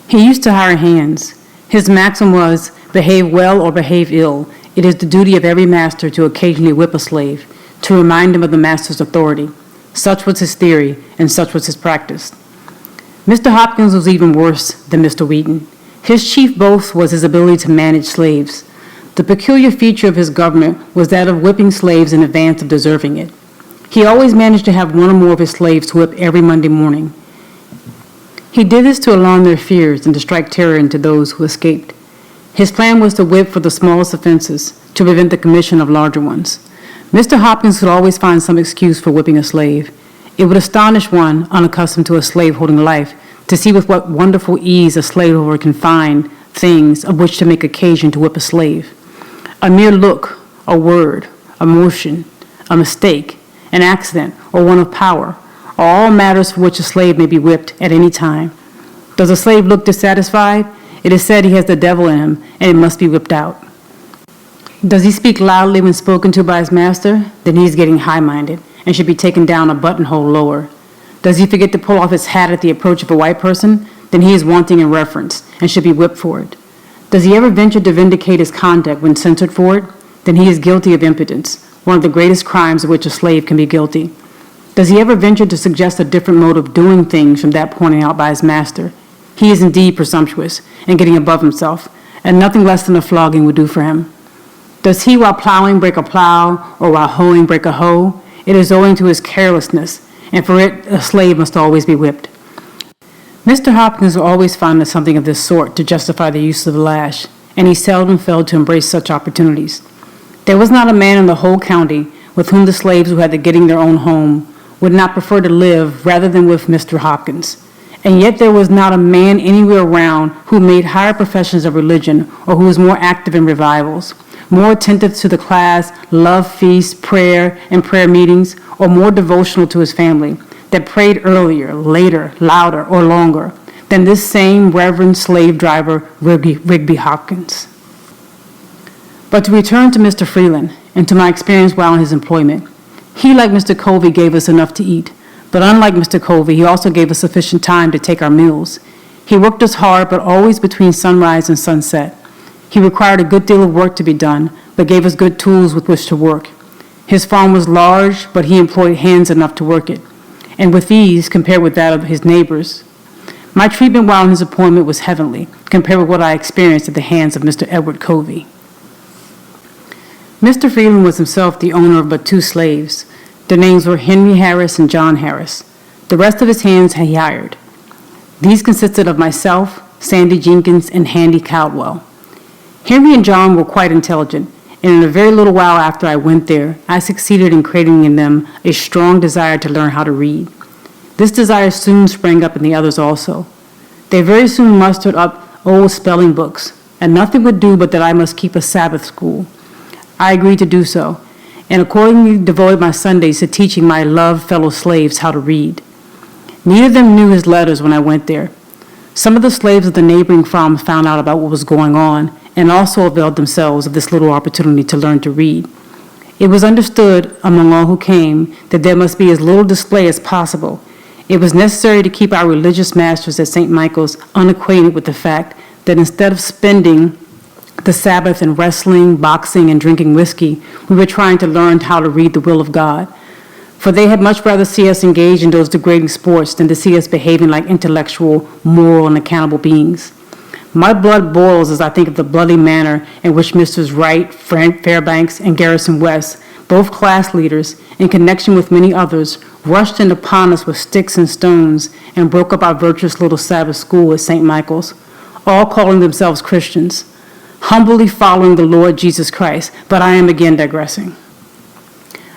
He used to hire hands. His maxim was, behave well or behave ill. It is the duty of every master to occasionally whip a slave, to remind him of the master's authority. Such was his theory, and such was his practice. Mr. Hopkins was even worse than Mr. Wheaton. His chief boast was his ability to manage slaves. The peculiar feature of his government was that of whipping slaves in advance of deserving it. He always managed to have one or more of his slaves whipped every Monday morning. He did this to alarm their fears and to strike terror into those who escaped. His plan was to whip for the smallest offenses, to prevent the commission of larger ones. Mr. Hopkins could always find some excuse for whipping a slave. It would astonish one unaccustomed to a slaveholding life to see with what wonderful ease a slaveholder can find things of which to make occasion to whip a slave. A mere look, a word, a motion, a mistake, an accident, or one of power, are all matters for which a slave may be whipped at any time. Does a slave look dissatisfied? It is said he has the devil in him, and it must be whipped out. Does he speak loudly when spoken to by his master? Then he is getting high-minded, and should be taken down a buttonhole lower? Does he forget to pull off his hat at the approach of a white person? Then he is wanting in reverence and should be whipped for it. Does he ever venture to vindicate his conduct when censured for it? Then he is guilty of impudence, one of the greatest crimes of which a slave can be guilty. Does he ever venture to suggest a different mode of doing things from that pointed out by his master? He is indeed presumptuous and getting above himself, and nothing less than a flogging would do for him. Does he, while plowing, break a plow, or while hoeing, break a hoe? It is owing to his carelessness, and for it a slave must always be whipped. Mr. Hopkins will always find something of this sort to justify the use of the lash, and he seldom failed to embrace such opportunities. There was not a man in the whole county with whom the slaves who had the getting their own home would not prefer to live rather than with Mr. Hopkins. And yet there was not a man anywhere around who made higher professions of religion or who was more active in revivals, more attentive to the class, love feasts, prayer, and prayer meetings, or more devotional to his family, that prayed earlier, later, louder, or longer than this same Reverend slave driver, Rigby Hopkins. But to return to Mr. Freeland and to my experience while in his employment, he, like Mr. Covey, gave us enough to eat. But unlike Mr. Covey, he also gave us sufficient time to take our meals. He worked us hard, but always between sunrise and sunset. He required a good deal of work to be done, but gave us good tools with which to work. His farm was large, but he employed hands enough to work it, and with ease compared with that of his neighbors. My treatment while in his appointment was heavenly, compared with what I experienced at the hands of Mr. Edward Covey. Mr. Freeland was himself the owner of but 2 slaves. Their names were Henry Harris and John Harris. The rest of his hands he hired. These consisted of myself, Sandy Jenkins, and Handy Caldwell. Henry and John were quite intelligent, and in a very little while after I went there, I succeeded in creating in them a strong desire to learn how to read. This desire soon sprang up in the others also. They very soon mustered up old spelling books, and nothing would do but that I must keep a Sabbath school. I agreed to do so, and accordingly devoted my Sundays to teaching my loved fellow slaves how to read. Neither of them knew his letters when I went there. Some of the slaves of the neighboring farms found out about what was going on and also availed themselves of this little opportunity to learn to read. It was understood among all who came that there must be as little display as possible. It was necessary to keep our religious masters at St. Michael's unacquainted with the fact that instead of spending the Sabbath in wrestling, boxing, and drinking whiskey, we were trying to learn how to read the will of God. For they had much rather see us engage in those degrading sports than to see us behaving like intellectual, moral, and accountable beings. My blood boils as I think of the bloody manner in which Messrs. Wright, Fairbanks, and Garrison West, both class leaders, in connection with many others, rushed in upon us with sticks and stones and broke up our virtuous little Sabbath school at St. Michael's, all calling themselves Christians, humbly following the Lord Jesus Christ, but I am again digressing.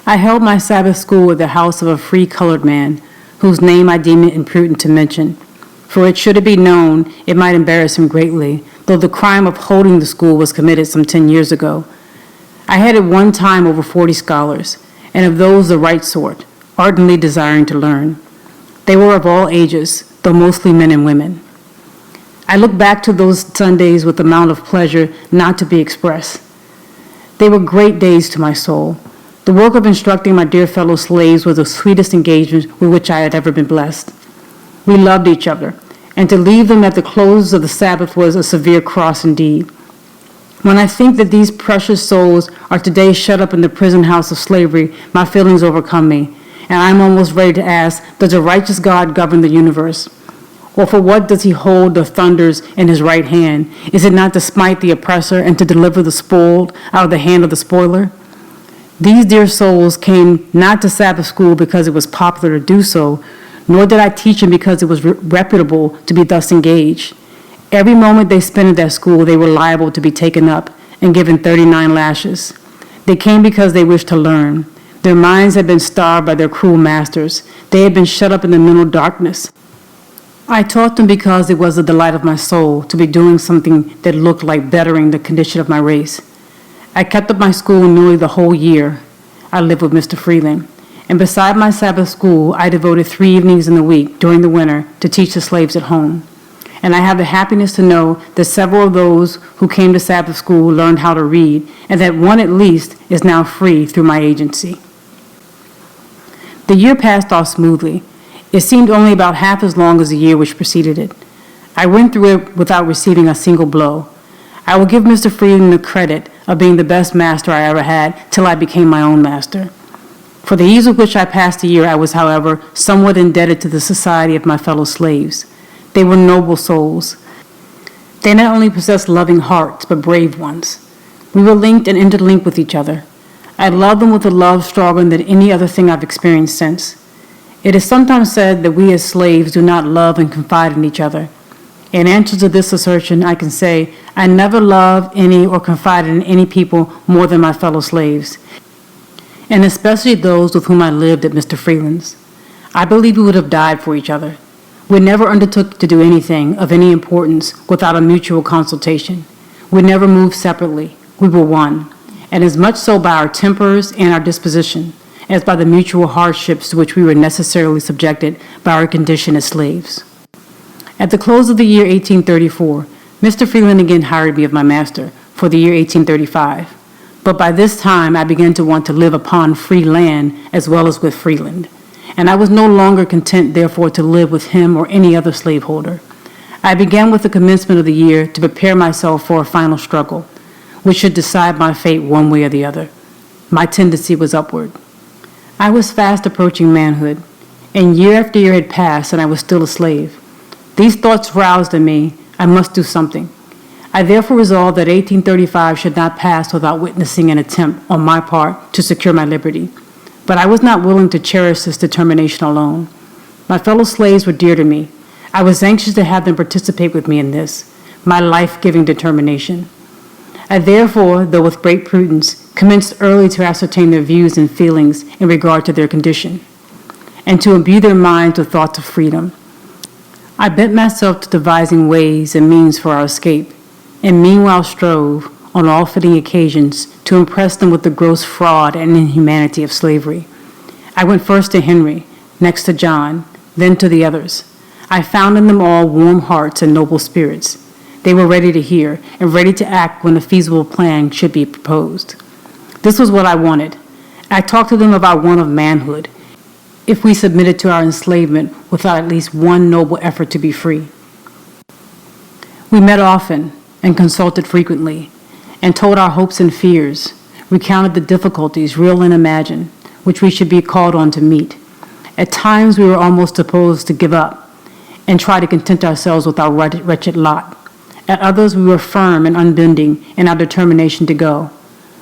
I held my Sabbath school at the house of a free colored man, whose name I deem it imprudent to mention, for should it be known, it might embarrass him greatly, though the crime of holding the school was committed some 10 years ago. I had at one time over 40 scholars, and of those the right sort, ardently desiring to learn. They were of all ages, though mostly men and women. I look back to those Sundays with an amount of pleasure not to be expressed. They were great days to my soul. The work of instructing my dear fellow slaves was the sweetest engagement with which I had ever been blessed. We loved each other, and to leave them at the close of the Sabbath was a severe cross indeed. When I think that these precious souls are today shut up in the prison house of slavery, my feelings overcome me, and I am almost ready to ask, does a righteous God govern the universe? Or for what does he hold the thunders in his right hand? Is it not to smite the oppressor and to deliver the spoiled out of the hand of the spoiler? These dear souls came not to Sabbath school because it was popular to do so, nor did I teach them because it was reputable to be thus engaged. Every moment they spent at that school, they were liable to be taken up and given 39 lashes. They came because they wished to learn. Their minds had been starved by their cruel masters. They had been shut up in the mental darkness. I taught them because it was the delight of my soul to be doing something that looked like bettering the condition of my race. I kept up my school nearly the whole year. I lived with Mr. Freeland, and beside my Sabbath school, I devoted 3 evenings in the week during the winter to teach the slaves at home. And I have the happiness to know that several of those who came to Sabbath school learned how to read, and that one at least is now free through my agency. The year passed off smoothly. It seemed only about half as long as the year which preceded it. I went through it without receiving a single blow. I will give Mr. Freeland the credit of being the best master I ever had till I became my own master. For the ease with which I passed the year, I was, however, somewhat indebted to the society of my fellow slaves. They were noble souls. They not only possessed loving hearts, but brave ones. We were linked and interlinked with each other. I loved them with a love stronger than any other thing I've experienced since. It is sometimes said that we as slaves do not love and confide in each other. In answer to this assertion, I can say I never loved any or confided in any people more than my fellow slaves, and especially those with whom I lived at Mr. Freeland's. I believe we would have died for each other. We never undertook to do anything of any importance without a mutual consultation. We never moved separately. We were one, and as much so by our tempers and our disposition as by the mutual hardships to which we were necessarily subjected by our condition as slaves. At the close of the year 1834, Mr. Freeland again hired me of my master for the year 1835. But by this time, I began to want to live upon free land as well as with Freeland, and I was no longer content, therefore, to live with him or any other slaveholder. I began with the commencement of the year to prepare myself for a final struggle, which should decide my fate one way or the other. My tendency was upward. I was fast approaching manhood, and year after year had passed, and I was still a slave. These thoughts roused in me, I must do something. I therefore resolved that 1835 should not pass without witnessing an attempt on my part to secure my liberty. But I was not willing to cherish this determination alone. My fellow slaves were dear to me. I was anxious to have them participate with me in this, my life-giving determination. I therefore, though with great prudence, commenced early to ascertain their views and feelings in regard to their condition, and to imbue their minds with thoughts of freedom. I bent myself to devising ways and means for our escape, and meanwhile strove, on all fitting occasions, to impress them with the gross fraud and inhumanity of slavery. I went first to Henry, next to John, then to the others. I found in them all warm hearts and noble spirits. They were ready to hear and ready to act when a feasible plan should be proposed. This was what I wanted. I talked to them of our want of manhood, if we submitted to our enslavement without at least one noble effort to be free. We met often and consulted frequently, and told our hopes and fears, recounted the difficulties, real and imagined, which we should be called on to meet. At times we were almost disposed to give up and try to content ourselves with our wretched lot. At others we were firm and unbending in our determination to go.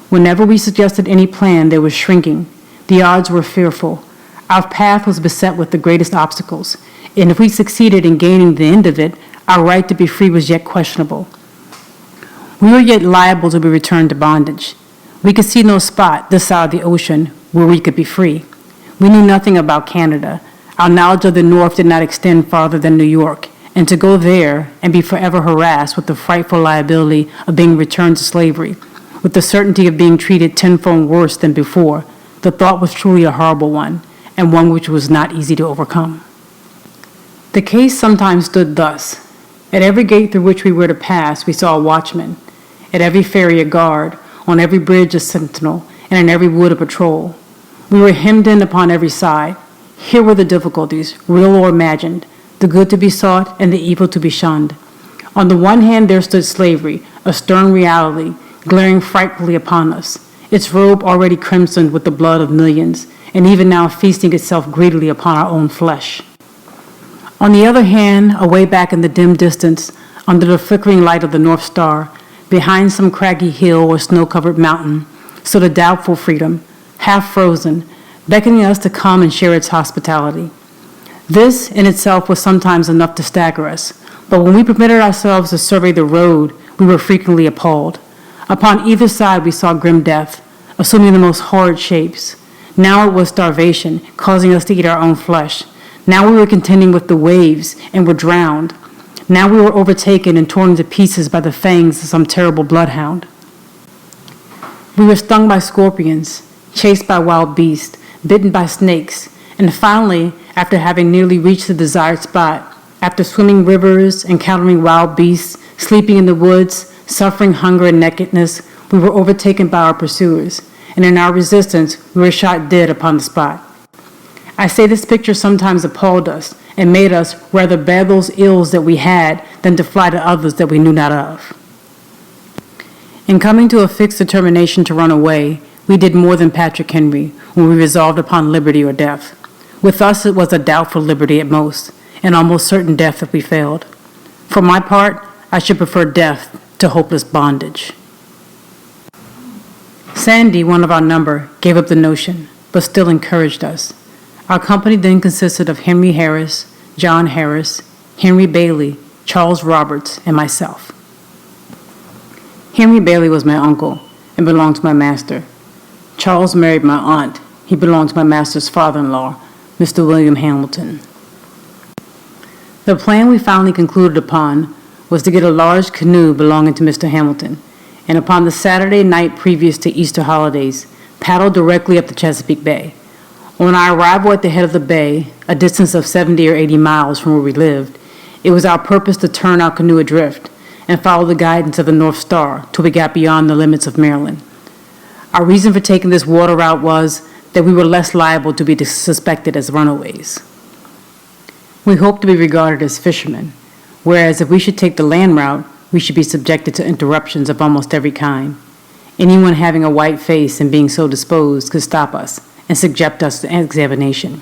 Whenever we suggested any plan, there was shrinking. The odds were fearful. Our path was beset with the greatest obstacles, and if we succeeded in gaining the end of it, our right to be free was yet questionable. We were yet liable to be returned to bondage. We could see no spot this side of the ocean where we could be free. We knew nothing about Canada. Our knowledge of the North did not extend farther than New York, and to go there and be forever harassed with the frightful liability of being returned to slavery, with the certainty of being treated tenfold worse than before, the thought was truly a horrible one, and one which was not easy to overcome. The case sometimes stood thus. At every gate through which we were to pass, we saw a watchman. At every ferry, a guard. On every bridge, a sentinel. And in every wood, a patrol. We were hemmed in upon every side. Here were the difficulties, real or imagined, the good to be sought and the evil to be shunned. On the one hand, there stood slavery, a stern reality, glaring frightfully upon us, its robe already crimsoned with the blood of millions, and even now feasting itself greedily upon our own flesh. On the other hand, away back in the dim distance, under the flickering light of the North Star, behind some craggy hill or snow-covered mountain, stood a doubtful freedom, half frozen, beckoning us to come and share its hospitality. This in itself was sometimes enough to stagger us, but when we permitted ourselves to survey the road, we were frequently appalled. Upon either side we saw grim death, assuming the most horrid shapes. Now it was starvation, causing us to eat our own flesh. Now we were contending with the waves and were drowned. Now we were overtaken and torn to pieces by the fangs of some terrible bloodhound. We were stung by scorpions, chased by wild beasts, bitten by snakes, and finally, after having nearly reached the desired spot, after swimming rivers, encountering wild beasts, sleeping in the woods, suffering hunger and nakedness, we were overtaken by our pursuers, and in our resistance, we were shot dead upon the spot. I say this picture sometimes appalled us and made us rather bear those ills that we had than to fly to others that we knew not of. In coming to a fixed determination to run away, we did more than Patrick Henry when we resolved upon liberty or death. With us it was a doubtful liberty at most, and almost certain death if we failed. For my part, I should prefer death to hopeless bondage. Sandy, one of our number, gave up the notion, but still encouraged us. Our company then consisted of Henry Harris, John Harris, Henry Bailey, Charles Roberts, and myself. Henry Bailey was my uncle and belonged to my master. Charles married my aunt. He belonged to my master's father-in-law, Mr. William Hamilton. The plan we finally concluded upon was to get a large canoe belonging to Mr. Hamilton, and upon the Saturday night previous to Easter holidays, paddle directly up the Chesapeake Bay. On our arrival at the head of the bay, a distance of 70 or 80 miles from where we lived, it was our purpose to turn our canoe adrift and follow the guidance of the North Star till we got beyond the limits of Maryland. Our reason for taking this water route was that we were less liable to be suspected as runaways. We hoped to be regarded as fishermen, whereas if we should take the land route, we should be subjected to interruptions of almost every kind. Anyone having a white face and being so disposed could stop us and subject us to examination.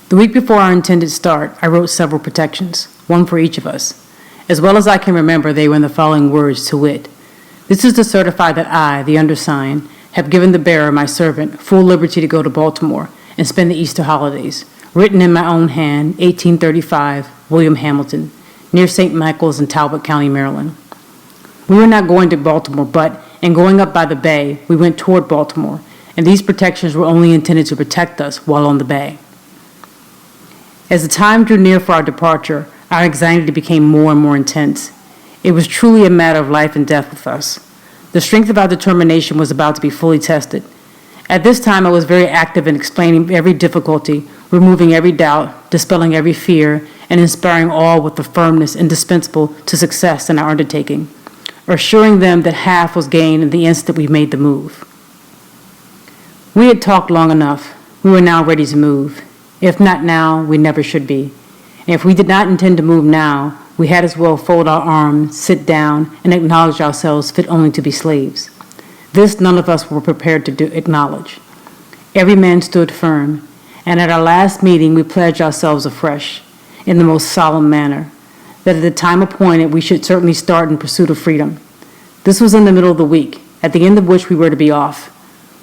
The week before our intended start, I wrote several protections, one for each of us. As well as I can remember, they were in the following words, to wit: "This is to certify that I, the undersigned, have given the bearer, my servant, full liberty to go to Baltimore and spend the Easter holidays. Written in my own hand, 1835, William Hamilton, near St. Michael's in Talbot County, Maryland." We were not going to Baltimore, but in going up by the bay, we went toward Baltimore, and these protections were only intended to protect us while on the bay. As the time drew near for our departure, our anxiety became more and more intense. It was truly a matter of life and death with us. The strength of our determination was about to be fully tested. At this time, I was very active in explaining every difficulty, removing every doubt, dispelling every fear, and inspiring all with the firmness indispensable to success in our undertaking, assuring them that half was gained in the instant we made the move. We had talked long enough. We were now ready to move. If not now, we never should be. And if we did not intend to move now, we had as well fold our arms, sit down, and acknowledge ourselves fit only to be slaves. This none of us were prepared to acknowledge. Every man stood firm, and at our last meeting we pledged ourselves afresh, in the most solemn manner, that at the time appointed we should certainly start in pursuit of freedom. This was in the middle of the week, at the end of which we were to be off.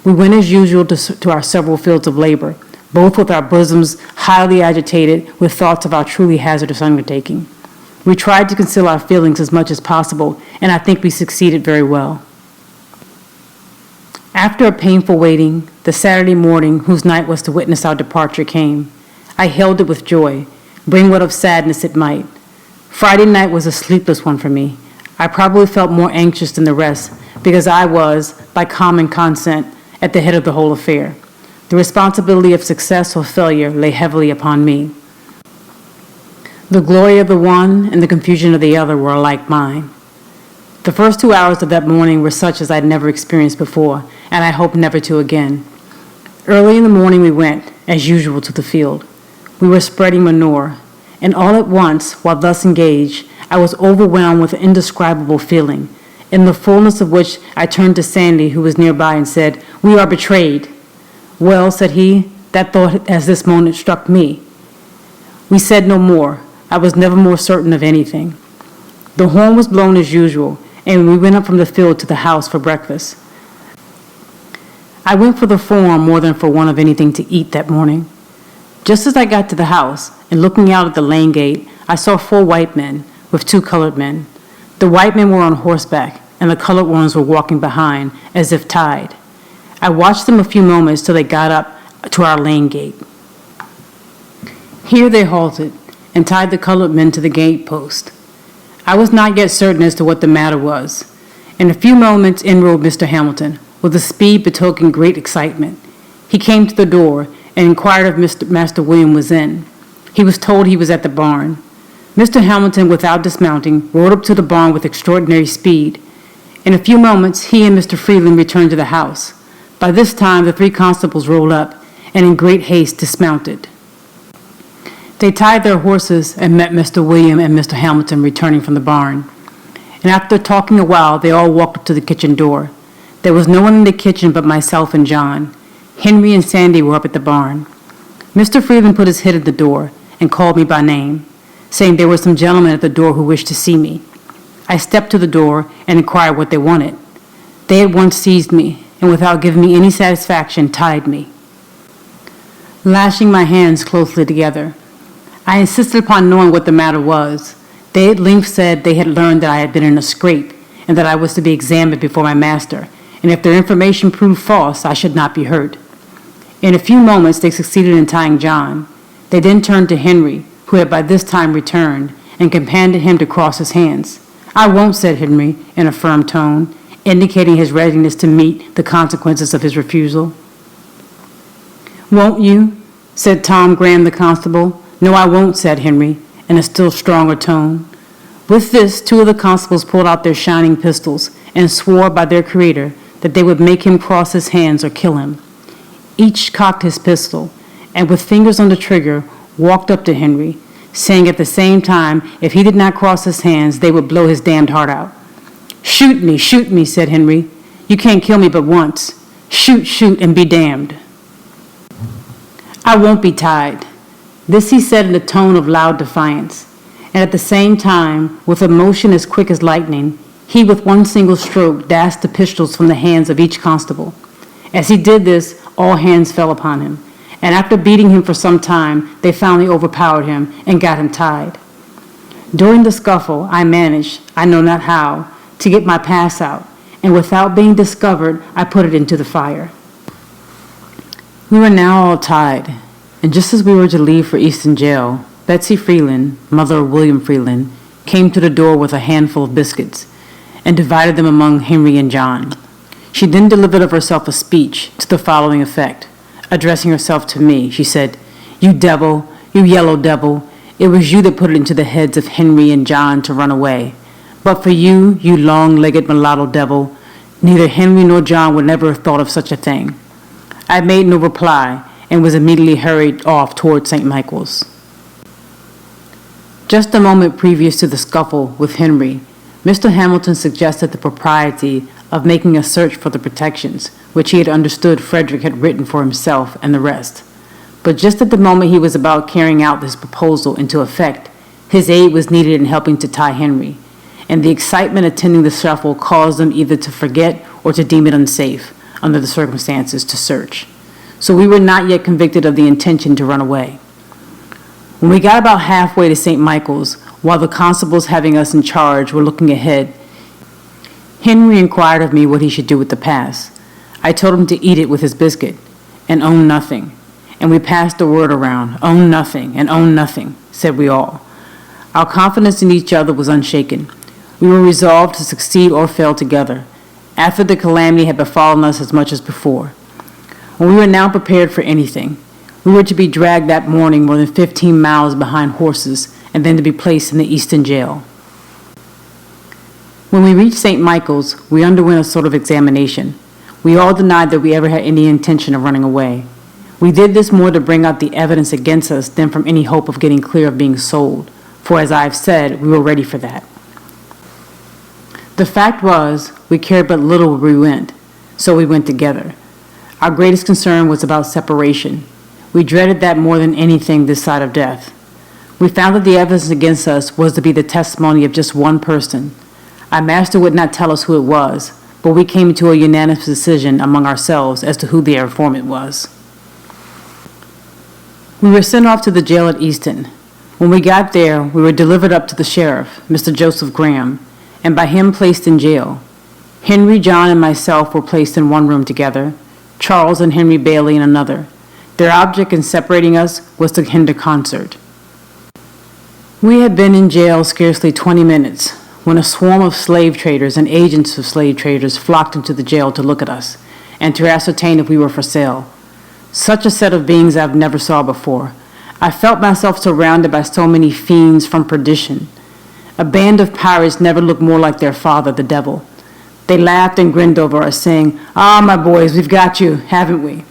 We went as usual to our several fields of labor, both with our bosoms highly agitated with thoughts of our truly hazardous undertaking. We tried to conceal our feelings as much as possible, and I think we succeeded very well. After a painful waiting, the Saturday morning, whose night was to witness our departure, came. I hailed it with joy, bring what of sadness it might. Friday night was a sleepless one for me. I probably felt more anxious than the rest, because I was, by common consent, at the head of the whole affair. The responsibility of success or failure lay heavily upon me. The glory of the one and the confusion of the other were alike mine. The first 2 hours of that morning were such as I had never experienced before, and I hope never to again. Early in the morning we went, as usual, to the field. We were spreading manure, and all at once, while thus engaged, I was overwhelmed with an indescribable feeling, in the fullness of which I turned to Sandy, who was nearby, and said, "We are betrayed." "Well," said he, "that thought as this moment struck me." We said no more. I was never more certain of anything. The horn was blown as usual, and we went up from the field to the house for breakfast. I went for the form more than for want of anything to eat that morning. Just as I got to the house, and looking out at the lane gate, I saw 4 white men with 2 colored men. The white men were on horseback, and the colored ones were walking behind, as if tied. I watched them a few moments till they got up to our lane gate. Here they halted, and tied the colored men to the gate post. I was not yet certain as to what the matter was. In a few moments in rode Mr. Hamilton, with a speed betokening great excitement. He came to the door and inquired if Master William was in. He was told he was at the barn. Mr. Hamilton, without dismounting, rode up to the barn with extraordinary speed. In a few moments, he and Mr. Freeland returned to the house. By this time, the 3 constables rolled up, and in great haste dismounted. They tied their horses and met Mr. William and Mr. Hamilton returning from the barn. And after talking a while, they all walked up to the kitchen door. There was no one in the kitchen but myself and John. Henry and Sandy were up at the barn. Mr. Freeland put his head at the door and called me by name, saying there were some gentlemen at the door who wished to see me. I stepped to the door and inquired what they wanted. They at once seized me, and without giving me any satisfaction, tied me, lashing my hands closely together. I insisted upon knowing what the matter was. They at length said they had learned that I had been in a scrape, and that I was to be examined before my master, and if their information proved false, I should not be hurt. In a few moments, they succeeded in tying John. They then turned to Henry, who had by this time returned, and commanded him to cross his hands. "I won't," said Henry, in a firm tone, indicating his readiness to meet the consequences of his refusal. "Won't you?" said Tom Graham, the constable. "No, I won't," said Henry, in a still stronger tone. With this, two of the constables pulled out their shining pistols and swore by their Creator that they would make him cross his hands or kill him. Each cocked his pistol, and with fingers on the trigger, walked up to Henry, saying at the same time if he did not cross his hands, they would blow his damned heart out. Shoot me, said Henry. "You can't kill me but once. Shoot, and be damned." "I won't be tied." This he said in a tone of loud defiance, and at the same time, with a motion as quick as lightning, he with one single stroke dashed the pistols from the hands of each constable. As he did this, all hands fell upon him, and after beating him for some time, they finally overpowered him and got him tied. During the scuffle, I managed, I know not how, to get my pass out, and without being discovered, I put it into the fire. We were now all tied, and just as we were to leave for Easton Jail, Betsy Freeland, mother of William Freeland, came to the door with a handful of biscuits and divided them among Henry and John. She then delivered of herself a speech to the following effect. Addressing herself to me, she said, "You devil, you yellow devil, it was you that put it into the heads of Henry and John to run away. But for you, you long-legged mulatto devil, neither Henry nor John would never have thought of such a thing." I made no reply and was immediately hurried off toward St. Michael's. Just a moment previous to the scuffle with Henry, Mr. Hamilton suggested the propriety of making a search for the protections, which he had understood Frederick had written for himself and the rest. But just at the moment he was about carrying out this proposal into effect, his aid was needed in helping to tie Henry, and the excitement attending the shuffle caused them either to forget or to deem it unsafe, under the circumstances, to search. So we were not yet convicted of the intention to run away. When we got about halfway to St. Michael's, while the constables having us in charge were looking ahead, Henry inquired of me what he should do with the pass. I told him to eat it with his biscuit and own nothing, and we passed the word around, "Own nothing and own nothing," said we all. Our confidence in each other was unshaken. We were resolved to succeed or fail together, after the calamity had befallen us as much as before. When we were now prepared for anything, we were to be dragged that morning more than 15 miles behind horses and then to be placed in the Easton Jail. When we reached St. Michael's, we underwent a sort of examination. We all denied that we ever had any intention of running away. We did this more to bring out the evidence against us than from any hope of getting clear of being sold, for as I have said, we were ready for that. The fact was, we cared but little where we went, so we went together. Our greatest concern was about separation. We dreaded that more than anything this side of death. We found that the evidence against us was to be the testimony of just one person. Our master would not tell us who it was, but we came to a unanimous decision among ourselves as to who the informant was. We were sent off to the jail at Easton. When we got there, we were delivered up to the sheriff, Mr. Joseph Graham, and by him placed in jail. Henry, John, and myself were placed in one room together, Charles and Henry Bailey in another. Their object in separating us was to hinder concert. We had been in jail scarcely 20 minutes when a swarm of slave traders and agents of slave traders flocked into the jail to look at us and to ascertain if we were for sale. Such a set of beings I've never saw before. I felt myself surrounded by so many fiends from perdition. A band of pirates never looked more like their father, the devil. They laughed and grinned over us, saying, "Ah, my boys, we've got you, haven't we?"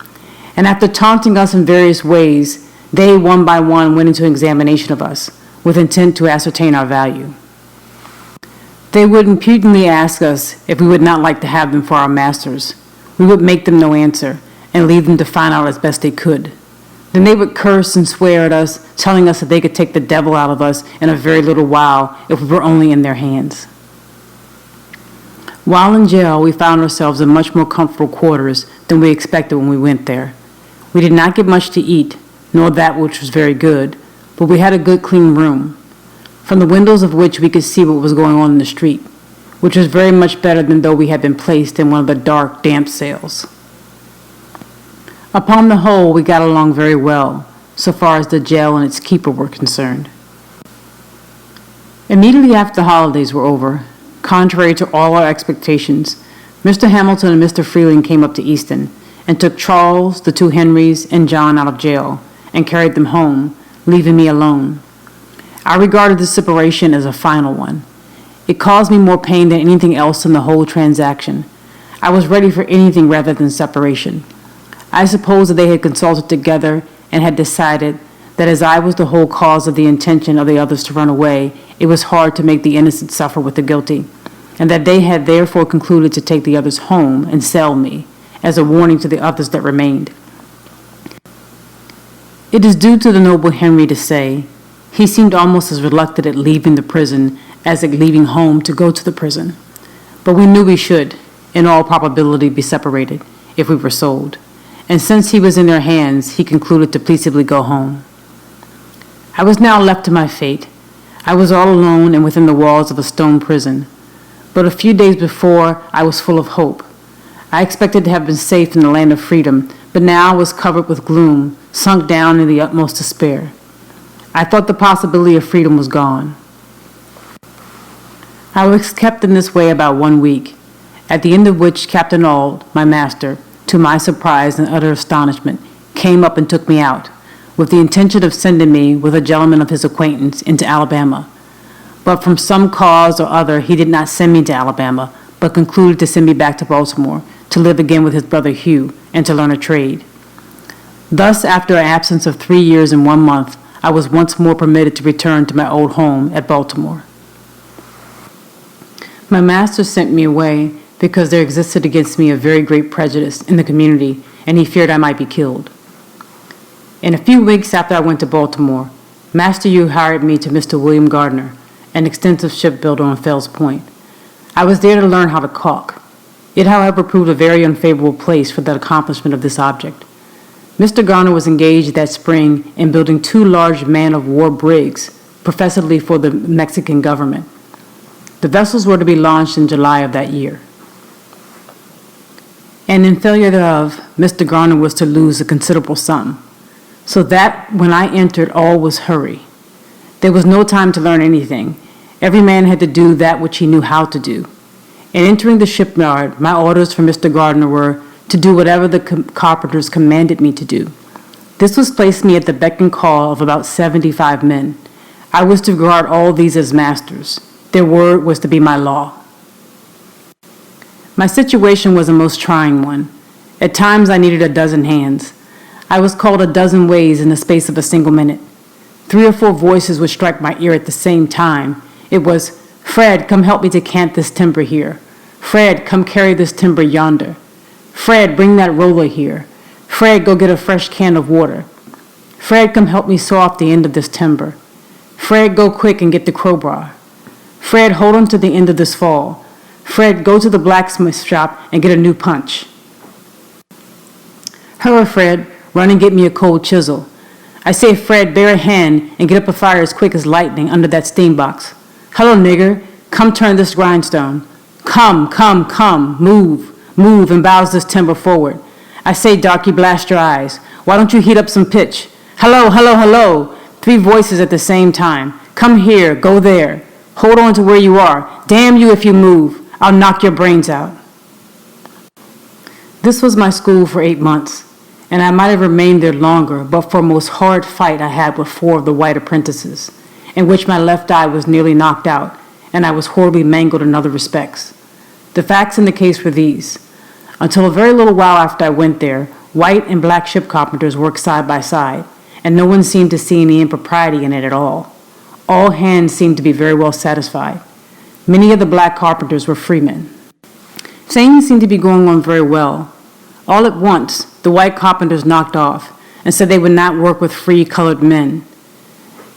And after taunting us in various ways, they one by one went into examination of us with intent to ascertain our value. They would impudently ask us if we would not like to have them for our masters. We would make them no answer and leave them to find out as best they could. Then they would curse and swear at us, telling us that they could take the devil out of us in a very little while if we were only in their hands. While in jail, we found ourselves in much more comfortable quarters than we expected when we went there. We did not get much to eat, nor that which was very good, but we had a good clean room, from the windows of which we could see what was going on in the street, which was very much better than though we had been placed in one of the dark, damp cells. Upon the whole, we got along very well, so far as the jail and its keeper were concerned. Immediately after the holidays were over, contrary to all our expectations, Mr. Hamilton and Mr. Freeling came up to Easton and took Charles, the two Henrys, and John out of jail and carried them home, leaving me alone. I regarded this separation as a final one. It caused me more pain than anything else in the whole transaction. I was ready for anything rather than separation. I suppose that they had consulted together and had decided that as I was the whole cause of the intention of the others to run away, it was hard to make the innocent suffer with the guilty, and that they had therefore concluded to take the others home and sell me, as a warning to the others that remained. It is due to the noble Henry to say, he seemed almost as reluctant at leaving the prison as at leaving home to go to the prison. But we knew we should, in all probability, be separated if we were sold. And since he was in their hands, he concluded to peaceably go home. I was now left to my fate. I was all alone and within the walls of a stone prison. But a few days before, I was full of hope. I expected to have been safe in the land of freedom, but now I was covered with gloom, sunk down in the utmost despair. I thought the possibility of freedom was gone. I was kept in this way about 1 week, at the end of which Captain Auld, my master, to my surprise and utter astonishment, came up and took me out, with the intention of sending me, with a gentleman of his acquaintance, into Alabama. But from some cause or other, he did not send me to Alabama, but concluded to send me back to Baltimore, to live again with his brother Hugh, and to learn a trade. Thus, after an absence of 3 years and 1 month, I was once more permitted to return to my old home at Baltimore. My master sent me away because there existed against me a very great prejudice in the community, and he feared I might be killed. In a few weeks after I went to Baltimore, Master Hugh hired me to Mr. William Gardner, an extensive shipbuilder on Fells Point. I was there to learn how to caulk. It, however, proved a very unfavorable place for the accomplishment of this object. Mr. Garner was engaged that spring in building 2 large man-of-war brigs, professedly for the Mexican government. The vessels were to be launched in July of that year. And in failure thereof, Mr. Garner was to lose a considerable sum, so that when I entered, all was hurry. There was no time to learn anything. Every man had to do that which he knew how to do. In entering the shipyard, my orders for Mr. Gardner were to do whatever the carpenters commanded me to do. This was placed me at the beck and call of about 75 men. I was to regard all these as masters. Their word was to be my law. My situation was a most trying one. At times I needed a dozen hands. I was called a dozen ways in the space of a single minute. 3 or 4 voices would strike my ear at the same time. It was, "Fred, come help me to cant this timber here. Fred, come carry this timber yonder. Fred, bring that roller here. Fred, go get a fresh can of water. Fred, come help me saw off the end of this timber. Fred, go quick and get the crowbar. Fred, hold on to the end of this fall. Fred, go to the blacksmith shop and get a new punch. Hurry, Fred, run and get me a cold chisel. I say, Fred, bear a hand and get up a fire as quick as lightning under that steam box. Hello, nigger, come turn this grindstone. Come, move and bows this timber forward. I say, darky, blast your eyes. Why don't you heat up some pitch? Hello. 3 voices at the same time. Come here, go there. Hold on to where you are. Damn you if you move. I'll knock your brains out. This was my school for 8 months, and I might have remained there longer but for a most hard fight I had with 4 of the white apprentices, in which my left eye was nearly knocked out, and I was horribly mangled in other respects. The facts in the case were these. Until a very little while after I went there, white and black ship carpenters worked side by side, and no one seemed to see any impropriety in it at all. All hands seemed to be very well satisfied. Many of the black carpenters were freemen. Things seemed to be going on very well. All at once, the white carpenters knocked off and said they would not work with free colored men.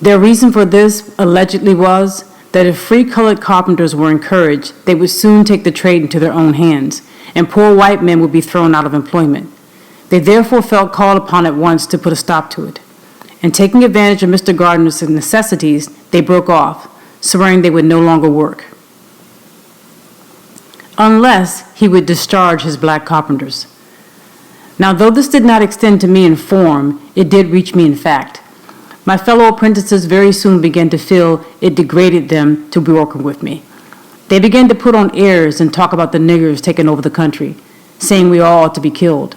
Their reason for this allegedly was that if free colored carpenters were encouraged, they would soon take the trade into their own hands, and poor white men would be thrown out of employment. They therefore felt called upon at once to put a stop to it. And taking advantage of Mr. Gardner's necessities, they broke off, swearing they would no longer work, unless he would discharge his black carpenters. Now, though this did not extend to me in form, it did reach me in fact. My fellow apprentices very soon began to feel it degraded them to be working with me. They began to put on airs and talk about the niggers taking over the country, saying we all ought to be killed.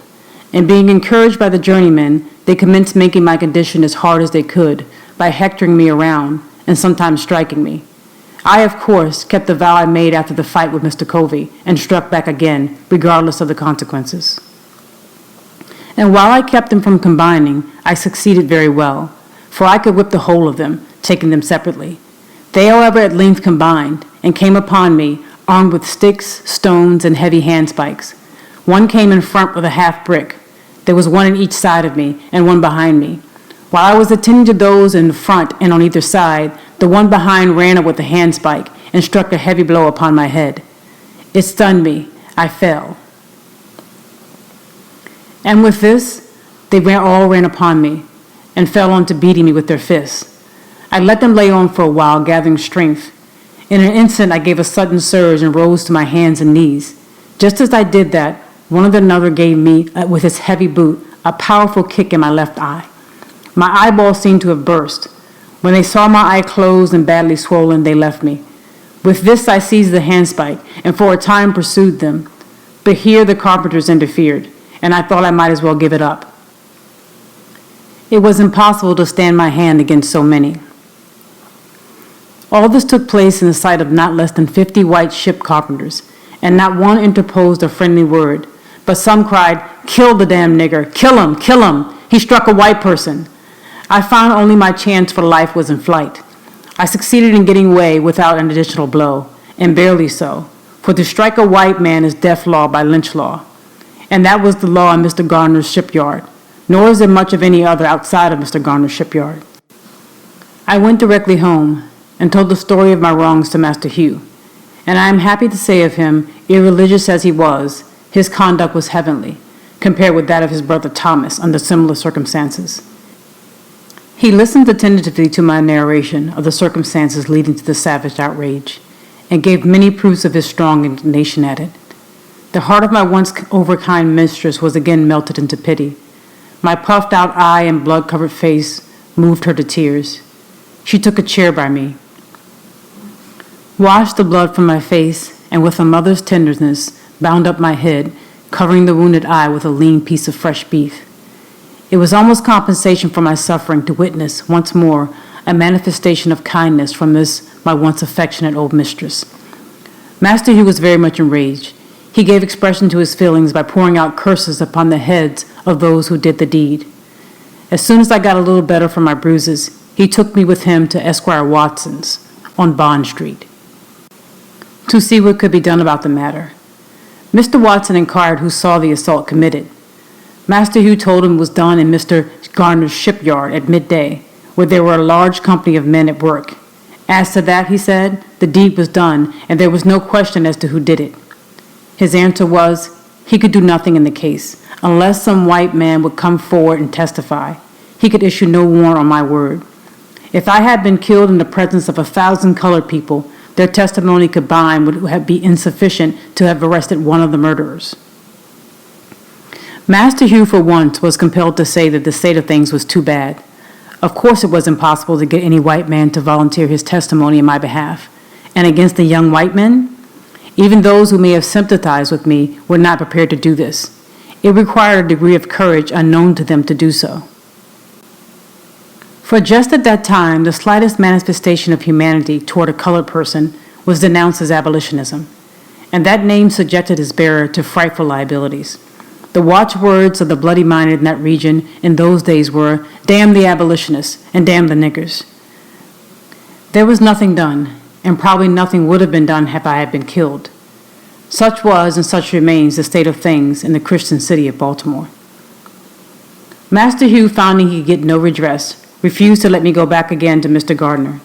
And being encouraged by the journeymen, they commenced making my condition as hard as they could by hectoring me around and sometimes striking me. I, of course, kept the vow I made after the fight with Mr. Covey and struck back again, regardless of the consequences. And while I kept them from combining, I succeeded very well, for I could whip the whole of them, taking them separately. They, however, at length combined and came upon me, armed with sticks, stones, and heavy handspikes. One came in front with a half brick. There was one on each side of me and one behind me. While I was attending to those in front and on either side, the one behind ran up with a handspike and struck a heavy blow upon my head. It stunned me. I fell. And with this, they all ran upon me and fell on to beating me with their fists. I let them lay on for a while, gathering strength. In an instant, I gave a sudden surge and rose to my hands and knees. Just as I did that, one of another gave me, with his heavy boot, a powerful kick in my left eye. My eyeball seemed to have burst. When they saw my eye closed and badly swollen, they left me. With this, I seized the handspike and for a time pursued them. But here the carpenters interfered, and I thought I might as well give it up. It was impossible to stand my hand against so many. All this took place in the sight of not less than 50 white ship carpenters, and not one interposed a friendly word, but some cried, "Kill the damn nigger! Kill him! Kill him! He struck a white person!" I found only my chance for life was in flight. I succeeded in getting away without an additional blow, and barely so, for to strike a white man is death law by lynch law, and that was the law in Mr. Gardner's shipyard, nor is there much of any other outside of Mr. Gardner's shipyard. I went directly home and told the story of my wrongs to Master Hugh, and I am happy to say of him, irreligious as he was, his conduct was heavenly, compared with that of his brother Thomas under similar circumstances. He listened attentively to my narration of the circumstances leading to the savage outrage, and gave many proofs of his strong indignation at it. The heart of my once overkind mistress was again melted into pity. My puffed-out eye and blood-covered face moved her to tears. She took a chair by me, washed the blood from my face, and with a mother's tenderness, bound up my head, covering the wounded eye with a lean piece of fresh beef. It was almost compensation for my suffering to witness, once more, a manifestation of kindness from this, my once affectionate old mistress. Master Hugh was very much enraged. He gave expression to his feelings by pouring out curses upon the heads of those who did the deed. As soon as I got a little better from my bruises, he took me with him to Esquire Watson's on Bond Street to see what could be done about the matter. Mr. Watson inquired who saw the assault committed. Master Hugh told him it was done in Mr. Gardner's shipyard at midday, where there were a large company of men at work. As to that, he said, the deed was done, and there was no question as to who did it. His answer was, he could do nothing in the case, unless some white man would come forward and testify. He could issue no warrant on my word. If I had been killed in the presence of 1,000 colored people, their testimony combined would be insufficient to have arrested one of the murderers. Master Hugh, for once, was compelled to say that the state of things was too bad. Of course it was impossible to get any white man to volunteer his testimony in my behalf. And against the young white men? Even those who may have sympathized with me were not prepared to do this. It required a degree of courage unknown to them to do so. For just at that time, the slightest manifestation of humanity toward a colored person was denounced as abolitionism, and that name subjected its bearer to frightful liabilities. The watchwords of the bloody-minded in that region in those days were, "Damn the abolitionists and damn the niggers." There was nothing done, and probably nothing would have been done if I had been killed. Such was and such remains the state of things in the Christian city of Baltimore. Master Hugh, finding he could get no redress, refused to let me go back again to Mr. Gardner.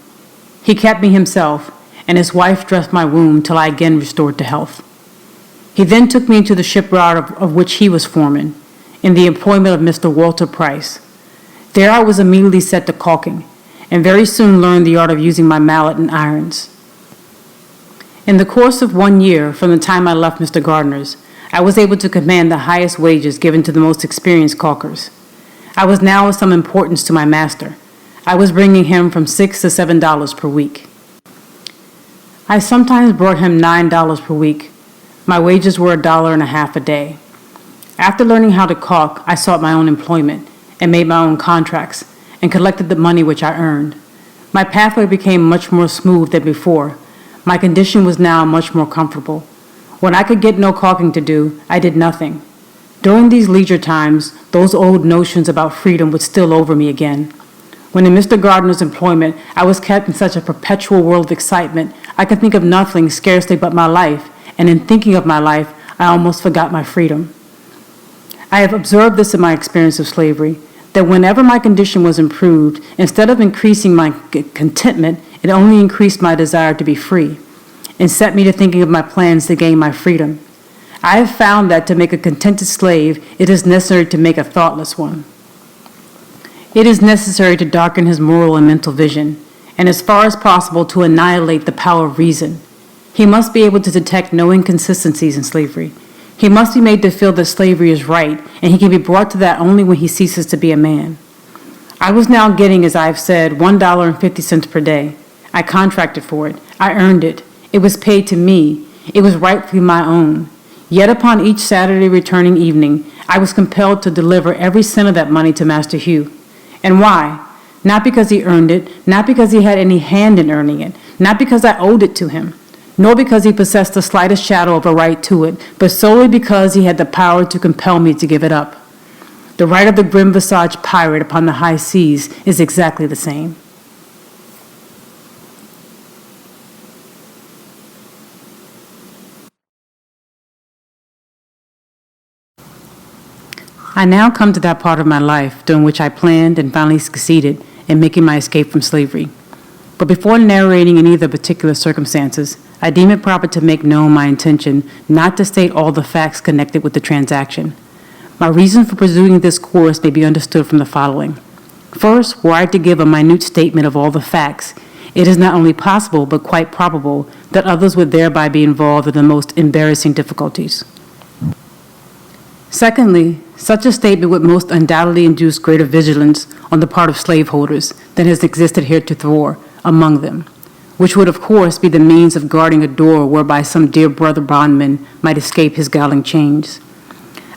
He kept me himself, and his wife dressed my wound till I again restored to health. He then took me into the shipyard of which he was foreman, in the employment of Mr. Walter Price. There I was immediately set to caulking, and very soon learned the art of using my mallet and irons. In the course of 1 year from the time I left Mr. Gardner's, I was able to command the highest wages given to the most experienced caulkers. I was now of some importance to my master. I was bringing him from $6 to $7 per week. I sometimes brought him $9 per week. My wages were $1.50 a day. After learning how to caulk, I sought my own employment and made my own contracts and collected the money which I earned. My pathway became much more smooth than before. My condition was now much more comfortable. When I could get no caulking to do, I did nothing. During these leisure times, those old notions about freedom would steal over me again. When in Mr. Gardner's employment, I was kept in such a perpetual whirl of excitement, I could think of nothing scarcely but my life, and in thinking of my life, I almost forgot my freedom. I have observed this in my experience of slavery, that whenever my condition was improved, instead of increasing my contentment, it only increased my desire to be free, and set me to thinking of my plans to gain my freedom. I have found that to make a contented slave, it is necessary to make a thoughtless one. It is necessary to darken his moral and mental vision, and as far as possible to annihilate the power of reason. He must be able to detect no inconsistencies in slavery. He must be made to feel that slavery is right, and he can be brought to that only when he ceases to be a man. I was now getting, as I have said, $1.50 per day. I contracted for it. I earned it. It was paid to me. It was rightfully my own. Yet upon each Saturday returning evening, I was compelled to deliver every cent of that money to Master Hugh. And why? Not because he earned it, not because he had any hand in earning it, not because I owed it to him, nor because he possessed the slightest shadow of a right to it, but solely because he had the power to compel me to give it up. The right of the grim-visaged pirate upon the high seas is exactly the same. I now come to that part of my life during which I planned and finally succeeded in making my escape from slavery. But before narrating any of the particular circumstances, I deem it proper to make known my intention not to state all the facts connected with the transaction. My reason for pursuing this course may be understood from the following. First, were I to give a minute statement of all the facts, it is not only possible but quite probable that others would thereby be involved in the most embarrassing difficulties. Secondly, such a statement would most undoubtedly induce greater vigilance on the part of slaveholders than has existed heretofore among them, which would of course be the means of guarding a door whereby some dear brother bondman might escape his galling chains.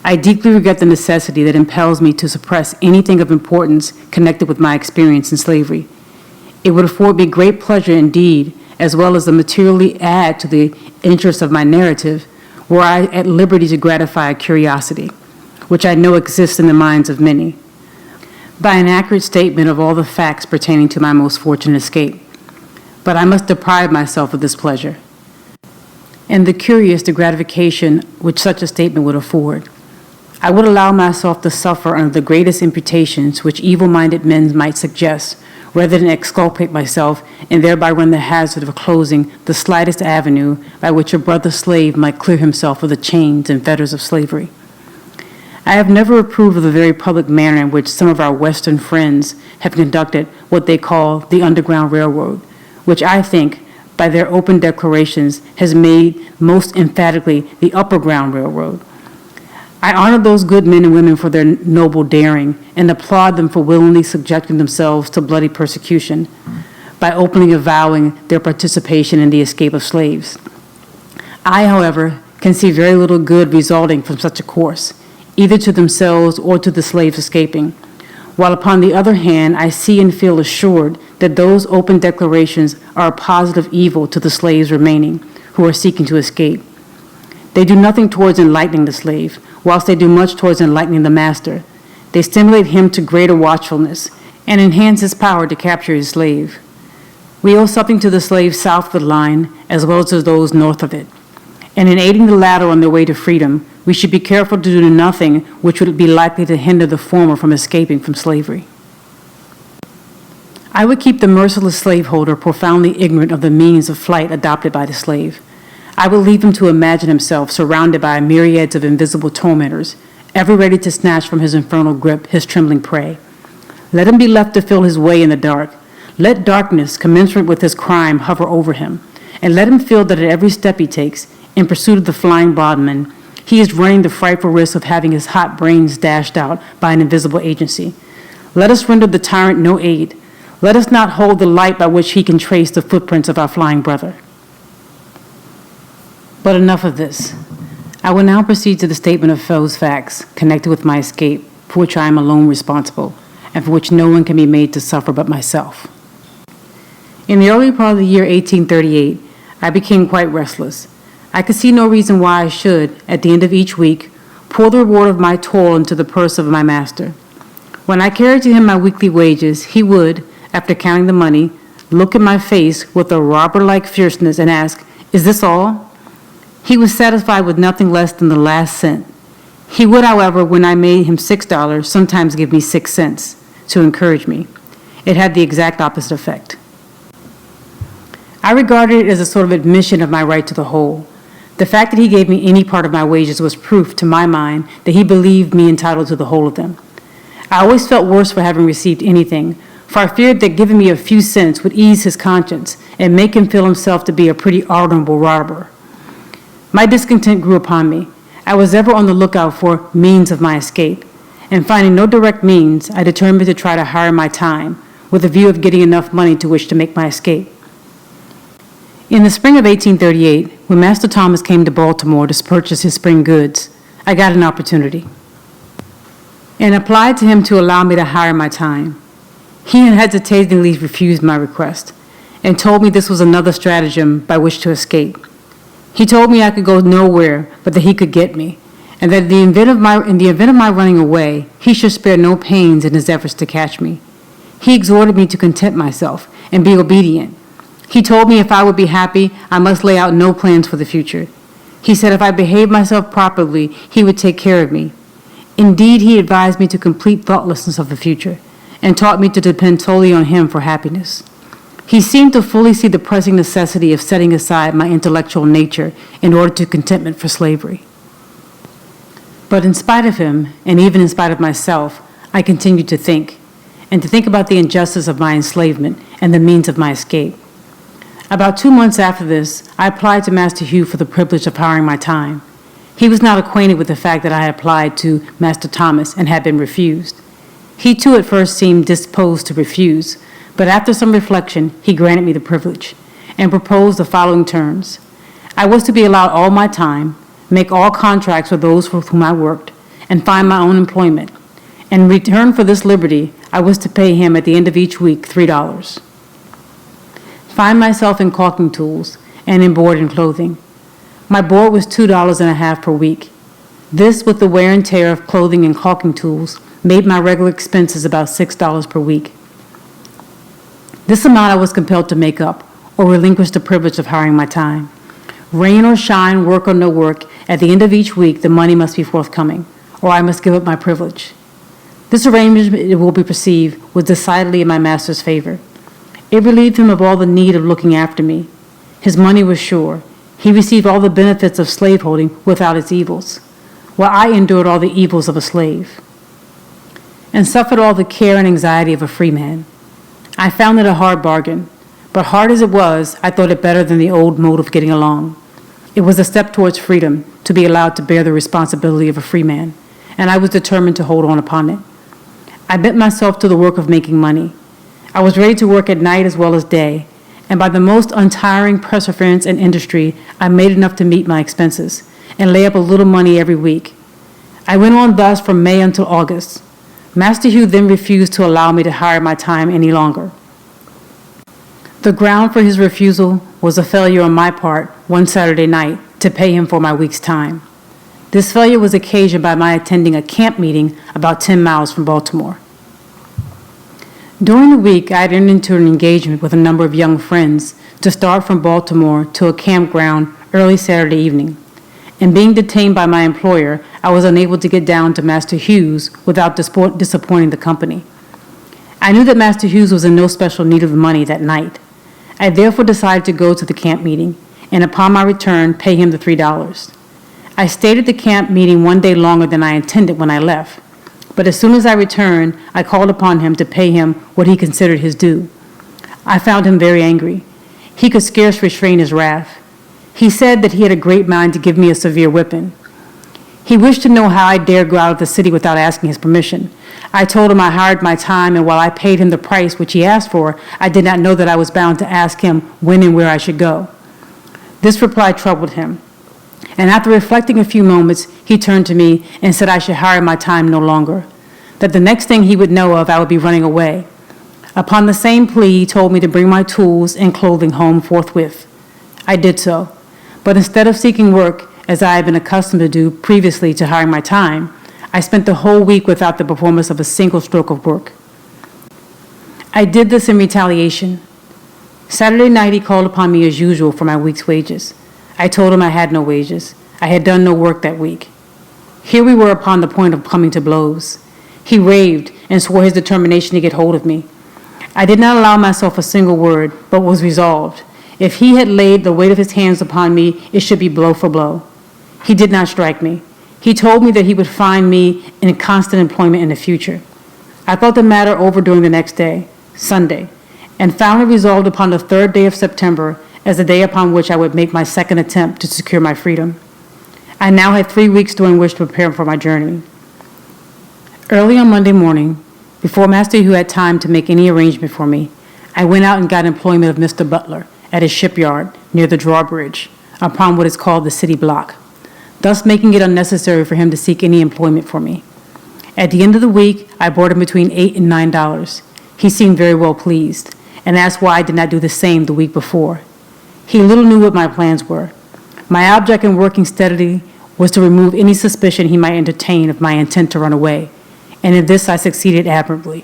I deeply regret the necessity that impels me to suppress anything of importance connected with my experience in slavery. It would afford me great pleasure indeed, as well as to materially add to the interest of my narrative, were I at liberty to gratify a curiosity, which I know exists in the minds of many, by an accurate statement of all the facts pertaining to my most fortunate escape. But I must deprive myself of this pleasure, and the curious the gratification which such a statement would afford. I would allow myself to suffer under the greatest imputations which evil-minded men might suggest, rather than exculpate myself and thereby run the hazard of closing the slightest avenue by which a brother slave might clear himself of the chains and fetters of slavery. I have never approved of the very public manner in which some of our Western friends have conducted what they call the Underground Railroad, which I think, by their open declarations, has made most emphatically the Upper Ground Railroad. I honor those good men and women for their noble daring and applaud them for willingly subjecting themselves to bloody persecution by openly avowing their participation in the escape of slaves. I, however, can see very little good resulting from such a course, either to themselves or to the slaves escaping, while upon the other hand I see and feel assured that those open declarations are a positive evil to the slaves remaining who are seeking to escape. They do nothing towards enlightening the slave, whilst they do much towards enlightening the master, they stimulate him to greater watchfulness and enhance his power to capture his slave. We owe something to the slaves south of the line as well as to those north of it. And in aiding the latter on their way to freedom, we should be careful to do nothing which would be likely to hinder the former from escaping from slavery. I would keep the merciless slaveholder profoundly ignorant of the means of flight adopted by the slave. I would leave him to imagine himself surrounded by myriads of invisible tormentors, ever ready to snatch from his infernal grip his trembling prey. Let him be left to feel his way in the dark. Let darkness, commensurate with his crime, hover over him, and let him feel that at every step he takes, in pursuit of the flying bondman, he is running the frightful risk of having his hot brains dashed out by an invisible agency. Let us render the tyrant no aid. Let us not hold the light by which he can trace the footprints of our flying brother. But enough of this. I will now proceed to the statement of those facts connected with my escape, for which I am alone responsible, and for which no one can be made to suffer but myself. In the early part of the year 1838, I became quite restless. I could see no reason why I should, at the end of each week, pour the reward of my toil into the purse of my master. When I carried to him my weekly wages, he would, after counting the money, look in my face with a robber-like fierceness and ask, "Is this all?" He was satisfied with nothing less than the last cent. He would, however, when I made him $6, sometimes give me 6 cents to encourage me. It had the exact opposite effect. I regarded it as a sort of admission of my right to the whole. The fact that he gave me any part of my wages was proof, to my mind, that he believed me entitled to the whole of them. I always felt worse for having received anything, for I feared that giving me a few cents would ease his conscience and make him feel himself to be a pretty honorable robber. My discontent grew upon me. I was ever on the lookout for means of my escape, and finding no direct means, I determined to try to hire my time, with a view of getting enough money to which to make my escape. In the spring of 1838, when Master Thomas came to Baltimore to purchase his spring goods, I got an opportunity and applied to him to allow me to hire my time. He unhesitatingly refused my request and told me this was another stratagem by which to escape. He told me I could go nowhere, but that he could get me, and that in the event of my running away, he should spare no pains in his efforts to catch me. He exhorted me to content myself and be obedient. He told me if I would be happy, I must lay out no plans for the future. He said if I behaved myself properly, he would take care of me. Indeed, he advised me to complete thoughtlessness of the future and taught me to depend solely on him for happiness. He seemed to fully see the pressing necessity of setting aside my intellectual nature in order to contentment for slavery. But in spite of him, and even in spite of myself, I continued to think about the injustice of my enslavement and the means of my escape. About 2 months after this, I applied to Master Hugh for the privilege of hiring my time. He was not acquainted with the fact that I had applied to Master Thomas and had been refused. He too at first seemed disposed to refuse, but after some reflection, he granted me the privilege and proposed the following terms. I was to be allowed all my time, make all contracts with those for whom I worked, and find my own employment. In return for this liberty, I was to pay him at the end of each week $3. Find myself in caulking tools and in board and clothing. My board was $2.50 per week. This, with the wear and tear of clothing and caulking tools, made my regular expenses about $6 per week. This amount I was compelled to make up, or relinquish the privilege of hiring my time. Rain or shine, work or no work, at the end of each week the money must be forthcoming, or I must give up my privilege. This arrangement, it will be perceived, was decidedly in my master's favor. It relieved him of all the need of looking after me. His money was sure. He received all the benefits of slaveholding without its evils, while I endured all the evils of a slave, and suffered all the care and anxiety of a free man. I found it a hard bargain, but hard as it was, I thought it better than the old mode of getting along. It was a step towards freedom, to be allowed to bear the responsibility of a free man, and I was determined to hold on upon it. I bent myself to the work of making money. I was ready to work at night as well as day, and by the most untiring perseverance and industry, I made enough to meet my expenses and lay up a little money every week. I went on thus from May until August. Master Hugh then refused to allow me to hire my time any longer. The ground for his refusal was a failure on my part one Saturday night to pay him for my week's time. This failure was occasioned by my attending a camp meeting about 10 miles from Baltimore. During the week, I had entered into an engagement with a number of young friends to start from Baltimore to a campground early Saturday evening. And being detained by my employer, I was unable to get down to Master Hughes without disappointing the company. I knew that Master Hughes was in no special need of the money that night. I therefore decided to go to the camp meeting, and upon my return, pay him the $3. I stayed at the camp meeting one day longer than I intended when I left, but as soon as I returned, I called upon him to pay him what he considered his due. I found him very angry. He could scarce restrain his wrath. He said that he had a great mind to give me a severe whipping. He wished to know how I dared go out of the city without asking his permission. I told him I hired my time, and while I paid him the price which he asked for, I did not know that I was bound to ask him when and where I should go. This reply troubled him, and after reflecting a few moments, he turned to me and said I should hire my time no longer, that the next thing he would know of, I would be running away. Upon the same plea, he told me to bring my tools and clothing home forthwith. I did so, but instead of seeking work, as I had been accustomed to do previously to hiring my time, I spent the whole week without the performance of a single stroke of work. I did this in retaliation. Saturday night, he called upon me as usual for my week's wages. I told him I had no wages. I had done no work that week. Here we were upon the point of coming to blows. He raved and swore his determination to get hold of me. I did not allow myself a single word, but was resolved. If he had laid the weight of his hands upon me, it should be blow for blow. He did not strike me. He told me that he would find me in constant employment in the future. I thought the matter over during the next day, Sunday, and finally resolved upon the 3rd day of September as the day upon which I would make my second attempt to secure my freedom. I now had 3 weeks during which to prepare for my journey. Early on Monday morning, before Master Hugh had time to make any arrangement for me, I went out and got employment of Mr. Butler at his shipyard near the drawbridge upon what is called the city block, thus making it unnecessary for him to seek any employment for me. At the end of the week, I brought him between $8 and $9. He seemed very well pleased, and asked why I did not do the same the week before. He little knew what my plans were. My object in working steadily was to remove any suspicion he might entertain of my intent to run away, and in this I succeeded admirably.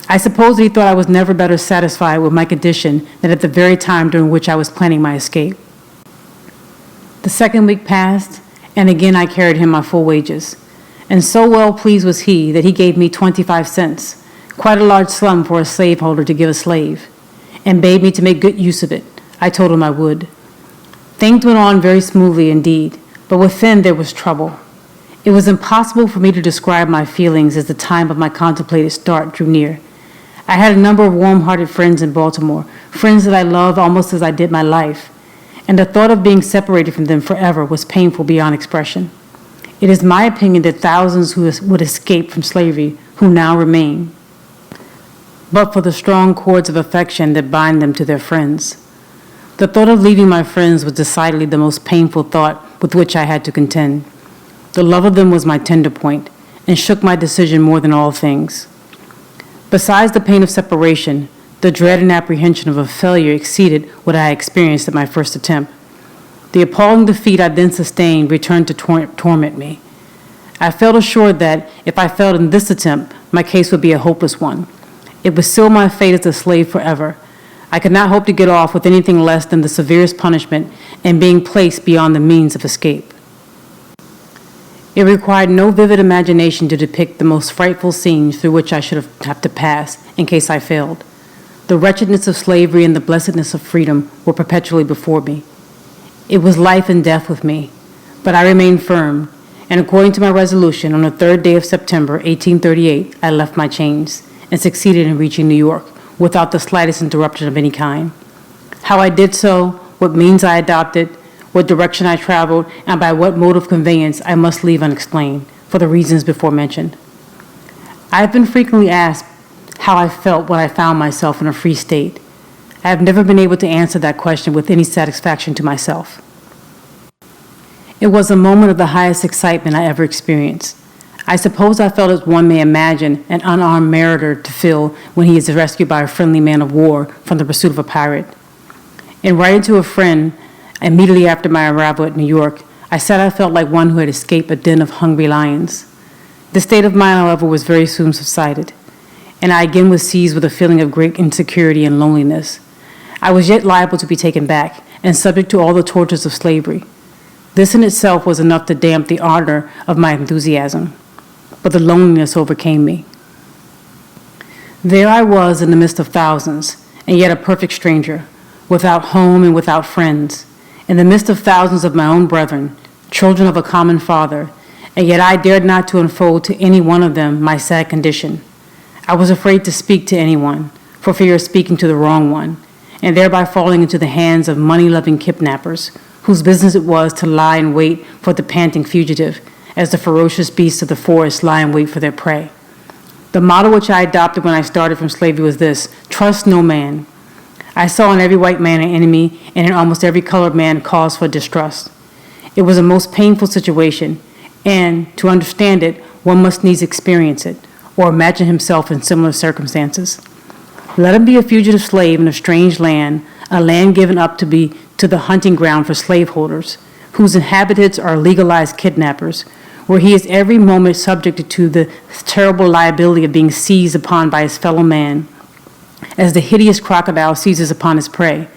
I suppose that he thought I was never better satisfied with my condition than at the very time during which I was planning my escape. The second week passed, and again I carried him my full wages, and so well pleased was he that he gave me 25 cents, quite a large sum for a slaveholder to give a slave, and bade me to make good use of it. I told him I would. Things went on very smoothly indeed, but within there was trouble. It was impossible for me to describe my feelings as the time of my contemplated start drew near. I had a number of warm-hearted friends in Baltimore, friends that I loved almost as I did my life, and the thought of being separated from them forever was painful beyond expression. It is my opinion that thousands who would escape from slavery who now remain, but for the strong cords of affection that bind them to their friends. The thought of leaving my friends was decidedly the most painful thought with which I had to contend. The love of them was my tender point, and shook my decision more than all things. Besides the pain of separation, the dread and apprehension of a failure exceeded what I had experienced at my first attempt. The appalling defeat I then sustained returned to torment me. I felt assured that, if I failed in this attempt, my case would be a hopeless one. It would seal my fate as a slave forever. I could not hope to get off with anything less than the severest punishment and being placed beyond the means of escape. It required no vivid imagination to depict the most frightful scenes through which I should have to pass in case I failed. The wretchedness of slavery and the blessedness of freedom were perpetually before me. It was life and death with me, but I remained firm, and according to my resolution, on the 3rd day of September, 1838, I left my chains and succeeded in reaching New York without the slightest interruption of any kind. How I did so, what means I adopted, what direction I traveled, and by what mode of conveyance I must leave unexplained, for the reasons before mentioned. I have been frequently asked how I felt when I found myself in a free state. I have never been able to answer that question with any satisfaction to myself. It was a moment of the highest excitement I ever experienced. I suppose I felt as one may imagine an unarmed marauder to feel when he is rescued by a friendly man of war from the pursuit of a pirate. In writing to a friend immediately after my arrival at New York, I said I felt like one who had escaped a den of hungry lions. This state of mind, however, was very soon subsided, and I again was seized with a feeling of great insecurity and loneliness. I was yet liable to be taken back and subject to all the tortures of slavery. This in itself was enough to damp the ardor of my enthusiasm, but the loneliness overcame me. There I was in the midst of thousands, and yet a perfect stranger, without home and without friends, in the midst of thousands of my own brethren, children of a common father, and yet I dared not to unfold to any one of them my sad condition. I was afraid to speak to anyone, for fear of speaking to the wrong one, and thereby falling into the hands of money-loving kidnappers, whose business it was to lie in wait for the panting fugitive, as the ferocious beasts of the forest lie in wait for their prey. The motto which I adopted when I started from slavery was this: trust no man. I saw in every white man an enemy, and in almost every colored man cause for distrust. It was a most painful situation, and to understand it, one must needs experience it, or imagine himself in similar circumstances. Let him be a fugitive slave in a strange land, a land given up to be to the hunting ground for slaveholders, whose inhabitants are legalized kidnappers, where he is every moment subjected to the terrible liability of being seized upon by his fellow man, as the hideous crocodile seizes upon his prey.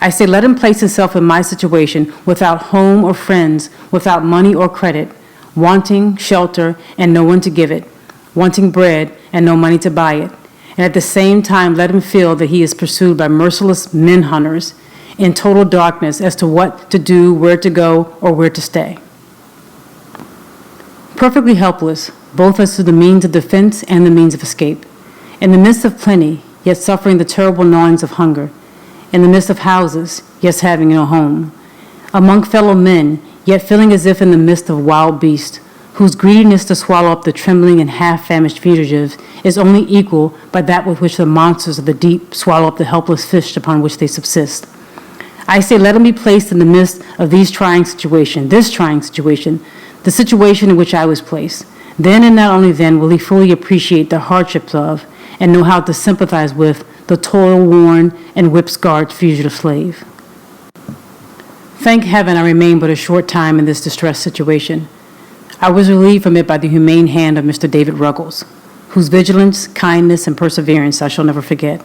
I say, let him place himself in my situation, without home or friends, without money or credit, wanting shelter and no one to give it, wanting bread and no money to buy it, and at the same time let him feel that he is pursued by merciless men hunters in total darkness as to what to do, where to go, or where to stay. Perfectly helpless, both as to the means of defense and the means of escape. In the midst of plenty, yet suffering the terrible gnawings of hunger. In the midst of houses, yet having no home. Among fellow men, yet feeling as if in the midst of wild beasts, whose greediness to swallow up the trembling and half-famished fugitives is only equal by that with which the monsters of the deep swallow up the helpless fish upon which they subsist. I say, let him be placed in the midst of this trying situation, the situation in which I was placed. Then and not only then will he fully appreciate the hardships of and know how to sympathize with the toil-worn and whip-scarred fugitive slave. Thank heaven I remained but a short time in this distressed situation. I was relieved from it by the humane hand of Mr. David Ruggles, whose vigilance, kindness, and perseverance I shall never forget.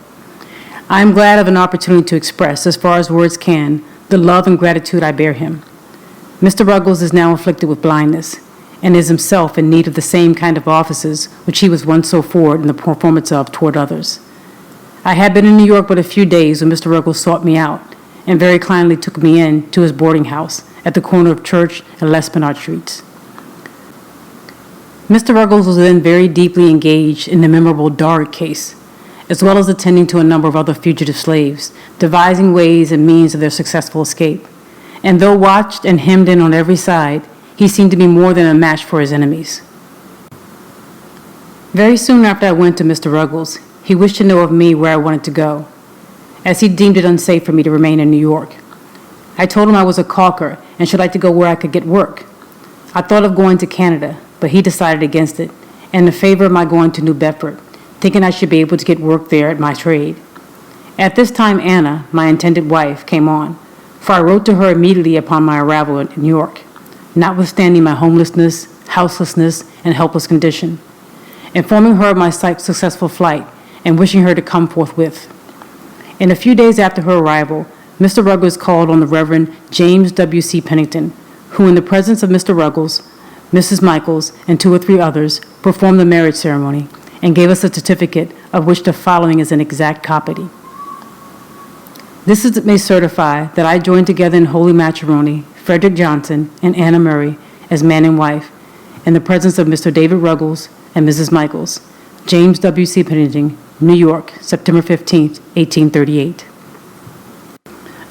I am glad of an opportunity to express, as far as words can, the love and gratitude I bear him. Mr. Ruggles is now afflicted with blindness, and is himself in need of the same kind of offices which he was once so forward in the performance of toward others. I had been in New York but a few days when Mr. Ruggles sought me out, and very kindly took me in to his boarding house at the corner of Church and L'Esplanade Streets. Mr. Ruggles was then very deeply engaged in the memorable Dorrit case, as well as attending to a number of other fugitive slaves, devising ways and means of their successful escape. And though watched and hemmed in on every side, he seemed to be more than a match for his enemies. Very soon after I went to Mr. Ruggles, he wished to know of me where I wanted to go, as he deemed it unsafe for me to remain in New York. I told him I was a caulker and should like to go where I could get work. I thought of going to Canada, but he decided against it, and in favor of my going to New Bedford, thinking I should be able to get work there at my trade. At this time, Anna, my intended wife, came on, for I wrote to her immediately upon my arrival in New York, notwithstanding my homelessness, houselessness, and helpless condition, informing her of my successful flight and wishing her to come forthwith. In a few days after her arrival, Mr. Ruggles called on the Reverend James W.C. Pennington, who in the presence of Mr. Ruggles, Mrs. Michaels, and 2 or 3 others, performed the marriage ceremony and gave us a certificate of which the following is an exact copy. This may certify that I joined together in holy matrimony Frederick Johnson and Anna Murray as man and wife, in the presence of Mr. David Ruggles and Mrs. Michaels, James W.C. Pennington, New York, September 15, 1838.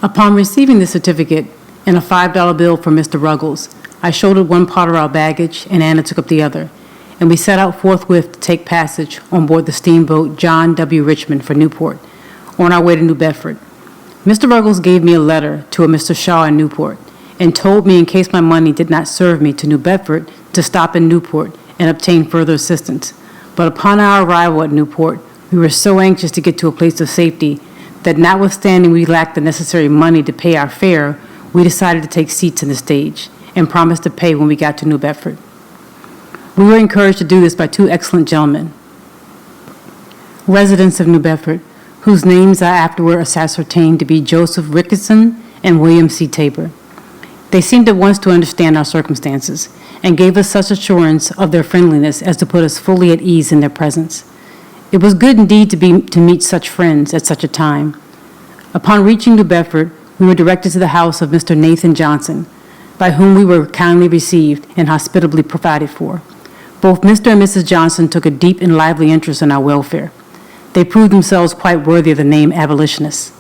Upon receiving the certificate and a $5 bill from Mr. Ruggles, I shouldered one part of our baggage and Anna took up the other, and we set out forthwith to take passage on board the steamboat John W. Richmond for Newport, on our way to New Bedford. Mr. Ruggles gave me a letter to a Mr. Shaw in Newport, and told me in case my money did not serve me to New Bedford to stop in Newport and obtain further assistance. But upon our arrival at Newport, we were so anxious to get to a place of safety that notwithstanding we lacked the necessary money to pay our fare, we decided to take seats in the stage, and promised to pay when we got to New Bedford. We were encouraged to do this by two excellent gentlemen, residents of New Bedford, whose names I afterward ascertained to be Joseph Ricketson and William C. Tabor. They seemed at once to understand our circumstances and gave us such assurance of their friendliness as to put us fully at ease in their presence. It was good indeed to meet such friends at such a time. Upon reaching New Bedford, we were directed to the house of Mr. Nathan Johnson, by whom we were kindly received and hospitably provided for. Both Mr. and Mrs. Johnson took a deep and lively interest in our welfare. They proved themselves quite worthy of the name abolitionists.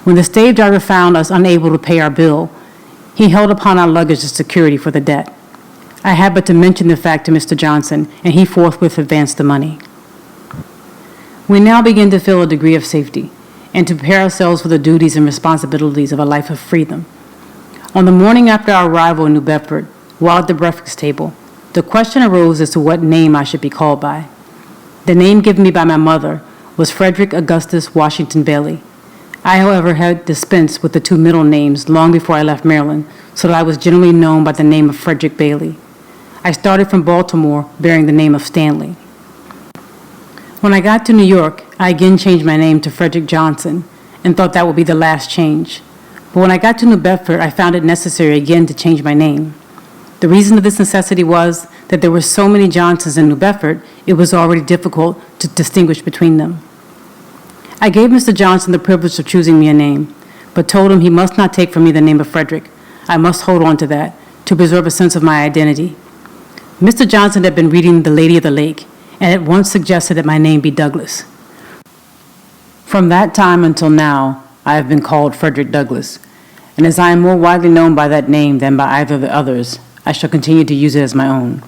When the stage driver found us unable to pay our bill, he held upon our luggage as security for the debt. I had but to mention the fact to Mr. Johnson, and he forthwith advanced the money. We now begin to feel a degree of safety and to prepare ourselves for the duties and responsibilities of a life of freedom. On the morning after our arrival in New Bedford, while at the breakfast table, the question arose as to what name I should be called by. The name given me by my mother was Frederick Augustus Washington Bailey. I, however, had dispensed with the two middle names long before I left Maryland, so that I was generally known by the name of Frederick Bailey. I started from Baltimore bearing the name of Stanley. When I got to New York, I again changed my name to Frederick Johnson and thought that would be the last change. But when I got to New Bedford, I found it necessary again to change my name. The reason of this necessity was that there were so many Johnsons in New Bedford, it was already difficult to distinguish between them. I gave Mr. Johnson the privilege of choosing me a name, but told him he must not take from me the name of Frederick. I must hold on to that, to preserve a sense of my identity. Mr. Johnson had been reading The Lady of the Lake, and at once suggested that my name be Douglass. From that time until now, I have been called Frederick Douglass, and as I am more widely known by that name than by either of the others, I shall continue to use it as my own.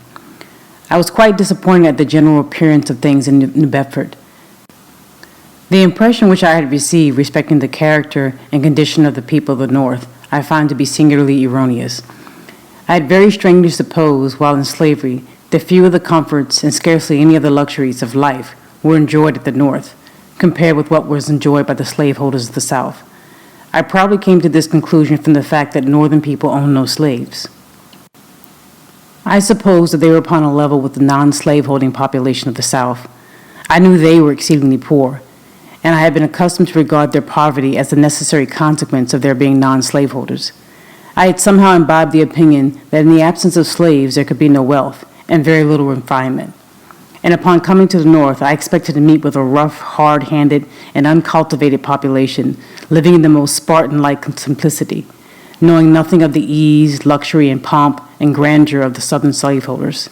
I was quite disappointed at the general appearance of things in New Bedford. The impression which I had received respecting the character and condition of the people of the North I found to be singularly erroneous. I had very strangely supposed, while in slavery, that few of the comforts and scarcely any of the luxuries of life were enjoyed at the North, compared with what was enjoyed by the slaveholders of the South. I probably came to this conclusion from the fact that Northern people owned no slaves. I supposed that they were upon a level with the non-slaveholding population of the South. I knew they were exceedingly poor, and I had been accustomed to regard their poverty as the necessary consequence of their being non-slaveholders. I had somehow imbibed the opinion that in the absence of slaves there could be no wealth and very little refinement. And upon coming to the North, I expected to meet with a rough, hard-handed, and uncultivated population living in the most Spartan-like simplicity, knowing nothing of the ease, luxury, and pomp and grandeur of the Southern slaveholders.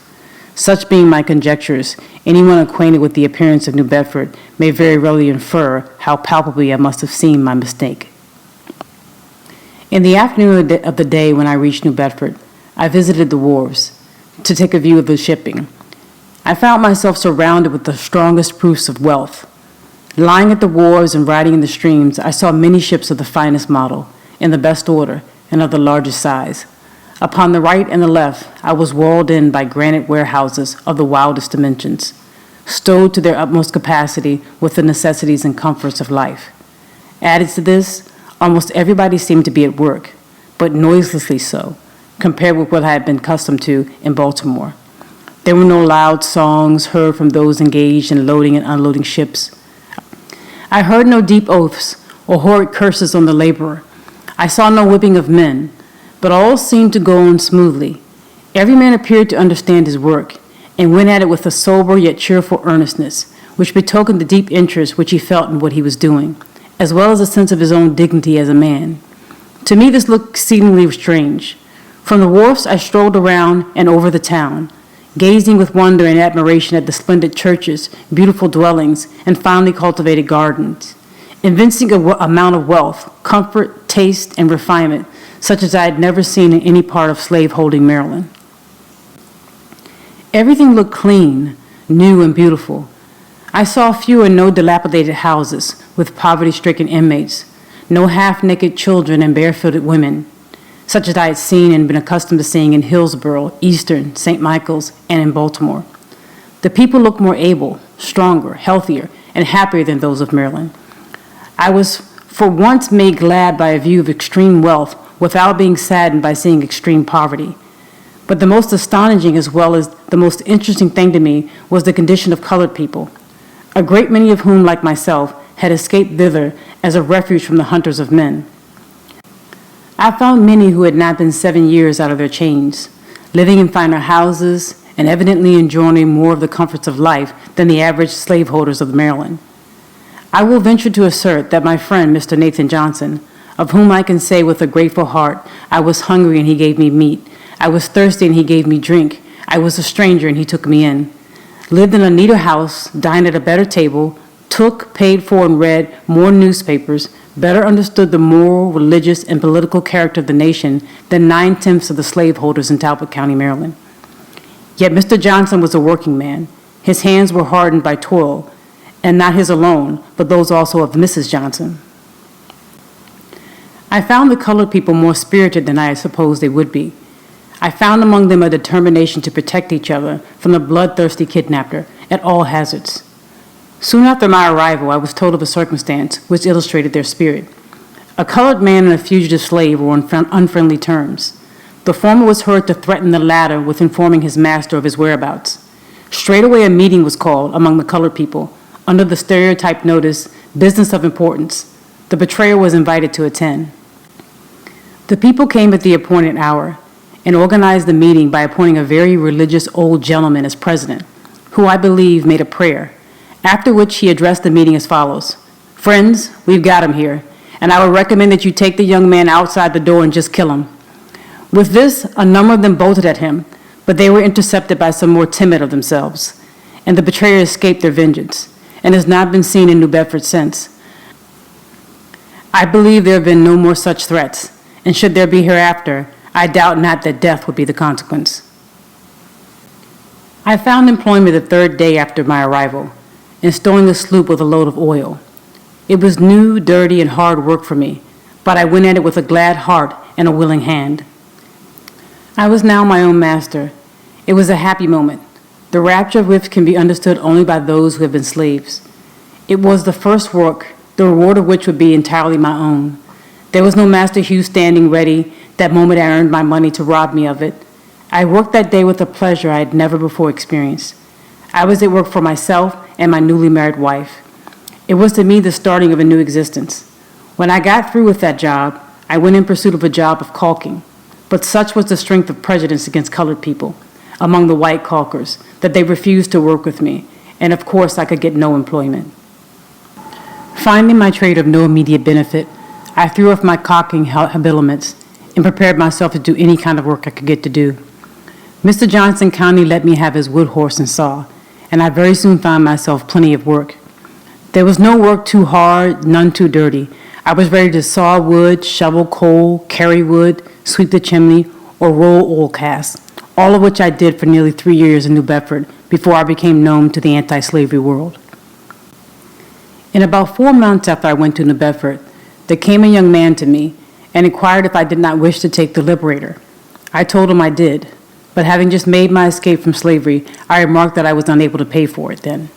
Such being my conjectures, anyone acquainted with the appearance of New Bedford may very readily infer how palpably I must have seen my mistake. In the afternoon of the day when I reached New Bedford, I visited the wharves to take a view of the shipping. I found myself surrounded with the strongest proofs of wealth. Lying at the wharves and riding in the streams, I saw many ships of the finest model, in the best order, and of the largest size. Upon the right and the left, I was walled in by granite warehouses of the wildest dimensions, stowed to their utmost capacity with the necessities and comforts of life. Added to this, almost everybody seemed to be at work, but noiselessly so, compared with what I had been accustomed to in Baltimore. There were no loud songs heard from those engaged in loading and unloading ships. I heard no deep oaths or horrid curses on the laborer. I saw no whipping of men, but all seemed to go on smoothly. Every man appeared to understand his work and went at it with a sober yet cheerful earnestness, which betokened the deep interest which he felt in what he was doing, as well as a sense of his own dignity as a man. To me, this looked exceedingly strange. From the wharfs, I strolled around and over the town, gazing with wonder and admiration at the splendid churches, beautiful dwellings, and finely cultivated gardens, evincing an amount of wealth, comfort, taste, and refinement, such as I had never seen in any part of slave-holding Maryland. Everything looked clean, new, and beautiful. I saw few and no dilapidated houses with poverty-stricken inmates, no half-naked children and barefooted women, such as I had seen and been accustomed to seeing in Hillsborough, Eastern, St. Michael's, and in Baltimore. The people looked more able, stronger, healthier, and happier than those of Maryland. I was for once made glad by a view of extreme wealth without being saddened by seeing extreme poverty. But the most astonishing as well as the most interesting thing to me was the condition of colored people, a great many of whom, like myself, had escaped thither as a refuge from the hunters of men. I found many who had not been 7 years out of their chains, living in finer houses and evidently enjoying more of the comforts of life than the average slaveholders of Maryland. I will venture to assert that my friend, Mr. Nathan Johnson, of whom I can say with a grateful heart, I was hungry and he gave me meat, I was thirsty and he gave me drink, I was a stranger and he took me in, lived in a neater house, dined at a better table, took, paid for, and read more newspapers, better understood the moral, religious, and political character of the nation than 9/10 of the slaveholders in Talbot County, Maryland. Yet Mr. Johnson was a working man. His hands were hardened by toil, and not his alone, but those also of Mrs. Johnson. I found the colored people more spirited than I had supposed they would be. I found among them a determination to protect each other from the bloodthirsty kidnapper at all hazards. Soon after my arrival, I was told of a circumstance which illustrated their spirit. A colored man and a fugitive slave were on unfriendly terms. The former was heard to threaten the latter with informing his master of his whereabouts. Straightway a meeting was called among the colored people, under the stereotyped notice, "Business of Importance." The betrayer was invited to attend. The people came at the appointed hour and organized the meeting by appointing a very religious old gentleman as president, who I believe made a prayer, after which he addressed the meeting as follows: "Friends, we've got him here, and I would recommend that you take the young man outside the door and just kill him." With this, a number of them bolted at him, but they were intercepted by some more timid of themselves, and the betrayer escaped their vengeance, and has not been seen in New Bedford since. I believe there have been no more such threats, and should there be hereafter, I doubt not that death would be the consequence. I found employment the third day after my arrival, in stowing a sloop with a load of oil. It was new, dirty, and hard work for me, but I went at it with a glad heart and a willing hand. I was now my own master. It was a happy moment, the rapture of which can be understood only by those who have been slaves. It was the first work, the reward of which would be entirely my own. There was no Master Hugh standing ready that moment I earned my money to rob me of it. I worked that day with a pleasure I had never before experienced. I was at work for myself and my newly married wife. It was to me the starting of a new existence. When I got through with that job, I went in pursuit of a job of caulking, but such was the strength of prejudice against colored people among the white caulkers that they refused to work with me, and of course I could get no employment. Finding my trade of no immediate benefit, I threw off my caulking habiliments and prepared myself to do any kind of work I could get to do. Mr. Johnson kindly let me have his wood horse and saw, and I very soon found myself plenty of work. There was no work too hard, none too dirty. I was ready to saw wood, shovel coal, carry wood, sweep the chimney, or roll oil casks, all of which I did for nearly 3 years in New Bedford before I became known to the anti-slavery world. In about 4 months after I went to New Bedford, there came a young man to me and inquired if I did not wish to take the Liberator. I told him I did, but having just made my escape from slavery, I remarked that I was unable to pay for it then.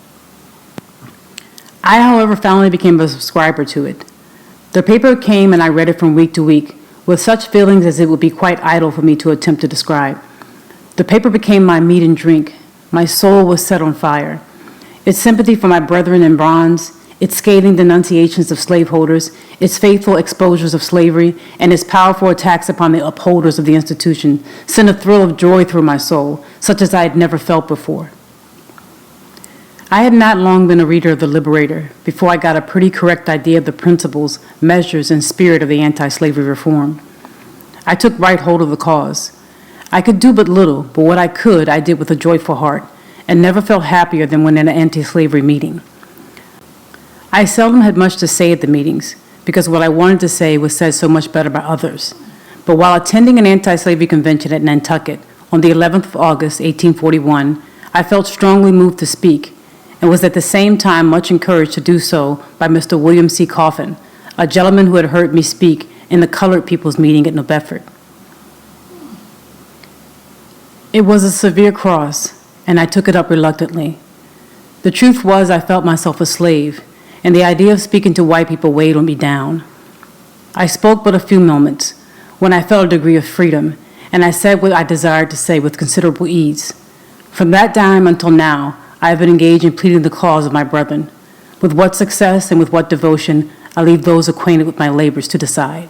I, however, finally became a subscriber to it. The paper came and I read it from week to week, with such feelings as it would be quite idle for me to attempt to describe. The paper became my meat and drink. My soul was set on fire. Its sympathy for my brethren in bonds, its scathing denunciations of slaveholders, its faithful exposures of slavery, and its powerful attacks upon the upholders of the institution sent a thrill of joy through my soul, such as I had never felt before. I had not long been a reader of the Liberator before I got a pretty correct idea of the principles, measures, and spirit of the anti-slavery reform. I took right hold of the cause. I could do but little, but what I could, I did with a joyful heart, and never felt happier than when in an anti-slavery meeting. I seldom had much to say at the meetings, because what I wanted to say was said so much better by others. But while attending an anti-slavery convention at Nantucket on the 11th of August, 1841, I felt strongly moved to speak, and was at the same time much encouraged to do so by Mr. William C. Coffin, a gentleman who had heard me speak in the colored people's meeting at New Bedford. It was a severe cross, and I took it up reluctantly. The truth was I felt myself a slave, and the idea of speaking to white people weighed on me down. I spoke but a few moments. when I felt a degree of freedom, and I said what I desired to say with considerable ease. From that time until now, I have been engaged in pleading the cause of my brethren. With what success and with what devotion, I leave those acquainted with my labors to decide.